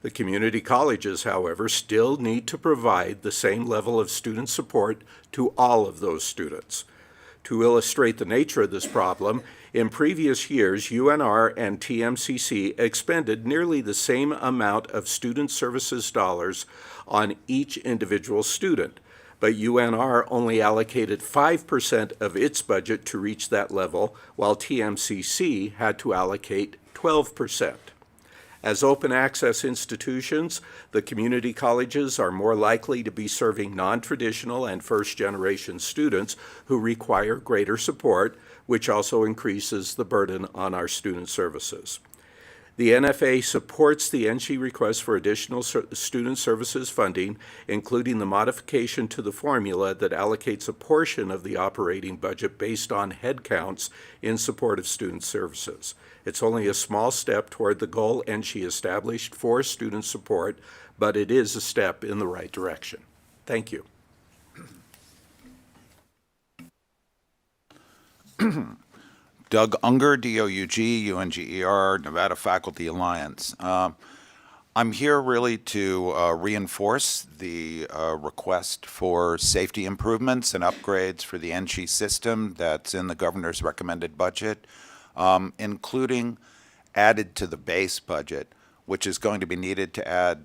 [SPEAKER 13] The community colleges, however, still need to provide the same level of student support to all of those students. To illustrate the nature of this problem, in previous years, UNR and TMCC expended nearly the same amount of student services dollars on each individual student, but UNR only allocated 5% of its budget to reach that level, while TMCC had to allocate 12%. As open access institutions, the community colleges are more likely to be serving non-traditional and first-generation students who require greater support, which also increases the burden on our student services. The NFA supports the NSHE request for additional student services funding, including the modification to the formula that allocates a portion of the operating budget based on headcounts in support of student services. It's only a small step toward the goal NSHE established for student support, but it is a step in the right direction. Thank you.
[SPEAKER 14] Doug Unger, D-O-U-G, U-N-G-E-R, Nevada Faculty Alliance. I'm here really to reinforce the request for safety improvements and upgrades for the NSHE system that's in the governor's recommended budget, including added to the base budget, which is going to be needed to add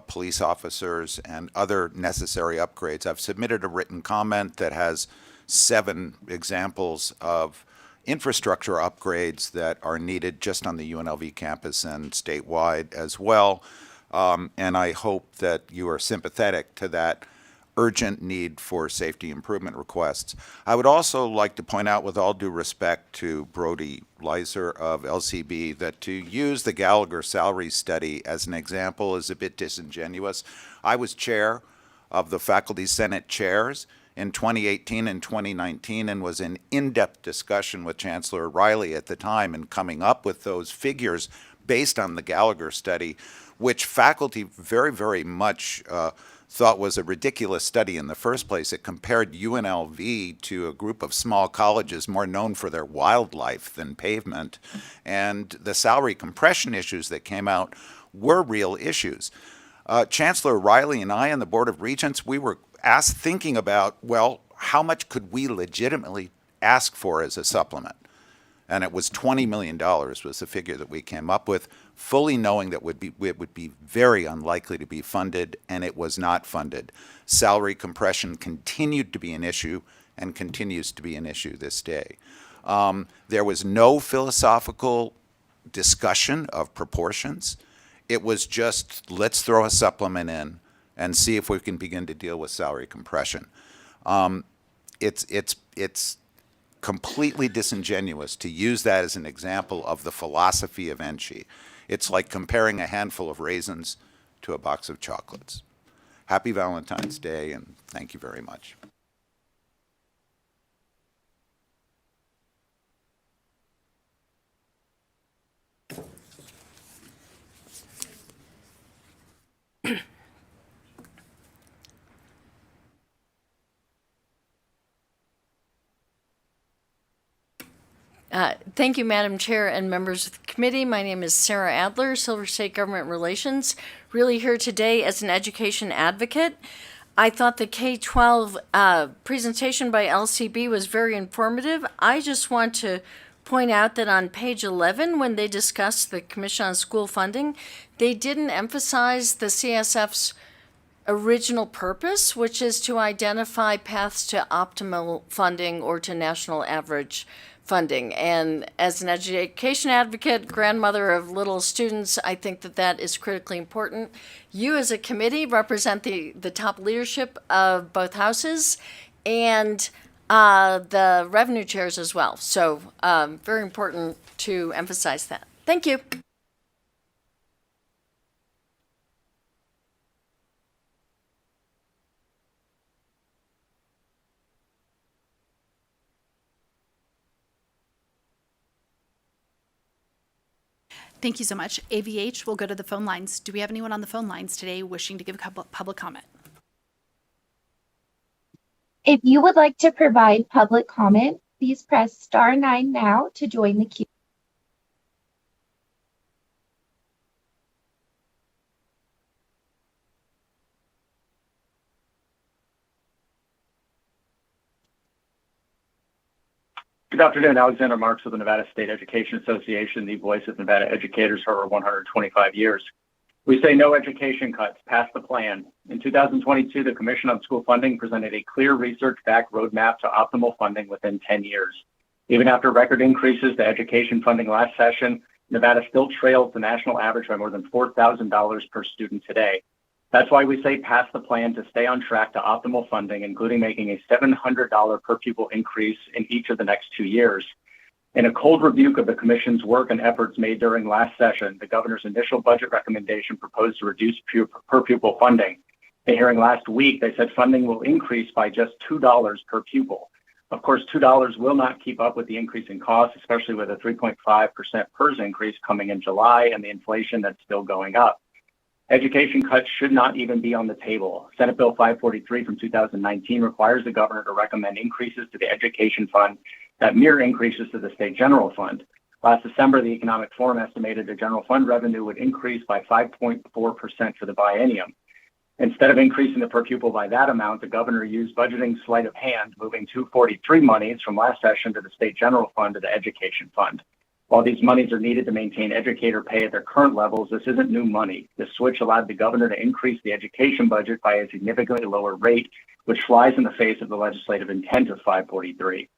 [SPEAKER 14] police officers and other necessary upgrades. I've submitted a written comment that has 7 examples of infrastructure upgrades that are needed just on the UNLV campus and statewide as well. And I hope that you are sympathetic to that urgent need for safety improvement requests. I would also like to point out, with all due respect to Brody Leiser of LCB, that to use the Gallagher salary study as an example is a bit disingenuous. I was chair of the Faculty Senate chairs in 2018 and 2019 and was in in-depth discussion with Chancellor Riley at the time in coming up with those figures based on the Gallagher study, which faculty very, very much thought was a ridiculous study in the first place. It compared UNLV to a group of small colleges more known for their wildlife than pavement, and the salary compression issues that came out were real issues. Chancellor Riley and I and the Board of Regents, we were thinking about, well, how much could we legitimately ask for as a supplement? And it was $20 million was the figure that we came up with, fully knowing that it would be very unlikely to be funded, and it was not funded. Salary compression continued to be an issue and continues to be an issue this day. There was no philosophical discussion of proportions. It was just, let's throw a supplement in and see if we can begin to deal with salary compression. It's completely disingenuous to use that as an example of the philosophy of NSHE. It's like comparing a handful of raisins to a box of chocolates. Happy Valentine's Day, and thank you very much.
[SPEAKER 15] Thank you, Madam Chair and members of the committee. My name is Sarah Adler, Silver State Government Relations, really here today as an education advocate. I thought the K12 presentation by LCB was very informative. I just want to point out that on page 11, when they discussed the Commission on School Funding, they didn't emphasize the CSF's original purpose, which is to identify paths to optimal funding or to national average funding. And as an education advocate, grandmother of little students, I think that that is critically important. You as a committee represent the top leadership of both houses and the revenue chairs as well. So very important to emphasize that. Thank you.
[SPEAKER 1] Thank you so much. AVH, we'll go to the phone lines. Do we have anyone on the phone lines today wishing to give public comment?
[SPEAKER 16] If you would like to provide public comment, please press *9 now to join the queue.
[SPEAKER 17] Good afternoon, Alexander Marks of the Nevada State Education Association, the voice of Nevada educators for over 125 years. We say no education cuts, pass the plan. In 2022, the Commission on School Funding presented a clear research-backed roadmap to optimal funding within 10 years. Even after record increases to education funding last session, Nevada still trails the national average by more than $4,000 per student today. That's why we say pass the plan to stay on track to optimal funding, including making a $700 per pupil increase in each of the next 2 years. In a cold rebuke of the Commission's work and efforts made during last session, the Governor's initial budget recommendation proposed to reduce per pupil funding. In a hearing last week, they said funding will increase by just $2 per pupil. Of course, $2 will not keep up with the increase in costs, especially with a 3.5% PERS increase coming in July and the inflation that's still going up. Education cuts should not even be on the table. Senate Bill 543 from 2019 requires the governor to recommend increases to the education fund that mirror increases to the state general fund. Last December, the Economic Forum estimated the general fund revenue would increase by 5.4% for the biennium. Instead of increasing the per pupil by that amount, the governor used budgeting sleight of hand, moving 243 monies from last session to the state general fund to the education fund. While these monies are needed to maintain educator pay at their current levels, this isn't new money. This switch allowed the governor to increase the education budget by a significantly lower rate, which flies in the face of the legislative intent of 543.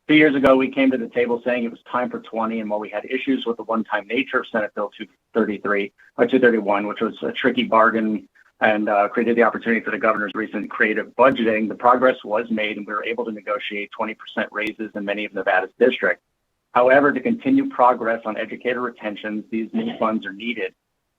[SPEAKER 17] 2 years ago, we came to the table saying it was time for 20, and while we had issues with the one-time nature of Senate Bill 231, which was a tricky bargain and created the opportunity for the governor's recent creative budgeting, the progress was made, and we were able to negotiate 20% raises in many of Nevada's districts. However, to continue progress on educator retentions, these new funds are needed.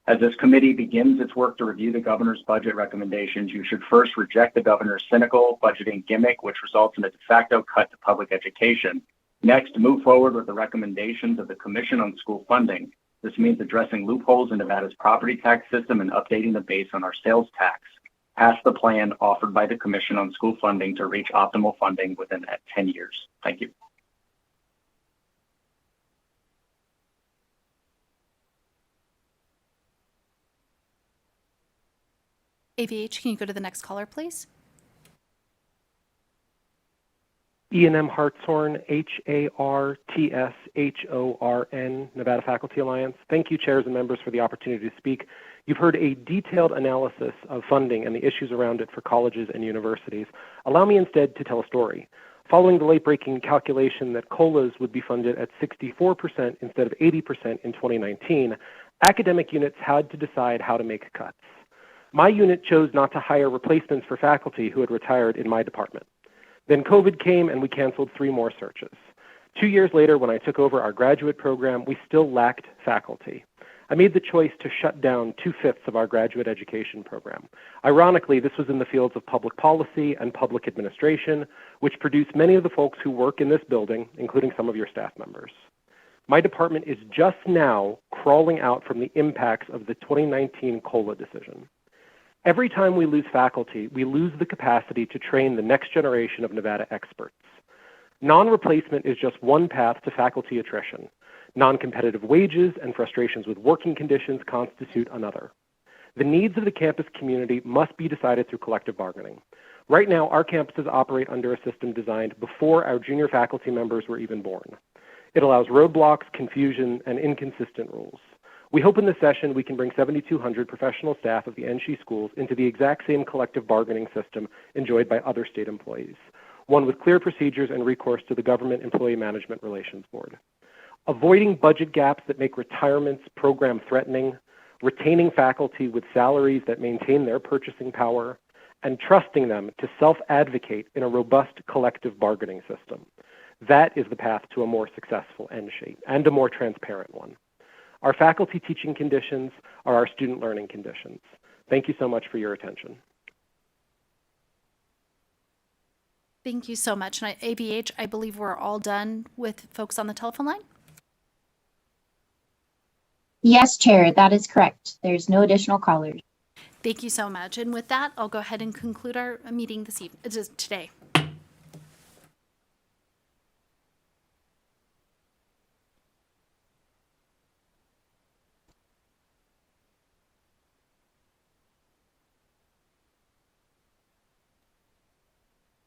[SPEAKER 17] As this committee begins its work to review the governor's budget recommendations, you should first reject the governor's cynical budgeting gimmick, which results in a de facto cut to public education. Next, move forward with the recommendations of the Commission on School Funding. This means addressing loopholes in Nevada's property tax system and updating the base on our sales tax. Pass the plan offered by the Commission on School Funding to reach optimal funding within 10 years. Thank you.
[SPEAKER 1] AVH, can you go to the next caller, please?
[SPEAKER 18] Ian M. Hartshorn, Hartshorn, Nevada Faculty Alliance. Thank you, chairs and members, for the opportunity to speak. You've heard a detailed analysis of funding and the issues around it for colleges and universities. Allow me instead to tell a story. Following the late-breaking calculation that COLAs would be funded at 64% instead of 80% in 2019, academic units had to decide how to make cuts. My unit chose not to hire replacements for faculty who had retired in my department. Then COVID came and we canceled 3 more searches. 2 years later, when I took over our graduate program, we still lacked faculty. I made the choice to shut down 2/5 of our graduate education program. Ironically, this was in the fields of public policy and public administration, which produce many of the folks who work in this building, including some of your staff members. My department is just now crawling out from the impacts of the 2019 COLA decision. Every time we lose faculty, we lose the capacity to train the next generation of Nevada experts. Non-replacement is just one path to faculty attrition. Non-competitive wages and frustrations with working conditions constitute another. The needs of the campus community must be decided through collective bargaining. Right now, our campuses operate under a system designed before our junior faculty members were even born. It allows roadblocks, confusion, and inconsistent rules. We hope in this session we can bring 7,200 professional staff of the NSHE schools into the exact same collective bargaining system enjoyed by other state employees, one with clear procedures and recourse to the Government Employee Management Relations Board. Avoiding budget gaps that make retirements program threatening, retaining faculty with salaries that maintain their purchasing power, and trusting them to self-advocate in a robust collective bargaining system. That is the path to a more successful NSHE and a more transparent one. Our faculty teaching conditions are our student learning conditions. Thank you so much for your attention.
[SPEAKER 1] Thank you so much. And ABH, I believe we're all done with folks on the telephone line.
[SPEAKER 16] Yes, Chair, that is correct. There's no additional callers.
[SPEAKER 1] Thank you so much. And with that, I'll go ahead and conclude our meeting today.